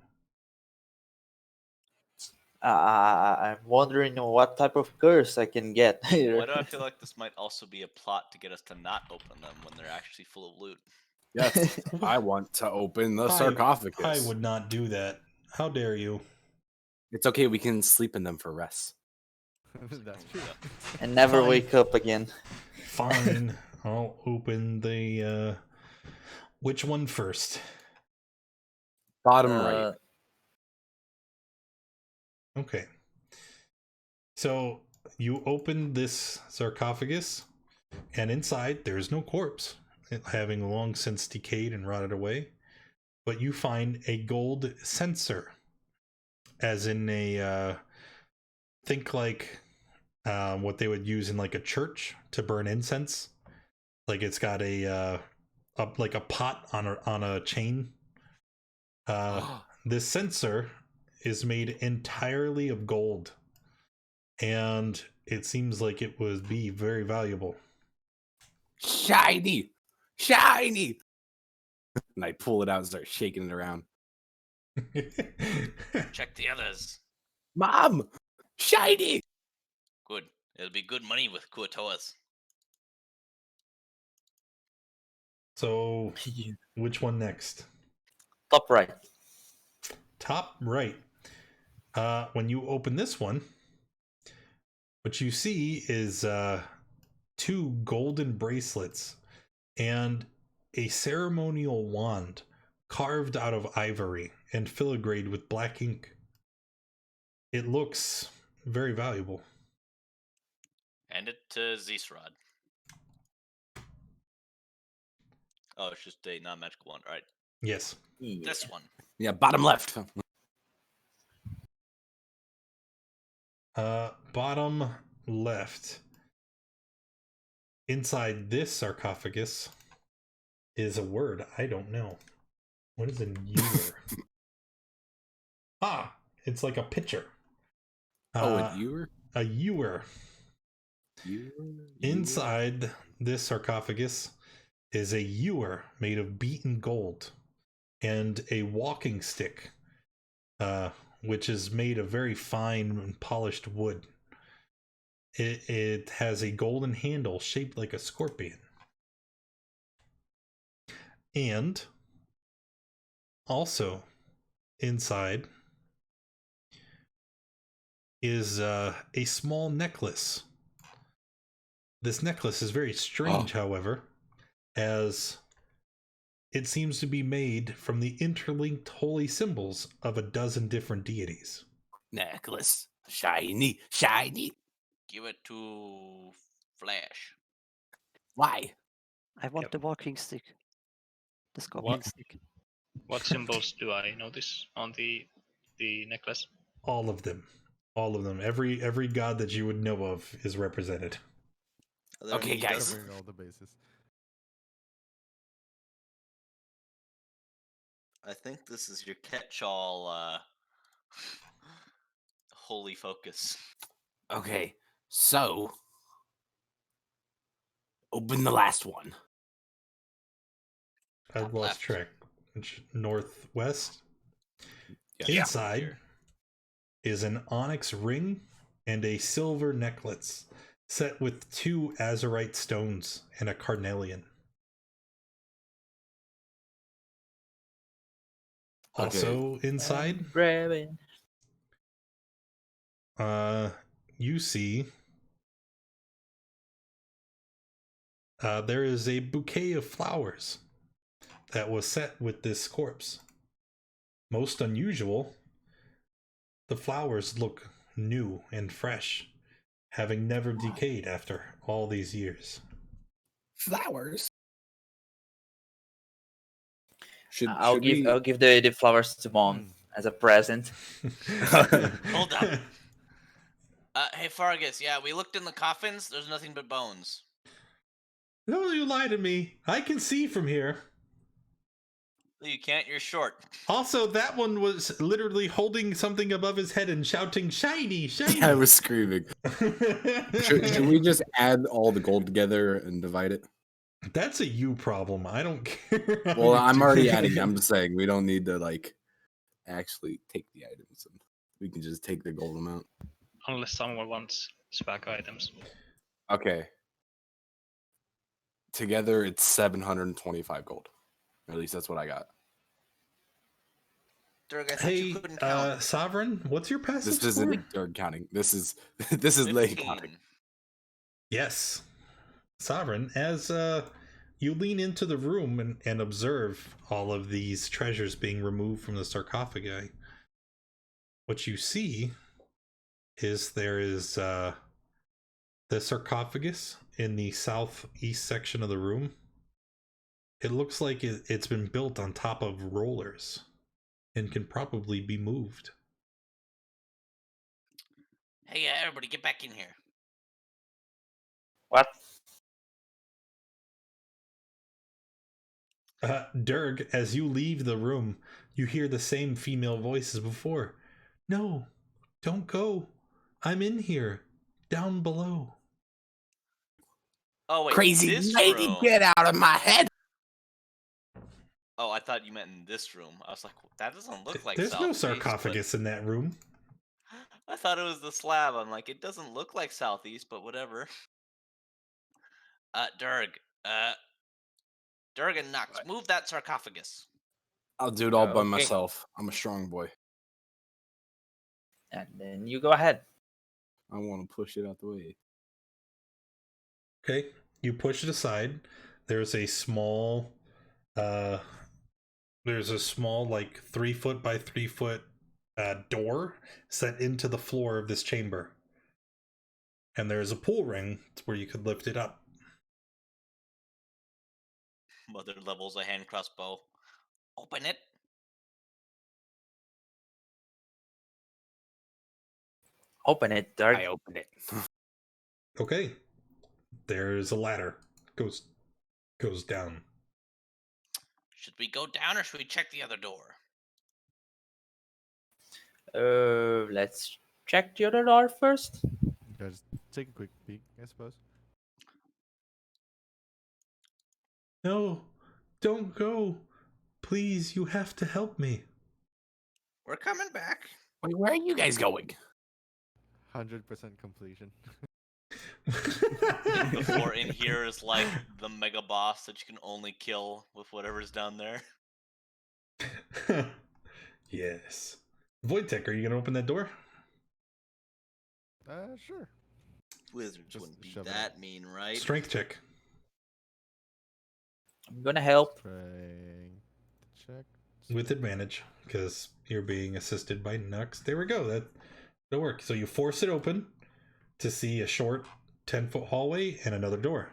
I'm wondering what type of curse I can get here. Why do I feel like this might also be a plot to get us to not open them when they're actually full of loot? Yes, I want to open the I sarcophagus. would not do that. How dare you? It's okay. We can sleep in them for rest. That's true. And never Fine. wake up again. Fine. I'll open the which one first? Bottom right. Okay. So you open this sarcophagus, and inside there's no corpse, having long since decayed and rotted away. But you find a gold censer, as in a think like what they would use in like a church to burn incense. Like it's got a like a pot on a chain. This censer is made entirely of gold, and it seems like it would be very valuable. Shiny. And I pull it out and start shaking it around. Check the others. Mom, shiny. Good. It'll be good money with Kuatoas. So, which one next? Top right. Top right. When you open this one, what you see is 2 golden bracelets and a ceremonial wand carved out of ivory and filigreed with black ink. It looks very valuable. Hand it to Zisrod. Oh, it's just a non-magical one. All right. Yes. This one. Yeah, bottom left. Bottom left. Inside this sarcophagus is a word I don't know. What is a ewer? It's like a pitcher. A ewer? A ewer. Inside this sarcophagus is a ewer made of beaten gold and a walking stick, which is made of very fine and polished wood. It has a golden handle shaped like a scorpion. And also inside is a small necklace. This necklace is very strange, however, as it seems to be made from the interlinked holy symbols of a dozen different deities. Necklace. Shiny. Shiny. Give it to Flash. Why? I want the walking stick. The scorpion stick. What symbols do I notice on the necklace? All of them. All of them. Every god that you would know of is represented. Okay, guys. Covering all the bases. I think this is your catch-all holy focus. Okay, so open the last one. I've Top lost left. track. Northwest. Yeah. Inside is an onyx ring and a silver necklace set with 2 azurite stones and a carnelian. Also inside, you see there is a bouquet of flowers that was set with this corpse. Most unusual, the flowers look new and fresh, having never decayed after all these years. Flowers. I'll give the flowers to Mon as a present. Hold up. Hey, Fargus, yeah, we looked in the coffins. There's nothing but bones. No, you lie to me. I can see from here. You can't, you're short. Also, that one was literally holding something above his head and shouting, "Shiny, shiny!" I was screaming. Should we just add all the gold together and divide it? That's a you problem. I don't care. Well, I'm already adding. I'm just saying we don't need to actually take the items. We can just take the gold amount. Unless someone wants swag items. Okay. Together, it's 725 gold. Or at least that's what I got. Durg, I thought you Hey, couldn't count. Sovereign, what's your passive This score? isn't Dirk counting. This is late counting. Yes, Sovereign. As you lean into the room and observe all of these treasures being removed from the sarcophagi, what you see is there is the sarcophagus in the southeast section of the room. It looks like it's been built on top of rollers and can probably be moved. Hey, everybody, get back in here. What? Durg, as you leave the room, you hear the same female voice as before. No, don't go. I'm in here, down below. Oh, wait. Crazy this lady, room? get out of my head! Oh, I thought you meant in this room. I was like, that doesn't look like There's no southeast, sarcophagus in that room. but I thought it was the slab. I'm like, it doesn't look like southeast, but whatever. Durg. Durg and Nox, move that sarcophagus. I'll do it all by Okay. myself. I'm a strong boy. And then you go ahead. I want to push it out the way. Okay, you push it aside. There's a small like 3 foot by 3 foot door set into the floor of this chamber. And there's a pull ring where you could lift it up. Mother levels a hand crossbow. Open it. Open it, Dark. I opened it. Okay. There's a ladder. Goes down. Should we go down or should we check the other door? Let's check the other door first. Just take a quick peek, I suppose. No, don't go. Please, you have to help me. We're coming back. Wait, where are you guys going? 100% completion. Before in here is like the mega boss that you can only kill with whatever's down there. Yes. Wojtek, are you gonna open that door? Sure. Wizards Just wouldn't be shove it that mean, right? Strength check. I'm gonna help. Trying to check. With advantage, because you're being assisted by Nux. There we go. That'll work. So you force it open to see a short 10-foot hallway and another door.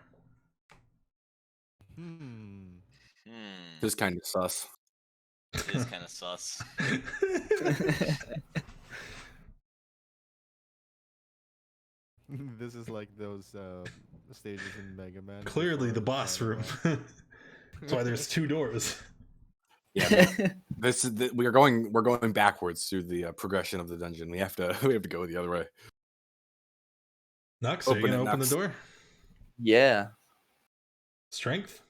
This kind of sus. It is kind of sus. This is like those stages in Mega Man. Clearly the before boss final room. boss. That's why there's 2 doors. Yeah, this is we're going backwards through the progression of the dungeon. We have to go the other way. Nux, are you gonna open the Nux. door? Yeah. Strength?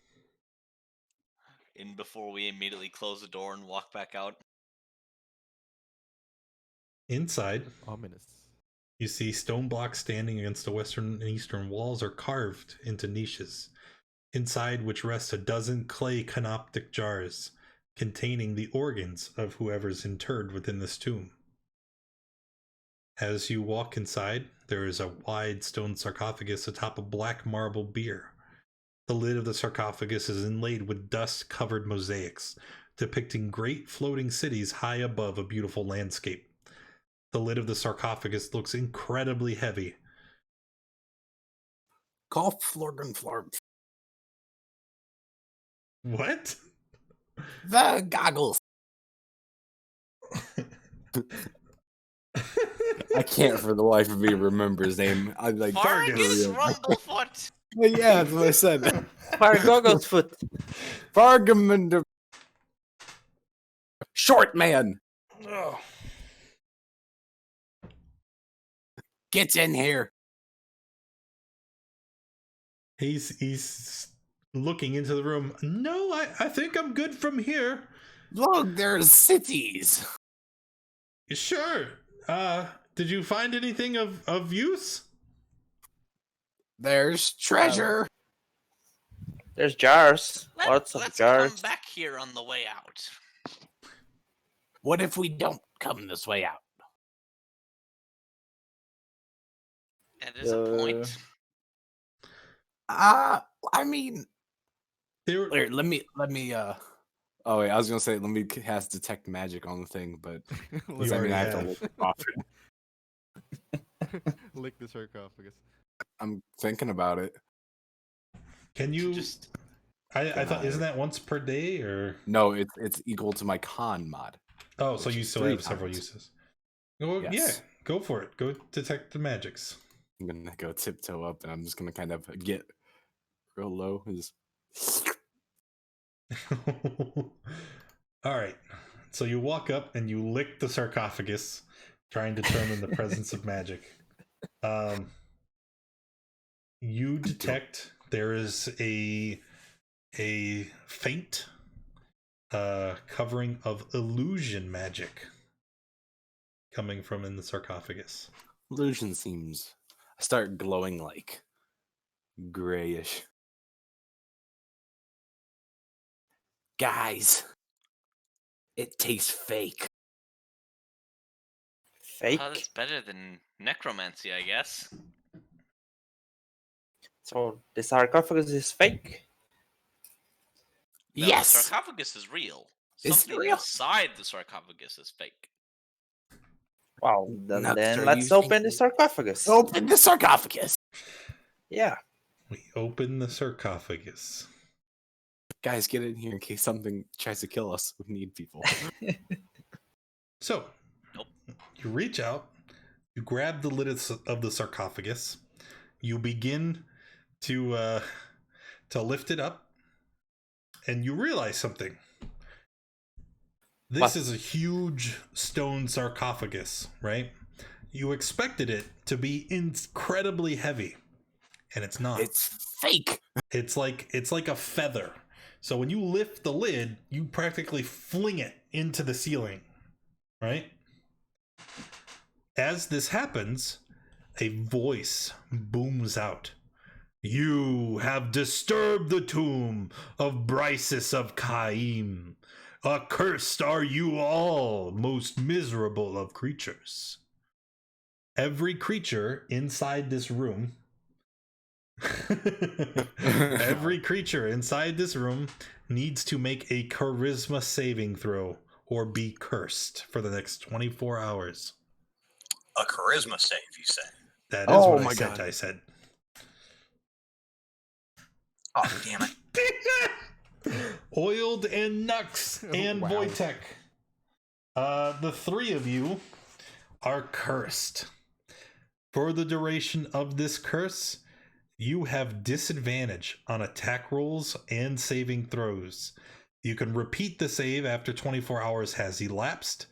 In before we immediately close the door and walk back out. Inside, Ominous. you see stone blocks standing against the western and eastern walls are carved into niches, inside which rests a dozen clay canoptic jars containing the organs of whoever's interred within this tomb. As you walk inside, there is a wide stone sarcophagus atop a black marble bier. The lid of the sarcophagus is inlaid with dust-covered mosaics, depicting great floating cities high above a beautiful landscape. The lid of the sarcophagus looks incredibly heavy. Call Florgan Florb. What? The goggles. I can't for the life of me remember his name. I like Fargus Rumblefoot! Yeah, that's what I said. Fire goggles foot. Fargamander. Short man. Oh. Get in here. He's looking into the room. No, I think I'm good from here. Look, there's cities. Sure. Did you find anything of use? There's treasure. There's jars. Lots of Let's jars. come back here on the way out. What if we don't come this way out? That is a point. I mean, There. here, let me. Oh wait, I was gonna say let me cast detect magic on the thing, but You I already have to have. look off it. Lick the sarcophagus. I'm thinking about it. Can you? Just I thought, isn't that once per day or? No, it's equal to my con mod. Oh, so Which you is still 3 have several times. uses. Well, Yes. yeah, go for it. Go detect the magics. I'm gonna go tiptoe up, and I'm just gonna kind of get real low. All right. So you walk up and you lick the sarcophagus, trying to determine the presence of magic. You detect there is a faint covering of illusion magic coming from in the sarcophagus. Illusion seems. I start glowing like grayish. Guys, it tastes fake. Fake. well, it's better than necromancy, I guess. So the sarcophagus is fake. No, Yes. the sarcophagus is real. It's Something real. inside the sarcophagus is fake. Wow. Then Nuts, are let's you open the thinking- sarcophagus. Open the sarcophagus. Yeah. We open the sarcophagus. Guys, get in here in case something tries to kill us. We need people. So, Nope. you reach out, you grab the lid of the sarcophagus, you begin to lift it up, and you realize something. This What? is a huge stone sarcophagus, right? You expected it to be incredibly heavy, and it's not. It's fake. It's like a feather. So when you lift the lid, you practically fling it into the ceiling, right? As this happens, a voice booms out. You have disturbed the tomb of Brisis of Caim. Accursed are you all, most miserable of creatures. Every creature inside this room every creature inside this room needs to make a charisma saving throw or be cursed for the next 24 hours. A charisma save, you say? That is Oh what my God. I said. Oh, damn it. Oiled and Nux and Wow. Wojtek. The three of you are cursed. For the duration of this curse, you have disadvantage on attack rolls and saving throws. You can repeat the save after 24 hours has elapsed,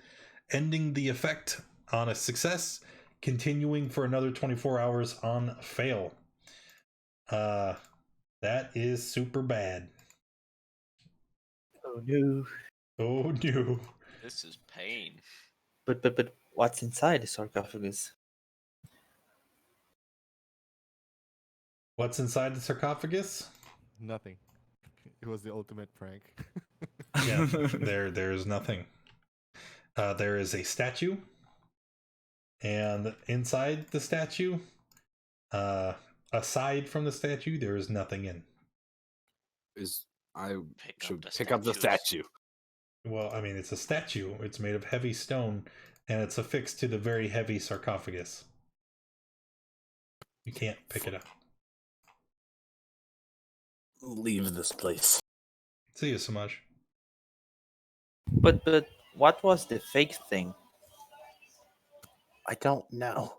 ending the effect on a success, continuing for another 24 hours on fail. That is super bad. Oh no. Oh no. This is pain. But what's inside the sarcophagus? What's inside the sarcophagus? Nothing. It was the ultimate prank. Yeah, there's nothing. There is a statue, and inside the statue, aside from the statue, there is nothing in. I Pick up should the pick up the statues. statue. Well, I mean, it's a statue. It's made of heavy stone, and it's affixed to the very heavy sarcophagus. You can't pick it up. Leave this place. See you, Samaj. But what was the fake thing? I don't know.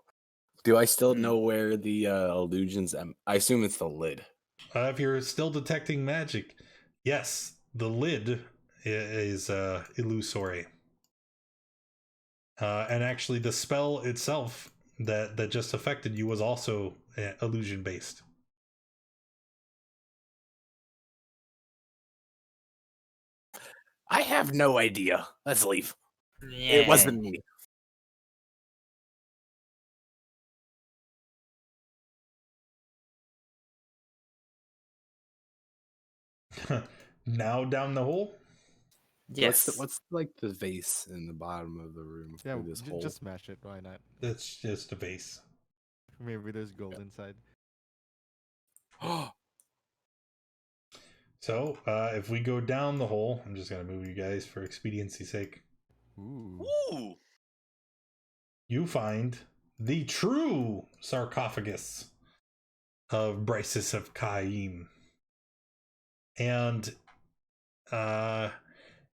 Do I still know where the illusions? I assume it's the lid. If you're still detecting magic, yes, the lid is illusory. And actually, the spell itself that just affected you was also illusion based. I have no idea. Let's leave. It wasn't me. Now down the hole. Yes. What's like the vase in the bottom of the room? Yeah, through this hole? just smash it. Why not? That's just a vase. Maybe there's gold inside. So, if we go down the hole, I'm just gonna move you guys for expediency's sake. Ooh. Ooh. You find the true sarcophagus of Brisis of Caim. And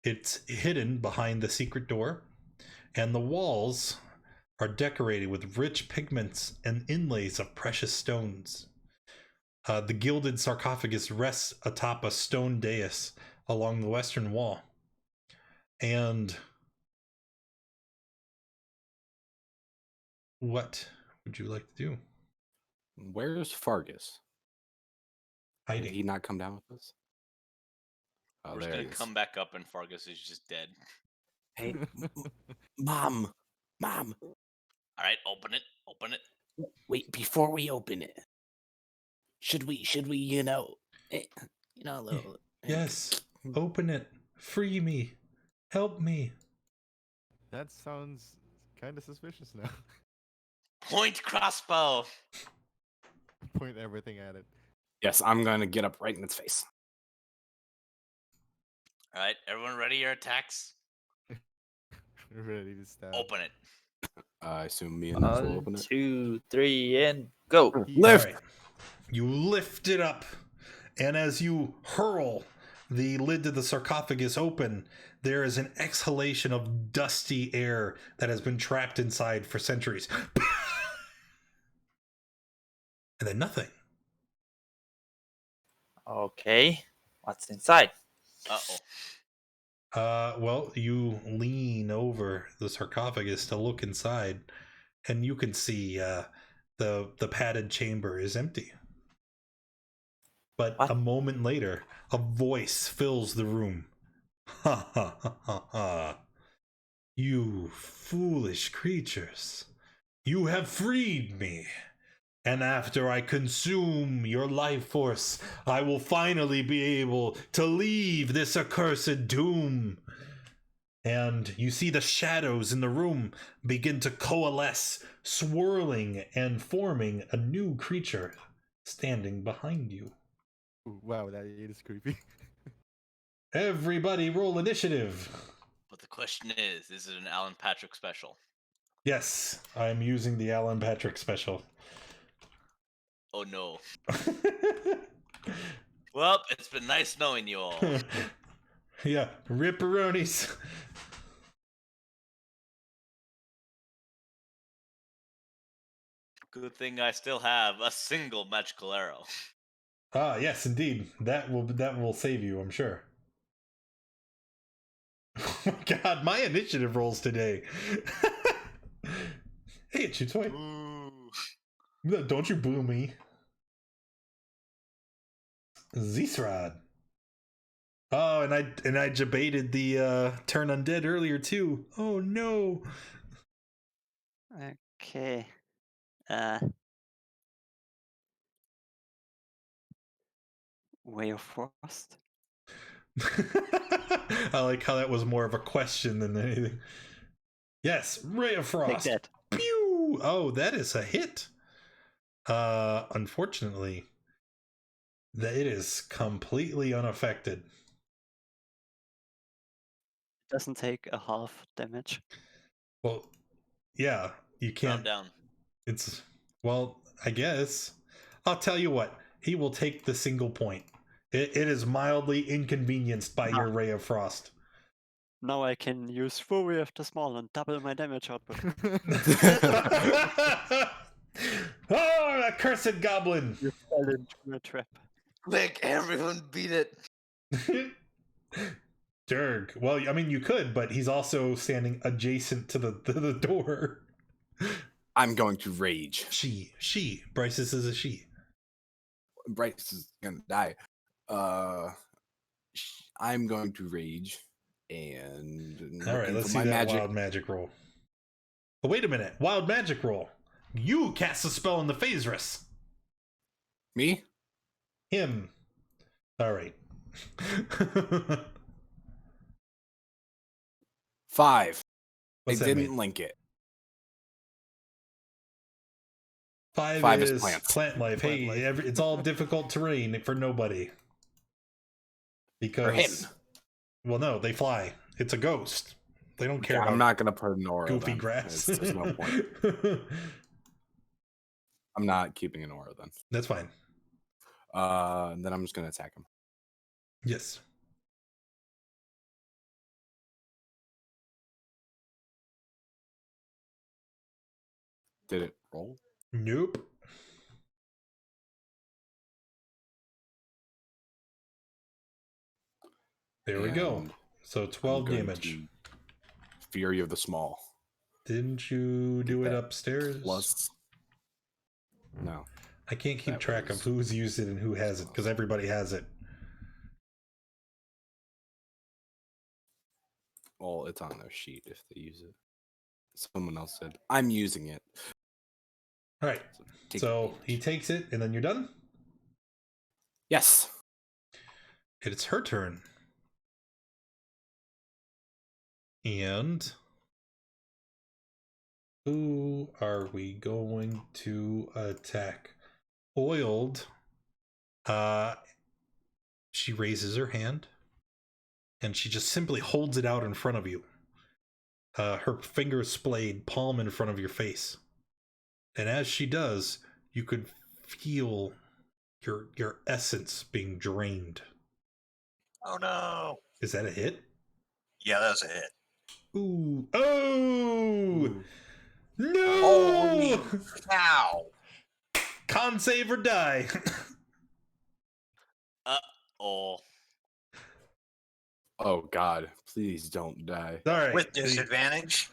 it's hidden behind the secret door, and the walls are decorated with rich pigments and inlays of precious stones. The Gilded Sarcophagus rests atop a stone dais along the western wall. And what would you like to do? Where's Fargus? Did Hiding. he not come down with us? Oh, We're just there gonna he is. come back up and Fargus is just dead. Hey, Mom. All right, open it. Open it. Wait, before we open it, should we, a little. Yes, open it. Free me. Help me. That sounds kind of suspicious now. Point crossbow. Point everything at it. Yes, I'm gonna get up right in its face. All right, everyone ready your attacks? Ready to stab. Open it. I assume me and Nux will 1, open it. 2, 3, and go. Lift. All right. You lift it up, and as you hurl the lid to the sarcophagus open, there is an exhalation of dusty air that has been trapped inside for centuries. And then nothing. Okay. What's inside? Uh-oh. Well, you lean over the sarcophagus to look inside, and you can see the padded chamber is empty. But What? a moment later, a voice fills the room. Ha ha ha ha ha. You foolish creatures. You have freed me. And after I consume your life force, I will finally be able to leave this accursed doom. And you see the shadows in the room begin to coalesce, swirling and forming a new creature standing behind you. Ooh, wow, that is creepy. Everybody roll initiative. But the question is it an Alan Patrick special? Yes, I'm using the Alan Patrick special. Oh no. Well, it's been nice knowing you all. Yeah, ripperonis. Good thing I still have a single magical arrow. Ah, yes, indeed. That will save you, I'm sure. Oh my god, my initiative rolls today. Hey, it's your toy. Ooh. No, don't you boo me. Zisrad. Oh, and I debated the turn undead earlier too. Oh no. Okay. Way of Frost. I like how that was more of a question than anything. Yes, Ray of Frost. Take that. Pew! Oh, that is a hit. Unfortunately, it is completely unaffected. Doesn't take a half damage. Well, yeah, you Calm can't. down. It's, well, I guess. I'll tell you what, he will take the single point. It is mildly inconvenienced by your Ray of Frost. Now I can use Fury of the Small and double my damage output. Oh, accursed goblin! You fell into a trap. Quick, everyone beat it. Durg. Well, I mean, you could, but he's also standing adjacent to the door. I'm going to rage. She. Bryce's is a she. Bryce is gonna die. I'm going to rage and All right, looking let's for see my that magic. wild magic roll. Oh, wait a minute. Wild magic roll. You cast a spell in the Phaserus. Me? Him. All right. 5. What's I that didn't mean? link it. 5 is is plants. plant life. Plant Hey, life. it's all difficult terrain for nobody. Because, For him. well, no, they fly. It's a ghost. They don't care I'm about not gonna put an aura. goofy then. grass. There's no point. I'm not keeping an aura then. That's fine. Then I'm just gonna attack him. Yes. Did it roll? Nope. There we go. And So I'm 12 going damage. to Fury of the Small. Didn't you do it that upstairs? Plus. No. I can't keep that track of was- who's used it and who hasn't because everybody has it. Well, it's on their sheet if they use it. Someone else said, I'm using it. All right. take So advantage. he takes it and then you're done. Yes. It's her turn. And who are we going to attack? Oiled. She raises her hand and she just simply holds it out in front of you. Her fingers splayed, palm in front of your face. And as she does, you could feel your essence being drained. Oh no! Is that a hit? Yeah, that's a hit. Ooh. Oh! Ooh. No! Holy cow! Con save or die. Oh. Oh God! Please don't die. All right. With disadvantage.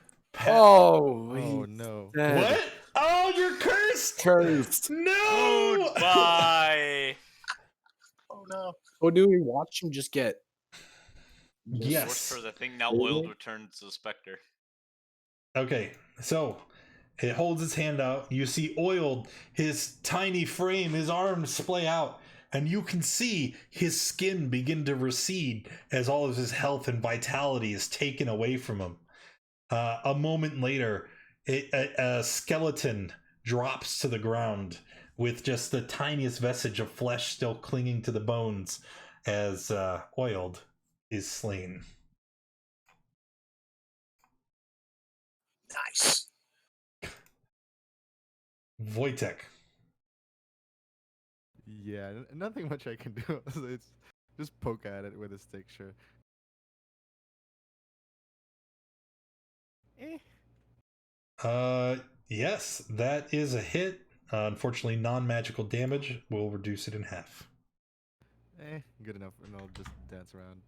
Oh, Oh no. What? Oh, you're cursed! Cursed. No! Goodbye. Oh no! Oh, do we watch him just get? Yes. Works for the thing now. Really? Oiled returns to the specter. Okay, so it holds its hand out. You see Oiled, his tiny frame, his arms splay out, and you can see his skin begin to recede as all of his health and vitality is taken away from him. A moment later, a skeleton drops to the ground with just the tiniest vestige of flesh still clinging to the bones as Oiled is slain. Nice. Wojtek. Yeah, nothing much I can do. It's just poke at it with a stick, sure. Yes, that is a hit. Unfortunately, non-magical damage will reduce it in half. Good enough, and I'll just dance around.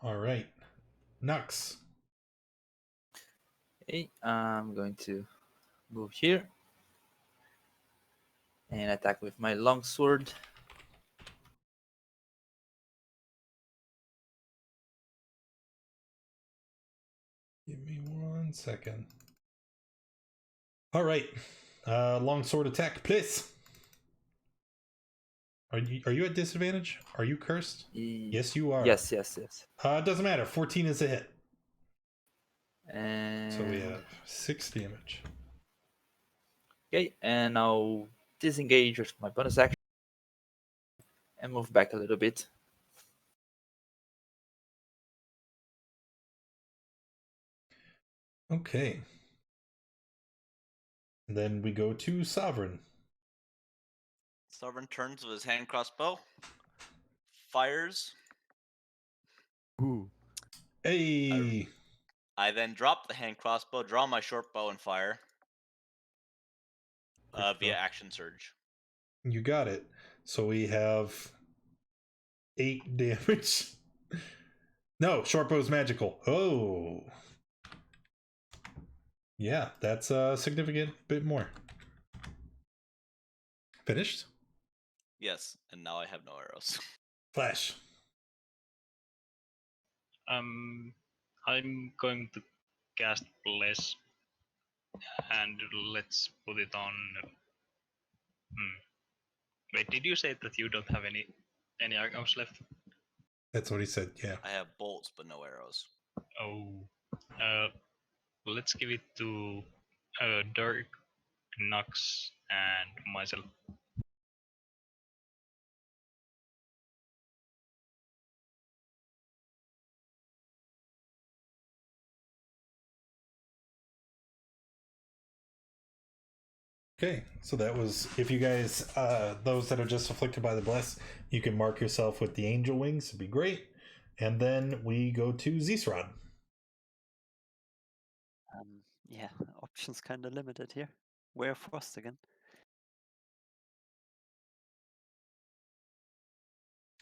All right, Nux. Okay, I'm going to move here and attack with my longsword. Give me 1 second. All right, longsword attack, please. Are you at disadvantage? Are you cursed? Yes, you are. Yes. It doesn't matter. 14 is a hit. And So we have 6 damage. okay, and I'll disengage with my bonus action and move back a little bit. Okay. And then we go to Sovereign. Sovereign turns with his hand crossbow. Fires. Ooh. Hey. I then drop the hand crossbow, draw my short bow, and fire. Quick Via draw. action surge. You got it. So we have 8 damage. No, short bow's magical. Oh. Yeah, that's a significant bit more. Finished? Yes, and now I have no arrows. Flash. I'm going to cast Bless, and let's put it on. Wait, did you say that you don't have any arrows left? That's what he said, yeah. I have bolts, but no arrows. Oh, let's give it to Dirk, Nux, and myself. Okay, so that was, if you guys, those that are just afflicted by the bless, you can mark yourself with the angel wings, it'd be great. And then we go to Zisrod. Yeah, options kind of limited here. Way of Frost again.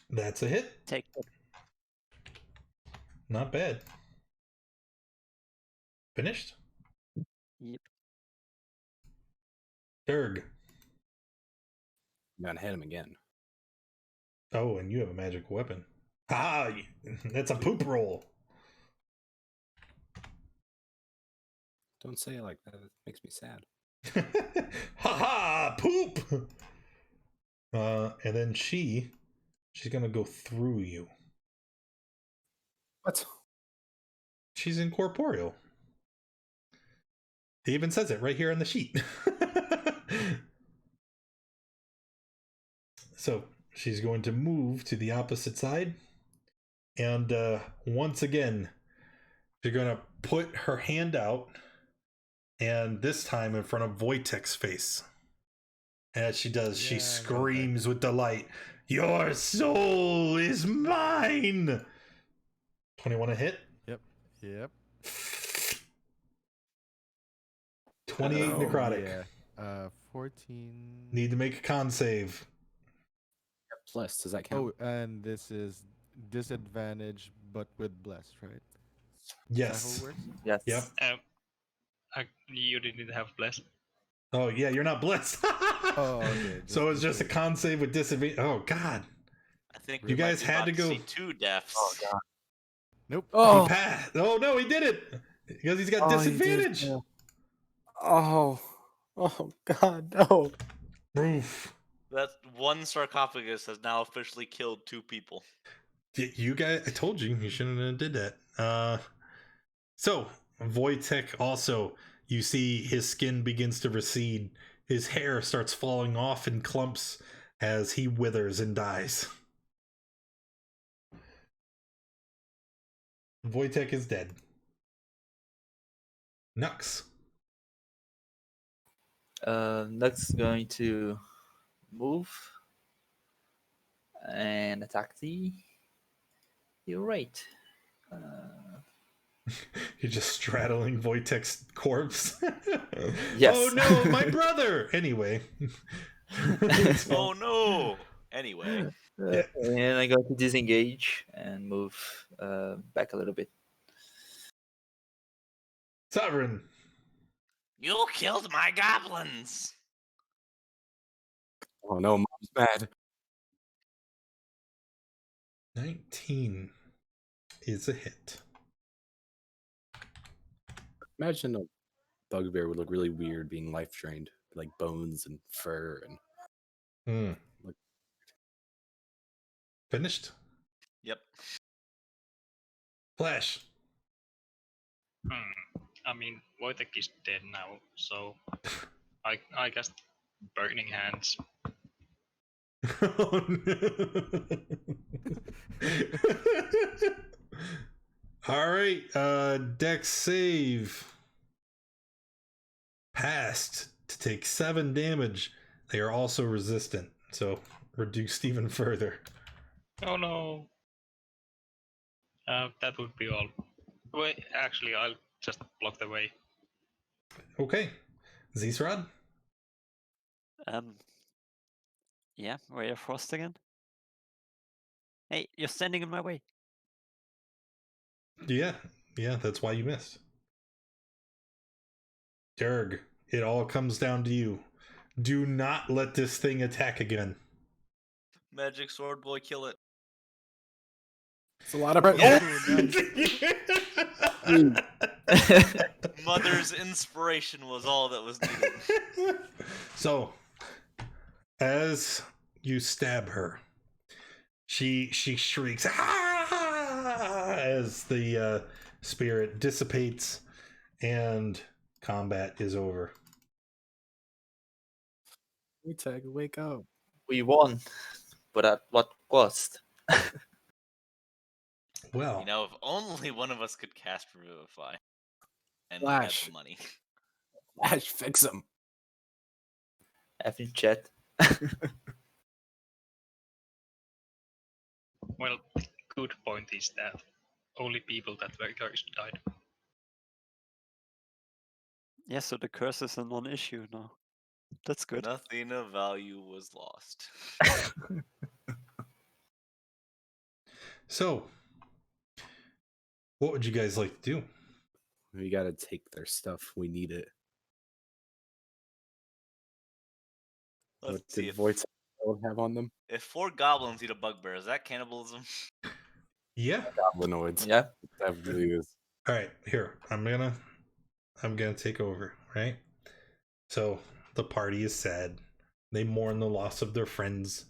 That's a hit. Take it. Not bad. Finished? Yep. Durg. I'm gonna hit him again. Oh, and you have a magical weapon. Ah, that's a poop roll. Don't say it like that. It makes me sad. Ha ha, poop. And then she's gonna go through you. What? She's incorporeal. He even says it right here on the sheet. So she's going to move to the opposite side. And once again, she's going to put her hand out. And this time in front of Wojtek's face. And as she does, she screams with delight. Your soul is mine. 21 a hit. Yep. 28 Oh, necrotic. Yeah. 14. Need to make a con save. Plus, does that count? Oh, and this is disadvantage, but with bless, right? Is that Yes. how it works? Yes. Yep. You didn't have bless. Oh yeah, you're not blessed. Oh, okay. So it's just a con save with disadvantage. Oh god. I think You we might guys be had about to go- see 2 deaths. Oh god. Nope. He Oh, passed. Oh no, he did it because he's got Oh, he did disadvantage. fail. oh god, no. Oof. That one sarcophagus has now officially killed 2 people. You guys, I told you shouldn't have did that. So Wojtek also, you see his skin begins to recede. His hair starts falling off in clumps as he withers and dies. Wojtek is dead. Nux. Nux going to move and attack the. You're right. You're just straddling Wojtek's corpse. Yes. Oh no, my brother. Anyway. Oh no! Anyway, Yeah. And I go to disengage and move back a little bit. Sovereign. you killed my goblins! Oh no, mom's bad. 19 is a hit. Imagine a bugbear would look really weird being life drained, like bones and fur and. Look. Finished. Yep. Flash. I mean, Wojtek is dead now, so I guess burning hands. Oh, no. All right, Dex save. Passed to take 7 damage. They are also resistant, so reduced even further. Oh no. That would be all. Wait, actually, I'll just block the way. Okay, Zisrod. Yeah, Ray of Frost again. Hey, you're standing in my way. Yeah, that's why you missed. Derg, it all comes down to you. Do not let this thing attack again. Magic sword boy, kill it. It's a lot of. Mother's inspiration was all that was needed. So, as you stab her, she shrieks "Ah!" as the spirit dissipates and combat is over. Wake up. We won, but at what cost? Well, You know, if only one of us could cast Revivify. And we had Flash. the money. Ash, fix him. F in chat. Well, good point is that only people that were cursed died. Yeah, so the curse is a non-issue now. That's good. Nothing of value was lost. so what would you guys like to do? We gotta take their stuff. We need it. Let's What see did if, Voight have on them? if 4 goblins eat a bugbear, is that cannibalism? Yeah. Goblinoids. Yeah. That really is. All right, here. I'm gonna take over, right? So the party is sad. They mourn the loss of their friends.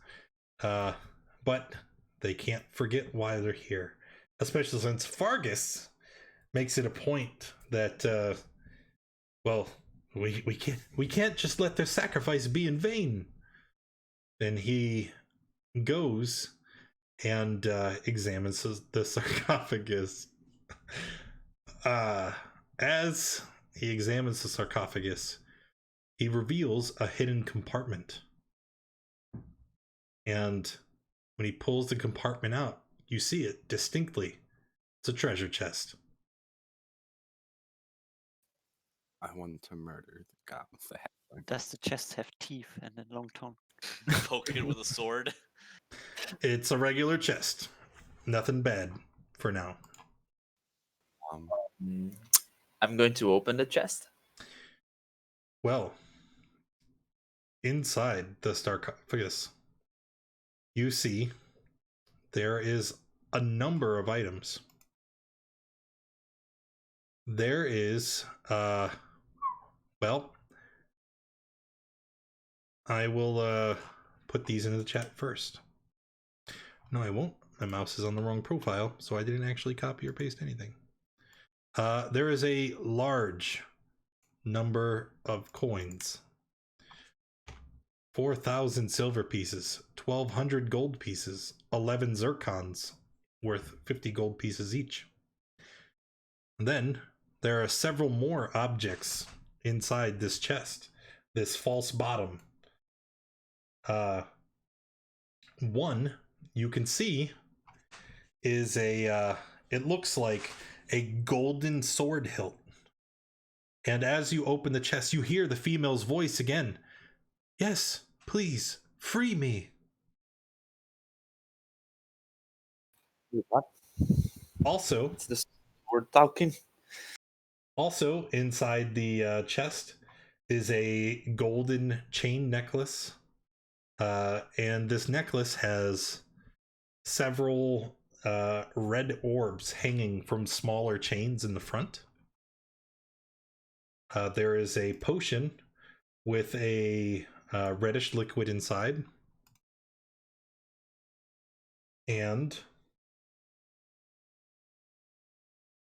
But they can't forget why they're here. Especially since Fargus makes it a point that well, we can't just let their sacrifice be in vain. And he goes and examines the sarcophagus. As he examines the sarcophagus, he reveals a hidden compartment. And When he pulls the compartment out, you see it distinctly. It's a treasure chest. I want to murder the guy with the hat. Does the chest have teeth and a long tongue? Poke it with a sword. It's a regular chest. Nothing bad for now. I'm going to open the chest. Well, inside the sarcophagus, you see there is a number of items. There is, well, I will put these into the chat first. No, I won't. My mouse is on the wrong profile, so I didn't actually copy or paste anything. There is a large number of coins. 4,000 silver pieces, 1,200 gold pieces, 11 zircons worth 50 gold pieces each. And then there are several more objects inside this chest, this false bottom. One you can see is a it looks like a golden sword hilt. And as you open the chest, you hear the female's voice again. Yes, please, free me. What? Also, It's the sword talking. Also inside the chest is a golden chain necklace. And this necklace has several red orbs hanging from smaller chains in the front. There is a potion with a reddish liquid inside. And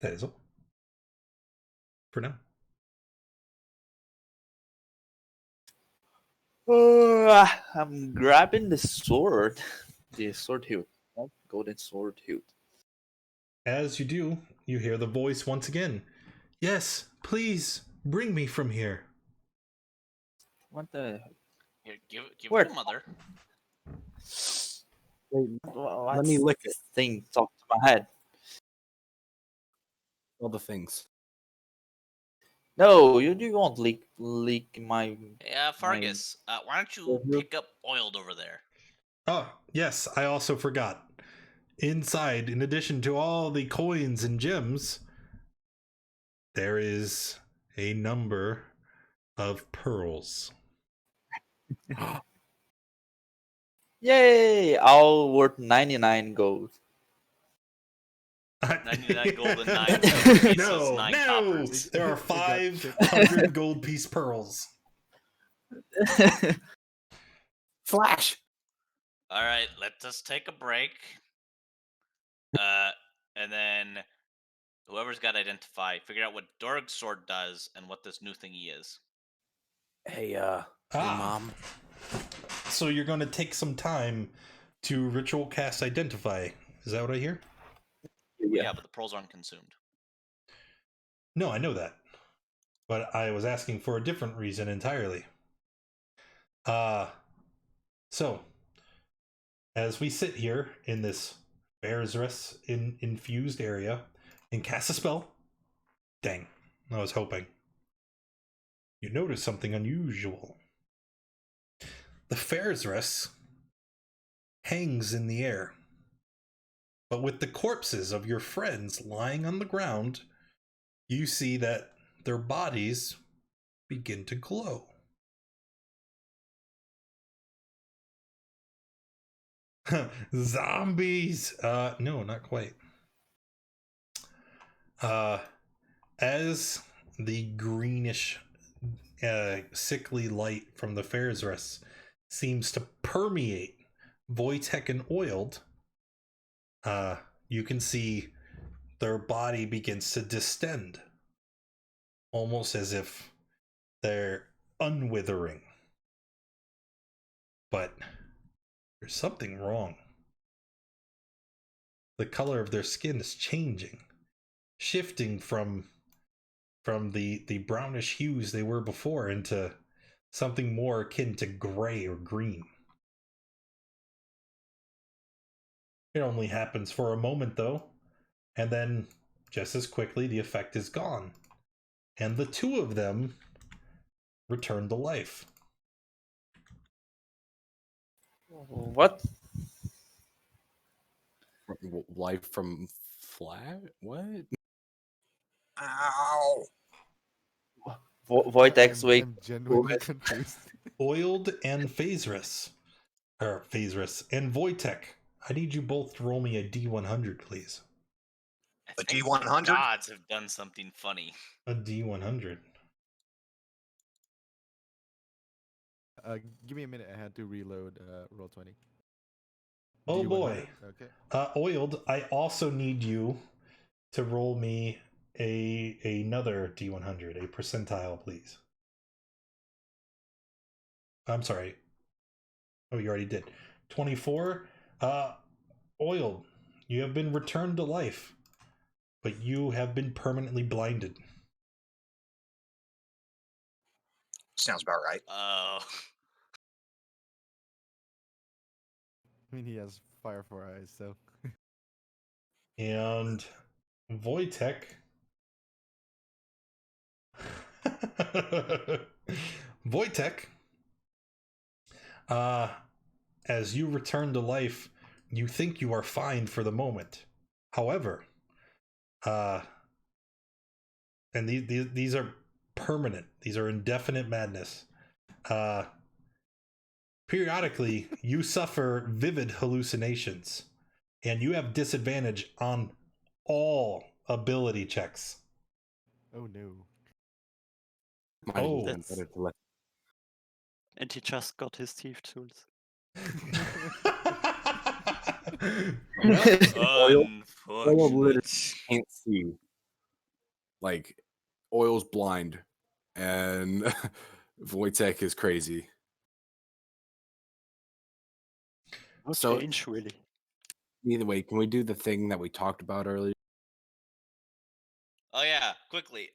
that is all for now. I'm grabbing the sword. The sword hilt. Right? Golden sword hilt. As you do, you hear the voice once again. Yes, please, bring me from here. What the? Here, give Where? it to mother. Wait, What's let me lick it. this thing talk to my head? All the things. No, you won't leak my. Yeah, Fargus, why don't you pick up oiled over there? Oh, yes, I also forgot. Inside, in addition to all the coins and gems, there is a number of pearls. Yay! All worth 99 gold. 99 gold and 9 silver pieces, No, 9 no! coppers. There are 500 gold piece pearls. Flash! All right, let us take a break. And then whoever's got to identify, figure out what Dorg's sword does and what this new thingy is. Hey, Mom. So you're going to take some time to ritual cast identify. Is that what I hear? Yeah, but the pearls aren't consumed. No, I know that. But I was asking for a different reason entirely. So, as we sit here in this bear's rest infused area and cast a spell, dang, I was hoping, you notice something unusual. The Fair's Rest hangs in the air, but with the corpses of your friends lying on the ground, you see that their bodies begin to glow. Zombies! No, not quite. As the greenish, sickly light from the Fair's Rest seems to permeate Voitech and Oiled, you can see their body begins to distend, almost as if they're unwithering. But there's something wrong. The color of their skin is changing, shifting from the brownish hues they were before into something more akin to gray or green. It only happens for a moment, though, and then just as quickly the effect is gone. And the two of them return to life. What? Life from flat? What? Ow! Voitex, wait. I'm genuinely confused. Oiled and Phaserus. And Voitech. I need you both to roll me a D100, please. I A think D100? the gods have done something funny. A D100. Give me a minute. I had to reload roll 20. Oh D100, boy. Okay. Oiled, I also need you to roll me another D100, a percentile, please. I'm sorry. Oh, you already did. 24. Oiled, you have been returned to life, but you have been permanently blinded. Sounds about right. Oh. I mean, he has fire for eyes, so. And Voitech. Voitech. As you return to life, you think you are fine for the moment. However, and these are permanent. These are indefinite madness. Periodically, you suffer vivid hallucinations, and you have disadvantage on all ability checks. Oh no. Might have Oh. been better to let- And he just got his thief tools. Oil literally Unfortunate. can't see. Like, Oil's blind, and Voitech is crazy. So- Strange, really. Either way, can we do the thing that we talked about earlier? Oh yeah, quickly.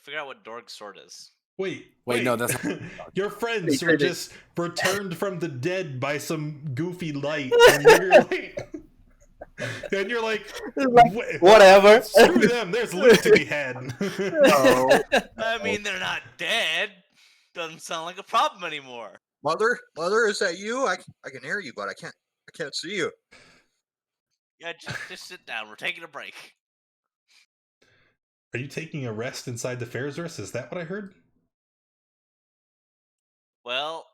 Figure out what Dorg's sword is. Wait, No, that's not. Your friends They were said it. just returned from the dead by some goofy light, and you're like, and you're like, "Wha- Whatever. Screw them. There's loot to be had." No. I mean, they're not dead. Doesn't sound like a problem anymore. Mother, is that you? I can hear you, but I can't see you. Yeah, just sit down. We're taking a break. Are you taking a rest inside the Fair's? Is that what I heard? Well,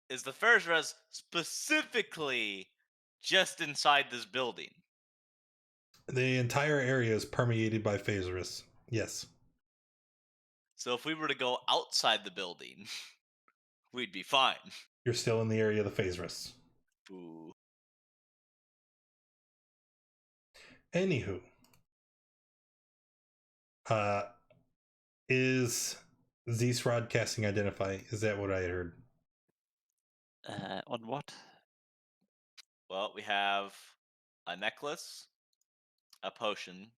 is the Ferris Res specifically just inside this building? The entire area is permeated by Phaserus. Yes. So if we were to go outside the building, we'd be fine. You're still in the area of the Phaserus. Boo. Anywho. Is Zeesrod casting Identify? Is that what I heard? On what? Well, we have a necklace, a potion,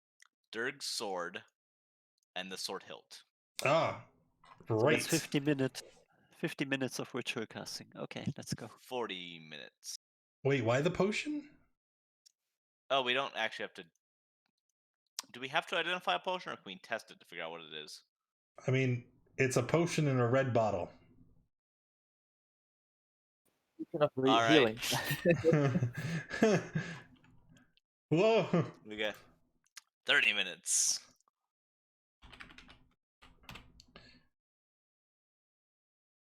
Durg's sword, and the sword hilt. Ah, So right. that's 50 minutes. 50 minutes of ritual casting. Okay, let's go. 40 minutes. Wait, why the potion? Oh, we don't actually have to. Do we have to identify a potion, or can we test it to figure out what it is? I mean, it's a potion in a red bottle. Speaking of All right. healing. Whoa. We got 30 minutes.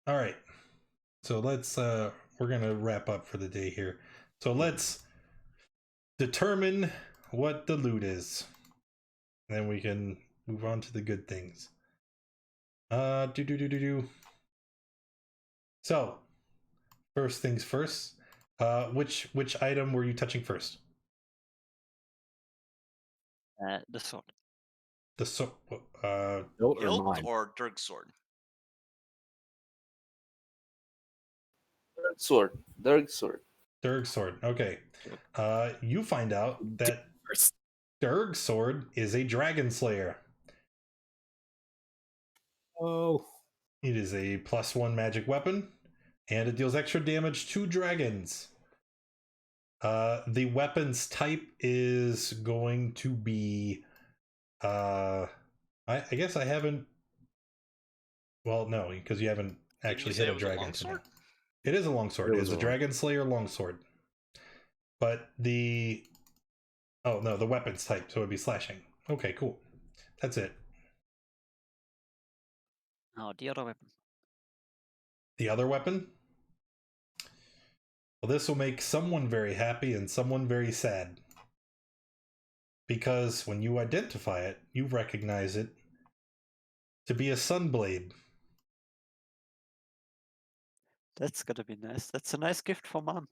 All right. So let's we're going to wrap up for the day here. So let's determine what the loot is. Then we can move on to the good things. So, first things first. Which item were you touching first? The sword. The sword. Hilt or Hilt mine? or Durg's sword? Dark sword. Durg's sword. Okay. You find out that Durg's sword is a dragon slayer. Oh. It is a +1 magic weapon, and it deals extra damage to dragons. The weapons type is going to be, I guess I haven't. Well, no, because you haven't actually hit a dragon today. It is a longsword. It is a Dragon Slayer longsword. But the the weapons type, so it'd be slashing. Okay, cool. That's it. Now the other weapon. The other weapon? Well, this will make someone very happy and someone very sad. Because when you identify it, you recognize it to be a sunblade. That's gonna be nice. That's a nice gift for mom.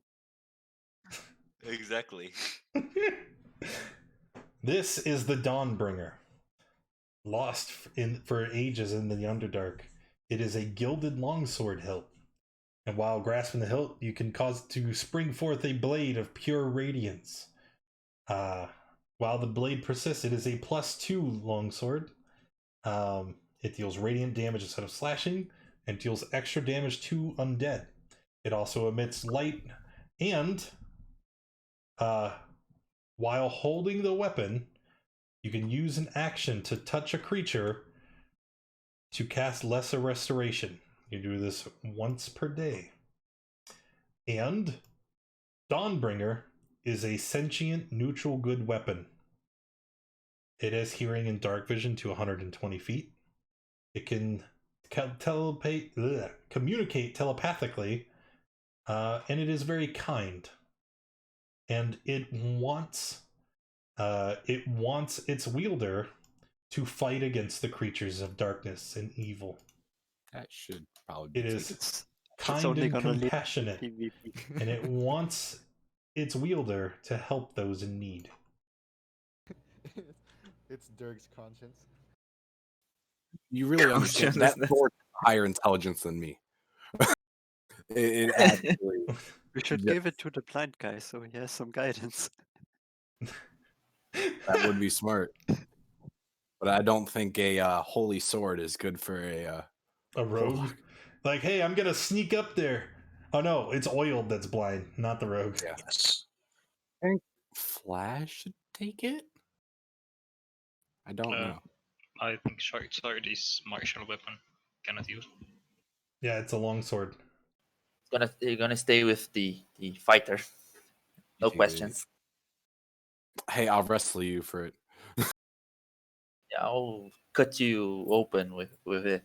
Exactly. This is the Dawnbringer. Lost for ages in the Underdark. It is a gilded longsword hilt. And while grasping the hilt, you can cause it to spring forth a blade of pure radiance. While the blade persists, it is a +2 longsword. It deals radiant damage instead of slashing, and deals extra damage to undead. It also emits light, and while holding the weapon, you can use an action to touch a creature to cast Lesser Restoration. You do this once per day. And Dawnbringer is a sentient neutral good weapon. It has hearing and dark vision to 120 feet. It can communicate telepathically, and it is very kind. And it wants its wielder to fight against the creatures of darkness and evil. That should probably be It is It's kind only and gonna lead compassionate, PvP. and it wants its wielder to help those in need. It's Dirk's conscience. You really understand that sword has higher intelligence than me. it actually. We should give it to the blind guy so he has some guidance. That would be smart. But I don't think a holy sword is good for a rogue. Like, hey, I'm gonna sneak up there. Oh no, it's oiled that's blind, not the rogue. Yeah. Yes. I think Flash should take it. I don't know. I think short sword is martial weapon. Cannot use. Yeah, it's a longsword. You're gonna stay with the fighter. No Okay. questions. Hey, I'll wrestle you for it. Yeah, I'll cut you open with it.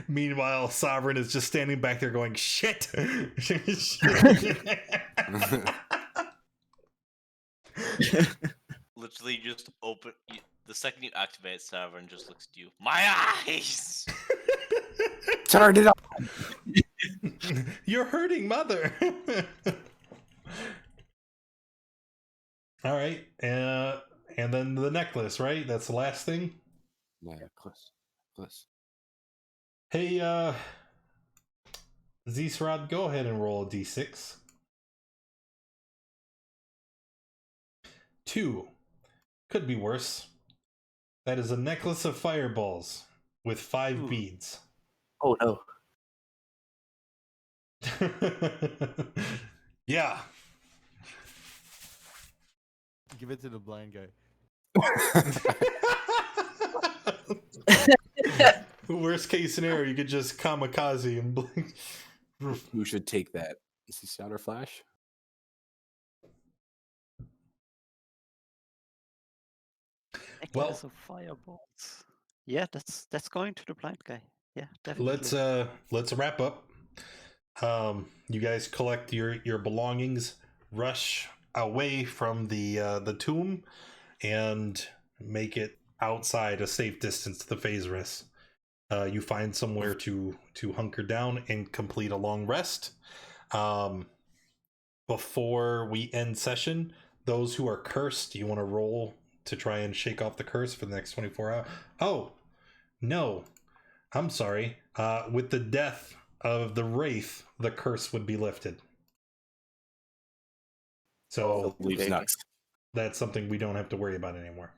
Meanwhile, Sovereign is just standing back there going, shit! Literally just open. The second you activate Sovereign, just looks at you. My eyes! Turn it up! You're hurting Mother! Alright, and then the necklace, right? That's the last thing? Necklace. Hey, Zsrod, go ahead and roll a d6. 2. Could be worse. That is a necklace of fireballs with 5 beads. Oh no. Yeah. Give it to the blind guy. Worst case scenario, you could just kamikaze and blink. Who should take that? Is he Shadow Flash? Necklace of fireballs. Yeah, that's going to the blind guy. Yeah, definitely. Let's wrap up. You guys collect your belongings, rush away from the tomb, and make it outside a safe distance to the phase rest. You find somewhere to hunker down and complete a long rest. Before we end session, those who are cursed, you want to roll to try and shake off the curse for the next 24 hours. Oh, no. I'm sorry. With the death of the Wraith, the curse would be lifted. So that's something we don't have to worry about anymore.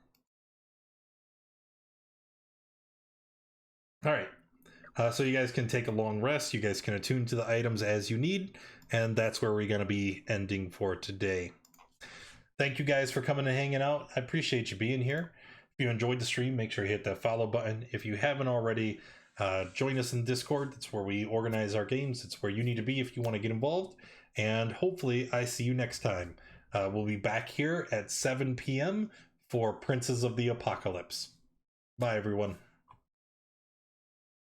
All right. So you guys can take a long rest. You guys can attune to the items as you need. And that's where we're going to be ending for today. Thank you guys for coming and hanging out. I appreciate you being here. If you enjoyed the stream, make sure you hit that follow button. If you haven't already, join us in Discord. That's where we organize our games. It's where you need to be if you want to get involved. And hopefully I see you next time. We'll be back here at 7 p.m. for Princes of the Apocalypse. Bye, everyone.